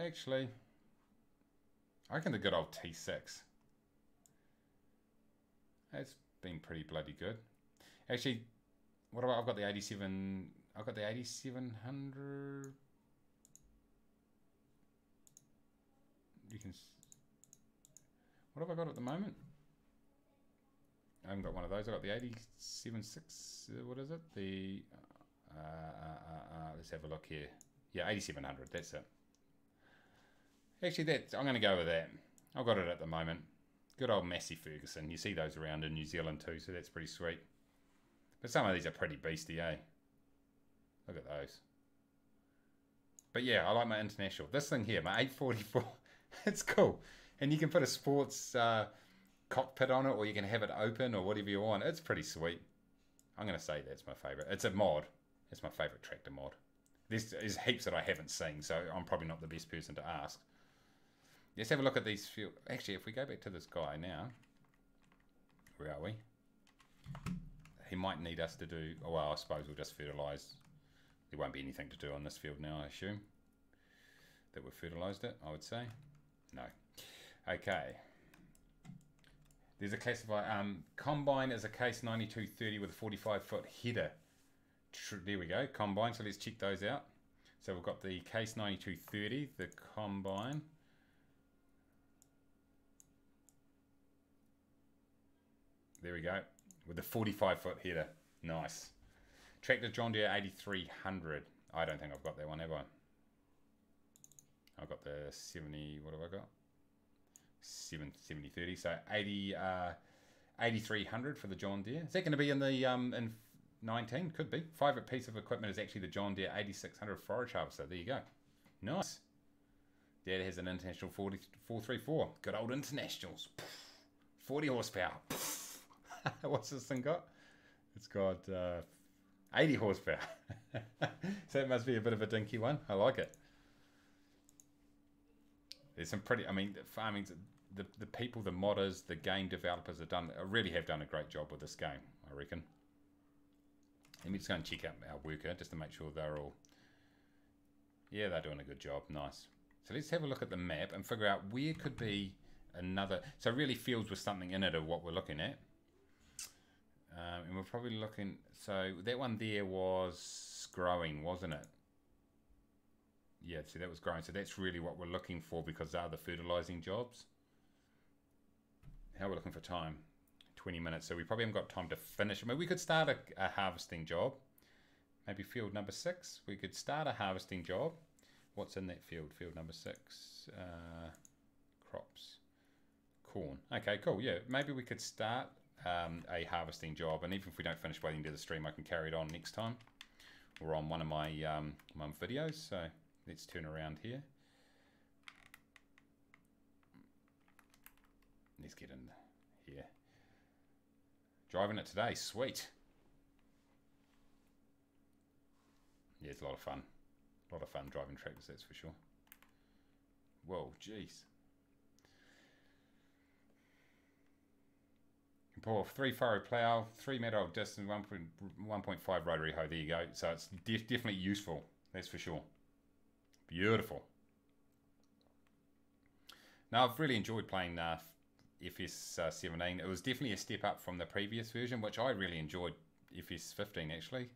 Actually, I reckon the good old T6. It's been pretty bloody good. Actually, what about, I've got the 87, I've got the 8700. You can, what have I got at the moment? I haven't got one of those. I've got the 87.6, what is it? The, let's have a look here. Yeah, 8700, that's it. Actually, I'm going to go with that. I've got it at the moment. Good old Massey Ferguson. You see those around in New Zealand too, so that's pretty sweet. But some of these are pretty beastie, eh? Look at those. But yeah, I like my International. This thing here, my 844, it's cool. And you can put a sports cockpit on it, or you can have it open, or whatever you want. It's pretty sweet. I'm going to say that's my favourite. It's a mod. It's my favourite tractor mod. There's heaps that I haven't seen, so I'm probably not the best person to ask. Let's have a look at these few. Actually, if we go back to this guy now, where are we? He might need us to do, oh, well, I suppose we'll just fertilise. There won't be anything to do on this field now, I assume. That we've fertilised it, I would say. No. Okay. There's a classified, Combine is a Case 9230 with a 45-foot header. There we go, Combine, so let's check those out. So we've got the Case 9230, the Combine. There we go, with the 45-foot header. Nice. Tractor John Deere 8300. I don't think I've got that one, have I? I've got the 70, what have I got? 7030, so 8300 for the John Deere. Is that going to be in the in 19? Could be. Favourite piece of equipment is actually the John Deere 8600 forage harvester. There you go. Nice. Dad has an International 434. Good old Internationals. 40 horsepower. What's this thing got? It's got 80 horsepower. So it must be a bit of a dinky one. I like it. There's some pretty, I mean, farming, the people, the modders, the game developers really have done a great job with this game, I reckon. Let me just go and check out our worker just to make sure they're all, yeah, they're doing a good job. Nice. So let's have a look at the map and figure out where could be another, so really fields with something in it are what we're looking at. And we're probably looking, so that one there was growing, wasn't it? Yeah, see that was growing. So that's really what we're looking for, because they are the fertilising jobs. How are we looking for time? 20 minutes. So we probably haven't got time to finish. I mean, we could start a harvesting job. Maybe field number 6. We could start a harvesting job. What's in that field? Field number 6. Crops. Corn. Okay, cool. Yeah, maybe we could start a harvesting job. And even if we don't finish by the end of the stream, I can carry it on next time. or on one of my videos. So let's turn around here. Let's get in here. Driving it today, sweet. Yeah, it's a lot of fun. A lot of fun driving tractors, that's for sure. Whoa, jeez. Pour 3 furrow plough, 3 meadow distance, 1.5 rotary hoe. There you go. So it's definitely useful, that's for sure. Beautiful. Now, I've really enjoyed playing FS17. It was definitely a step up from the previous version, which I really enjoyed. FS15 actually.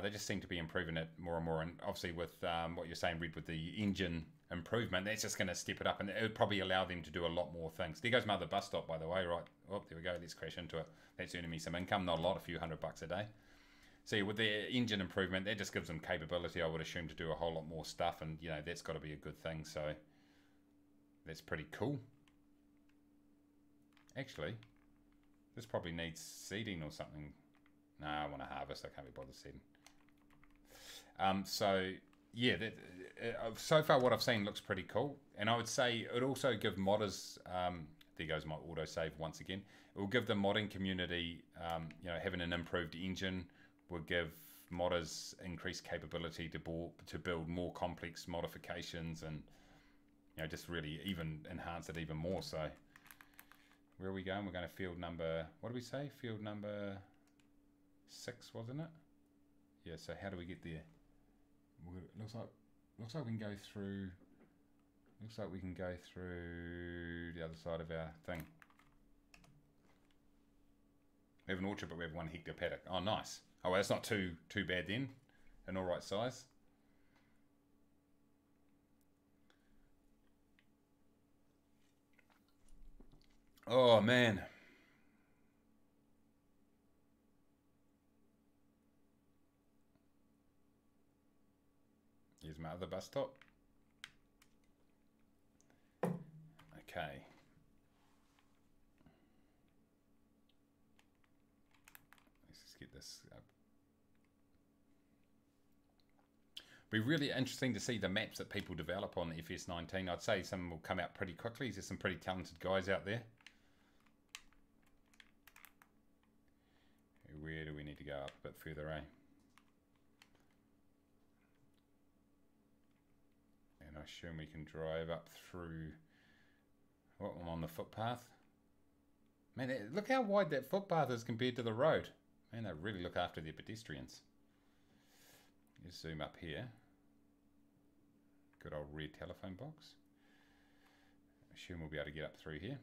They just seem to be improving it more and more, and obviously with what you're saying, Red, with the engine improvement, that's just going to step it up, and it would probably allow them to do a lot more things. There goes my other bus stop, by the way, right? Oh, there we go. Let's crash into it. That's earning me some income, not a lot, a few $100 a day. So yeah, with the engine improvement, that just gives them capability, I would assume, to do a whole lot more stuff, and you know, that's got to be a good thing. So that's pretty cool. Actually, this probably needs seeding or something. No, I want to harvest. I can't be bothered seeding. So yeah, so far what I've seen looks pretty cool, and I would say it would also give modders. There goes my autosave once again. It will give the modding community, you know, having an improved engine will give modders increased capability to build more complex modifications, and you know, just really even enhance it even more. So where are we going? We're going to field number. What do we say? Field number 6, wasn't it? Yeah. So how do we get there? Looks like we can go through. Looks like we can go through the other side of our thing. We have an orchard, but we have 1 hectare paddock. Oh, nice. Oh, well, that's not too bad then. An all right size. Oh man. Here's my other bus stop. Okay. Let's just get this up. Be really interesting to see the maps that people develop on FS19. I'd say some will come out pretty quickly. There's some pretty talented guys out there. Where do we need to go? Up a bit further, eh? And I assume we can drive up through. What, I'm on the footpath. Man, look how wide that footpath is compared to the road. Man, they really look after their pedestrians. Let's zoom up here. Good old red telephone box. Assume we'll be able to get up through here.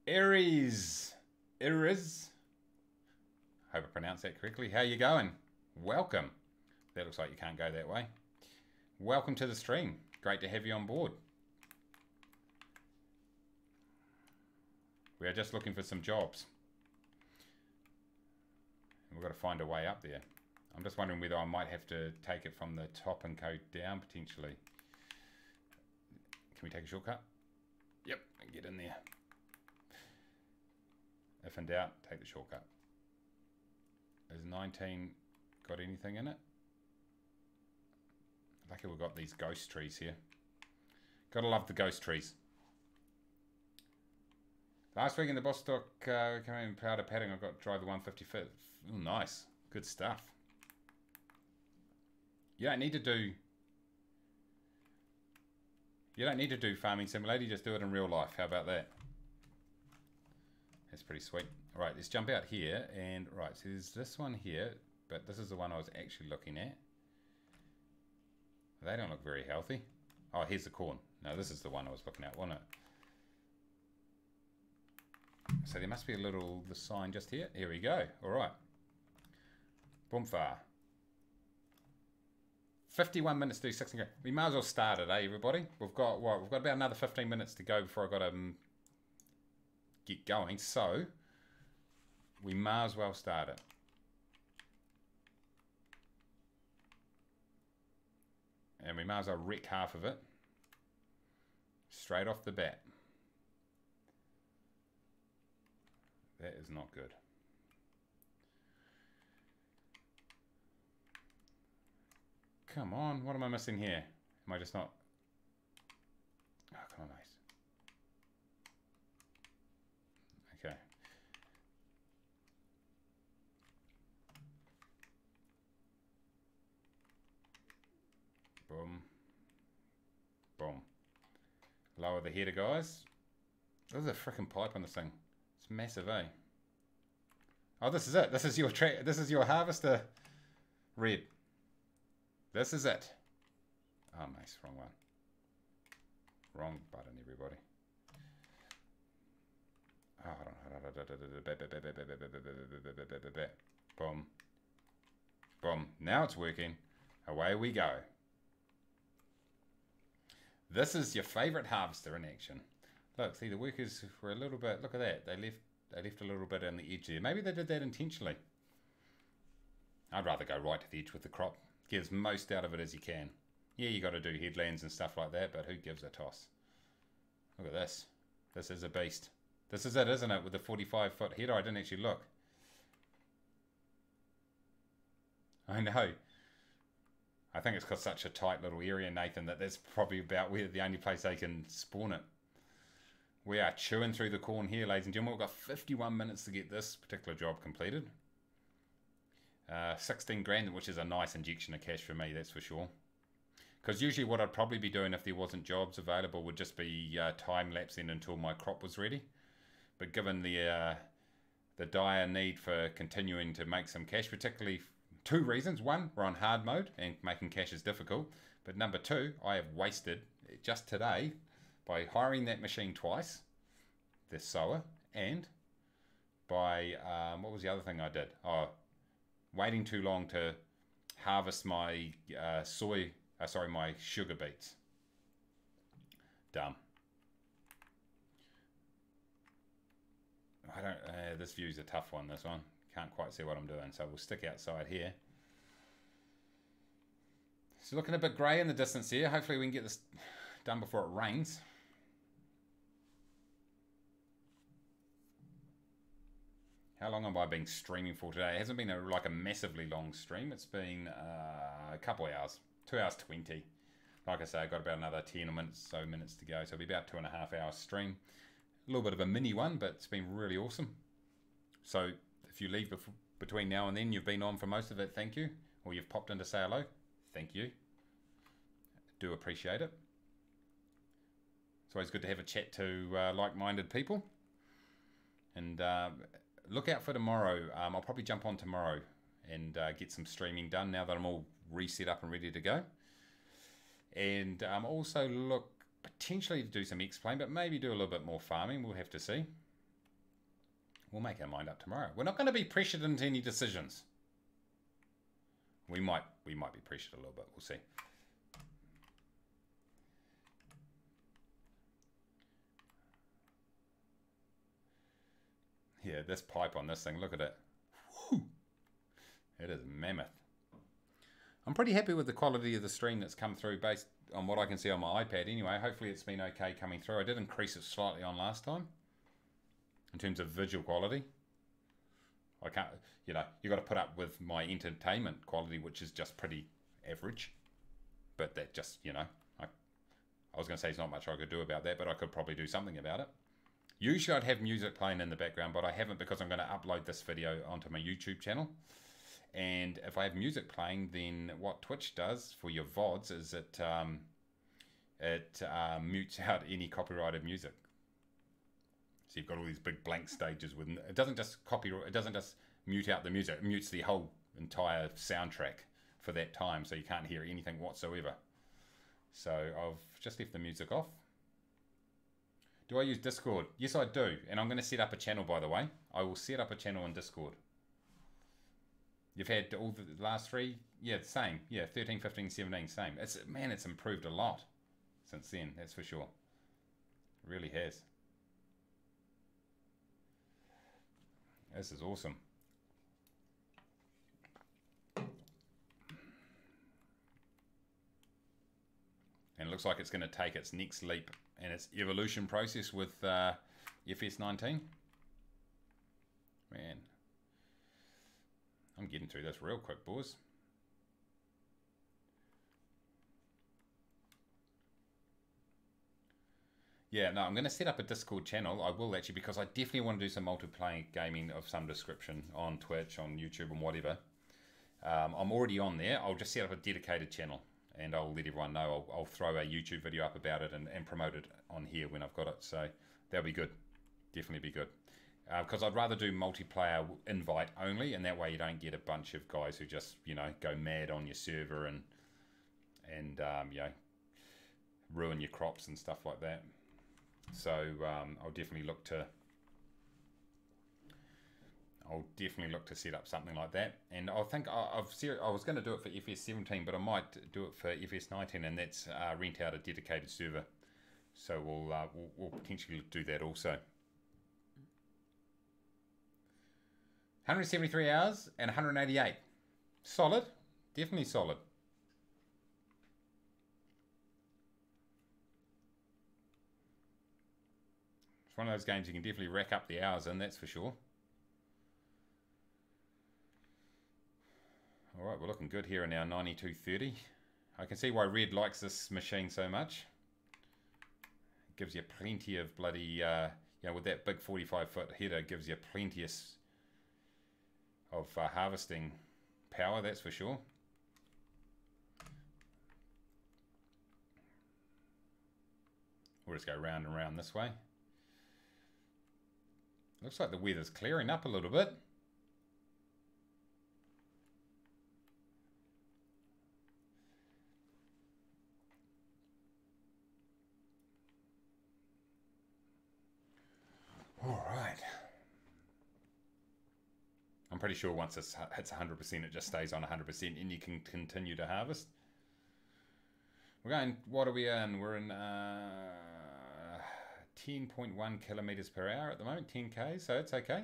Aries. Hope I pronounced that correctly. How you going? Welcome. That looks like you can't go that way. Welcome to the stream. Great to have you on board. We are just looking for some jobs. And we've got to find a way up there. I'm just wondering whether I might have to take it from the top and go down potentially. Can we take a shortcut? Yep, and get in there. If in doubt, take the shortcut. Has 19 got anything in it? Lucky we've got these ghost trees here. Gotta love the ghost trees. Last week in the Bostock coming in powder padding, I got to drive the 155th. Oh, nice. Good stuff. You don't need to do Farming Simulator, you just do it in real life. How about that? That's pretty sweet. All right, let's jump out here, and right, so there's this one here, but this is the one I was actually looking at. They don't look very healthy. Oh, here's the corn. No, this is the one I was looking at, wasn't it? So there must be the sign just here. Here we go. All right. Boomfar. 51 minutes to do 16. We might as well start it, eh, everybody? We've got what? We've got about another 15 minutes to go before I've got to get going. So we might as well start it. And we might as well wreck half of it straight off the bat. That is not good. Come on, what am I missing here? Am I just not... Oh, come on, mate. Okay. Boom. Boom. Lower the header, guys. There's a freaking pipe on this thing. It's massive, eh? Oh, this is it. This is your this is your harvester. Red. This is it. Oh, nice. Wrong one. Wrong button, everybody. Oh, boom. Boom. Now it's working. Away we go. This is your favorite harvester in action. Look, see, the workers were a little bit... Look at that. They left a little bit on the edge there. Maybe they did that intentionally. I'd rather go right to the edge with the crop. Get as most out of it as you can. Yeah, you got to do headlands and stuff like that, but who gives a toss? Look at this. This is a beast. This is it, isn't it? With the 45-foot header. I didn't actually look. I know. I think it's got such a tight little area, Nathan, that that's probably about the only place they can spawn it. We are chewing through the corn here, ladies and gentlemen. We've got 51 minutes to get this particular job completed. 16 grand, which is a nice injection of cash for me, that's for sure. Because usually what I'd probably be doing if there wasn't jobs available would just be time-lapsing until my crop was ready. But given the dire need for continuing to make some cash, particularly... Two reasons. One, we're on hard mode and making cash is difficult. But number two, I have wasted just today by hiring that machine twice, the sower, and by, what was the other thing I did? Oh, waiting too long to harvest my my sugar beets. Dumb. I don't, this view's a tough one, this one. Can't quite see what I'm doing, so we'll stick outside here. It's looking a bit grey in the distance here. Hopefully we can get this done before it rains. How long have I been streaming for today? It hasn't been like a massively long stream. It's been a couple of hours. 2 hours 20. Like I say, I've got about another 10 minutes to go. So it'll be about 2.5 hours stream. A little bit of a mini one, but it's been really awesome. So... If you leave between now and then, you've been on for most of it, thank you. Or you've popped in to say hello, thank you. Do appreciate it. It's always good to have a chat to like-minded people. And look out for tomorrow. I'll probably jump on tomorrow and get some streaming done now that I'm all reset up and ready to go. And also look potentially to do some X-Plane, but maybe do a little bit more farming. We'll have to see. We'll make our mind up tomorrow. We're not going to be pressured into any decisions. We might be pressured a little bit. We'll see. Yeah, this pipe on this thing, look at it. Whew. It is mammoth. I'm pretty happy with the quality of the stream that's come through based on what I can see on my iPad anyway. Hopefully it's been okay coming through. I did increase it slightly on last time. In terms of visual quality, I can't, you know, you got to put up with my entertainment quality, which is just pretty average. But that just, you know, I was going to say there's not much I could do about that, but I could probably do something about it. Usually I'd have music playing in the background, but I haven't because I'm going to upload this video onto my YouTube channel. And if I have music playing, then what Twitch does for your VODs is it mutes out any copyrighted music. So you've got all these big blank stages with it doesn't just mute out the music, it mutes the whole entire soundtrack for that time, so you can't hear anything whatsoever. So I've just left the music off. Do I use Discord? Yes, I do, and I'm going to set up a channel, by the way. I will set up a channel in Discord. You've had all the last three? Yeah, same. Yeah, 13, 15, 17, same. It's improved a lot since then, that's for sure. It really has. This is awesome. And it looks like it's going to take its next leap in its evolution process with FS19. Man. I'm getting through this real quick, boys. Yeah, no, I'm going to set up a Discord channel. I will actually, because I definitely want to do some multiplayer gaming of some description on Twitch, on YouTube, and whatever. I'm already on there. I'll just set up a dedicated channel, and I'll let everyone know. I'll throw a YouTube video up about it and promote it on here when I've got it. So that'll be good. Definitely be good. Because I'd rather do multiplayer invite only, and that way you don't get a bunch of guys who just, you know, go mad on your server and you know, ruin your crops and stuff like that. So I'll definitely look to set up something like that. And I think I was going to do it for FS17, but I might do it for FS19, and that's rent out a dedicated server. So we'll potentially do that also. 173 hours and 188. Solid. Definitely solid. It's one of those games you can definitely rack up the hours in, that's for sure. Alright, we're looking good here in our 9230. I can see why Red likes this machine so much. It gives you plenty of bloody, you know, with that big 45-foot header, it gives you plenty of harvesting power, that's for sure. We'll just go round and round this way. Looks like the weather's clearing up a little bit. All right. I'm pretty sure once it hits 100%, it just stays on 100% and you can continue to harvest. We're going, what are we in? We're in 10.1 kilometers per hour at the moment, 10k, so it's okay.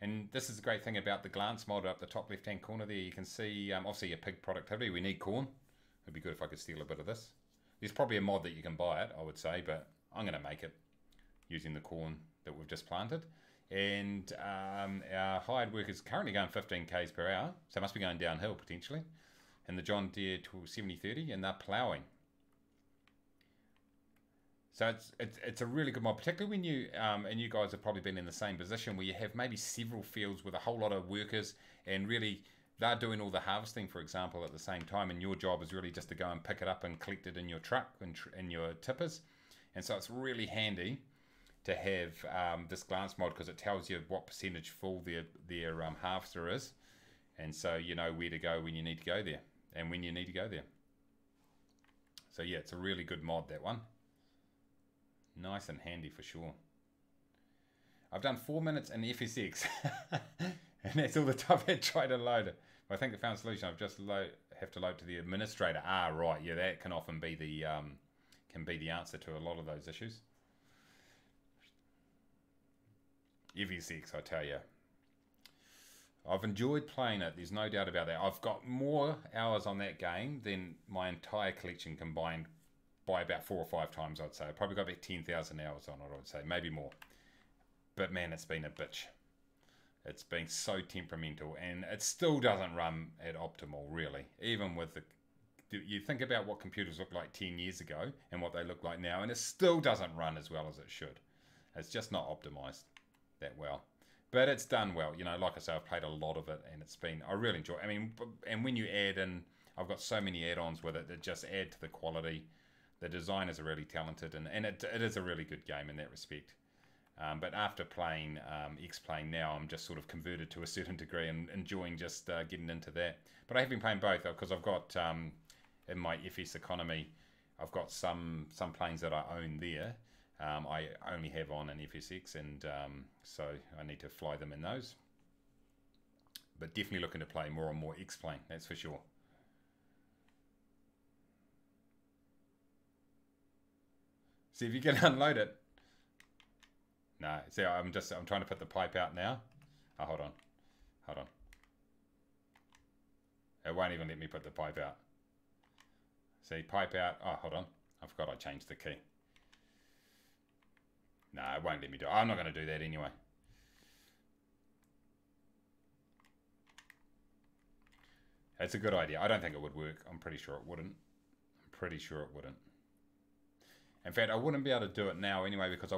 And this is the great thing about the glance mod up the top left hand corner there. You can see obviously your pig productivity. We need corn. It'd be good if I could steal a bit of this. There's probably a mod that you can buy it, I would say, but I'm going to make it using the corn that we've just planted. And our hired work is currently going 15 k's per hour, so it must be going downhill potentially. And the John Deere 7030, and they're ploughing. So it's a really good mod, particularly when you and you guys have probably been in the same position where you have maybe several fields with a whole lot of workers, and really they're doing all the harvesting, for example, at the same time, and your job is really just to go and pick it up and collect it in your truck and your tippers. And so it's really handy to have this glance mod, because it tells you what percentage full their harvester is, and so you know where to go when you need to go there and when you need to go there. So yeah, it's a really good mod, that one. Nice and handy for sure. I've done 4 minutes in FSX and that's all the time I tried to load it. I think I found a solution. I've just have to load to the administrator. Ah, right, yeah, that can often be the answer to a lot of those issues. FSX, I tell you, I've enjoyed playing it. There's no doubt about that. I've got more hours on that game than my entire collection combined by about 4 or 5 times, I'd say. I've probably got about 10,000 hours on it, I would say, maybe more. But man, it's been a bitch. It's been so temperamental, and it still doesn't run at optimal, really. Even with you think about what computers looked like 10 years ago and what they look like now, and it still doesn't run as well as it should. It's just not optimized that well. But it's done well. You know, like I say, I've played a lot of it, and it's been, I really enjoy it. I mean, and when you add in, I've got so many add-ons with it that just add to the quality. The designers are really talented, and it is a really good game in that respect. But after playing X-Plane now, I'm just sort of converted to a certain degree and enjoying just getting into that. But I have been playing both, because I've got, in my FS economy, I've got some planes that I own there. I only have on an FSX, and so I need to fly them in those. But definitely looking to play more and more X-Plane, that's for sure. See if you can unload it. No, see, I'm trying to put the pipe out now. Oh, hold on. It won't even let me put the pipe out. See, pipe out. Oh, hold on. I forgot I changed the key. No, it won't let me do it. I'm not going to do that anyway. It's a good idea. I don't think it would work. I'm pretty sure it wouldn't. In fact, I wouldn't be able to do it now anyway, because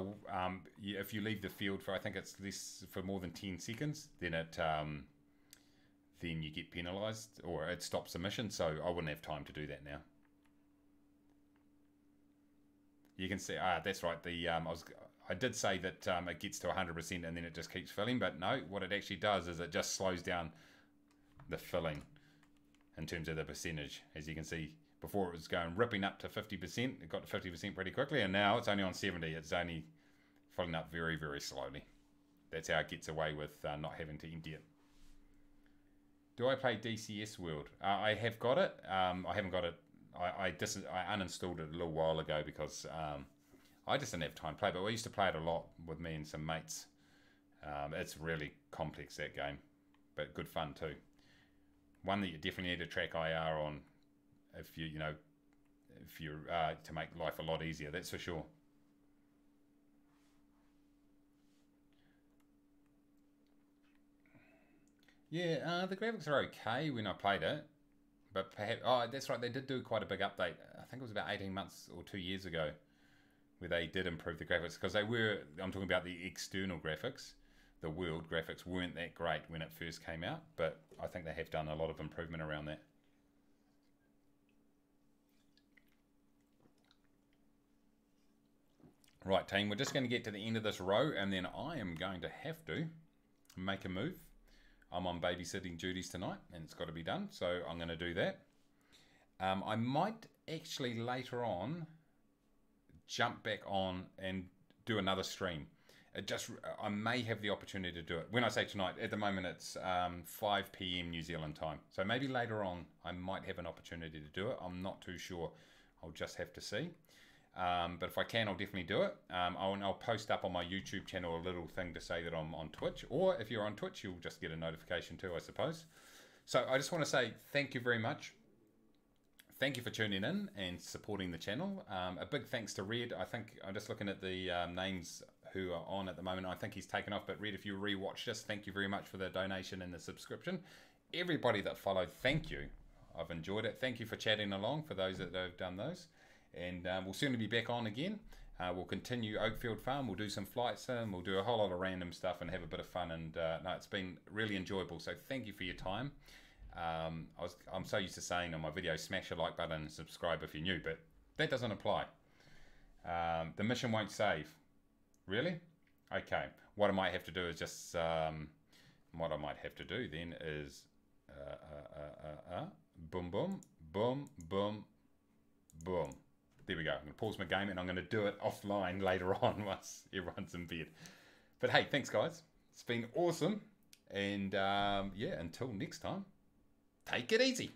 if you leave the field for, I think it's less, for more than 10 seconds, then then you get penalised, or it stops the mission. So I wouldn't have time to do that now. You can see, that's right. I did say that it gets to 100% and then it just keeps filling, but no, what it actually does is it just slows down the filling in terms of the percentage. As you can see, before it was going ripping up to 50%, it got to 50% pretty quickly, and now it's only on 70. It's only filling up very, very slowly. That's how it gets away with not having to empty it. Do I play DCS World? I have got it. I haven't got it. I uninstalled it a little while ago because I just didn't have time to play. But we used to play it a lot with me and some mates. It's really complex, that game, but good fun too. One that you definitely need to track IR on if you're to make life a lot easier. That's for sure. Yeah, the graphics are okay when I played it, but perhaps, that's right, they did do quite a big update. I think it was about 18 months or 2 years ago, where they did improve the graphics, because I'm talking about the external graphics. The world graphics weren't that great when it first came out, but I think they have done a lot of improvement around that. Right, team, we're just going to get to the end of this row, and then I am going to have to make a move. I'm on babysitting duties tonight, and it's got to be done, so I'm going to do that. I might actually later on jump back on and do another stream. I may have the opportunity to do it. When I say tonight, at the moment it's 5 p.m. New Zealand time. So maybe later on I might have an opportunity to do it. I'm not too sure. I'll just have to see. But if I can, I'll definitely do it. I'll post up on my YouTube channel a little thing to say that I'm on Twitch. Or if you're on Twitch, you'll just get a notification too, I suppose. So I just want to say thank you very much. Thank you for tuning in and supporting the channel. A big thanks to Red. I think I'm just looking at the names who are on at the moment. I think he's taken off, but Red, if you rewatched this, thank you very much for the donation and the subscription. Everybody that followed, thank you. I've enjoyed it. Thank you for chatting along for those that have done those. And we'll soon be back on again. We'll continue Oakfield Farm. We'll do some flight sim. We'll do a whole lot of random stuff and have a bit of fun. And no, it's been really enjoyable. So thank you for your time. I'm so used to saying on my videos, smash a like button and subscribe if you're new, but that doesn't apply. The mission won't save. Really? Okay. What I might have to do is just, what I might have to do then is, boom, boom, boom, boom, boom. There we go. I'm going to pause my game and I'm going to do it offline later on once everyone's in bed. But hey, thanks guys. It's been awesome. And yeah, until next time, take it easy.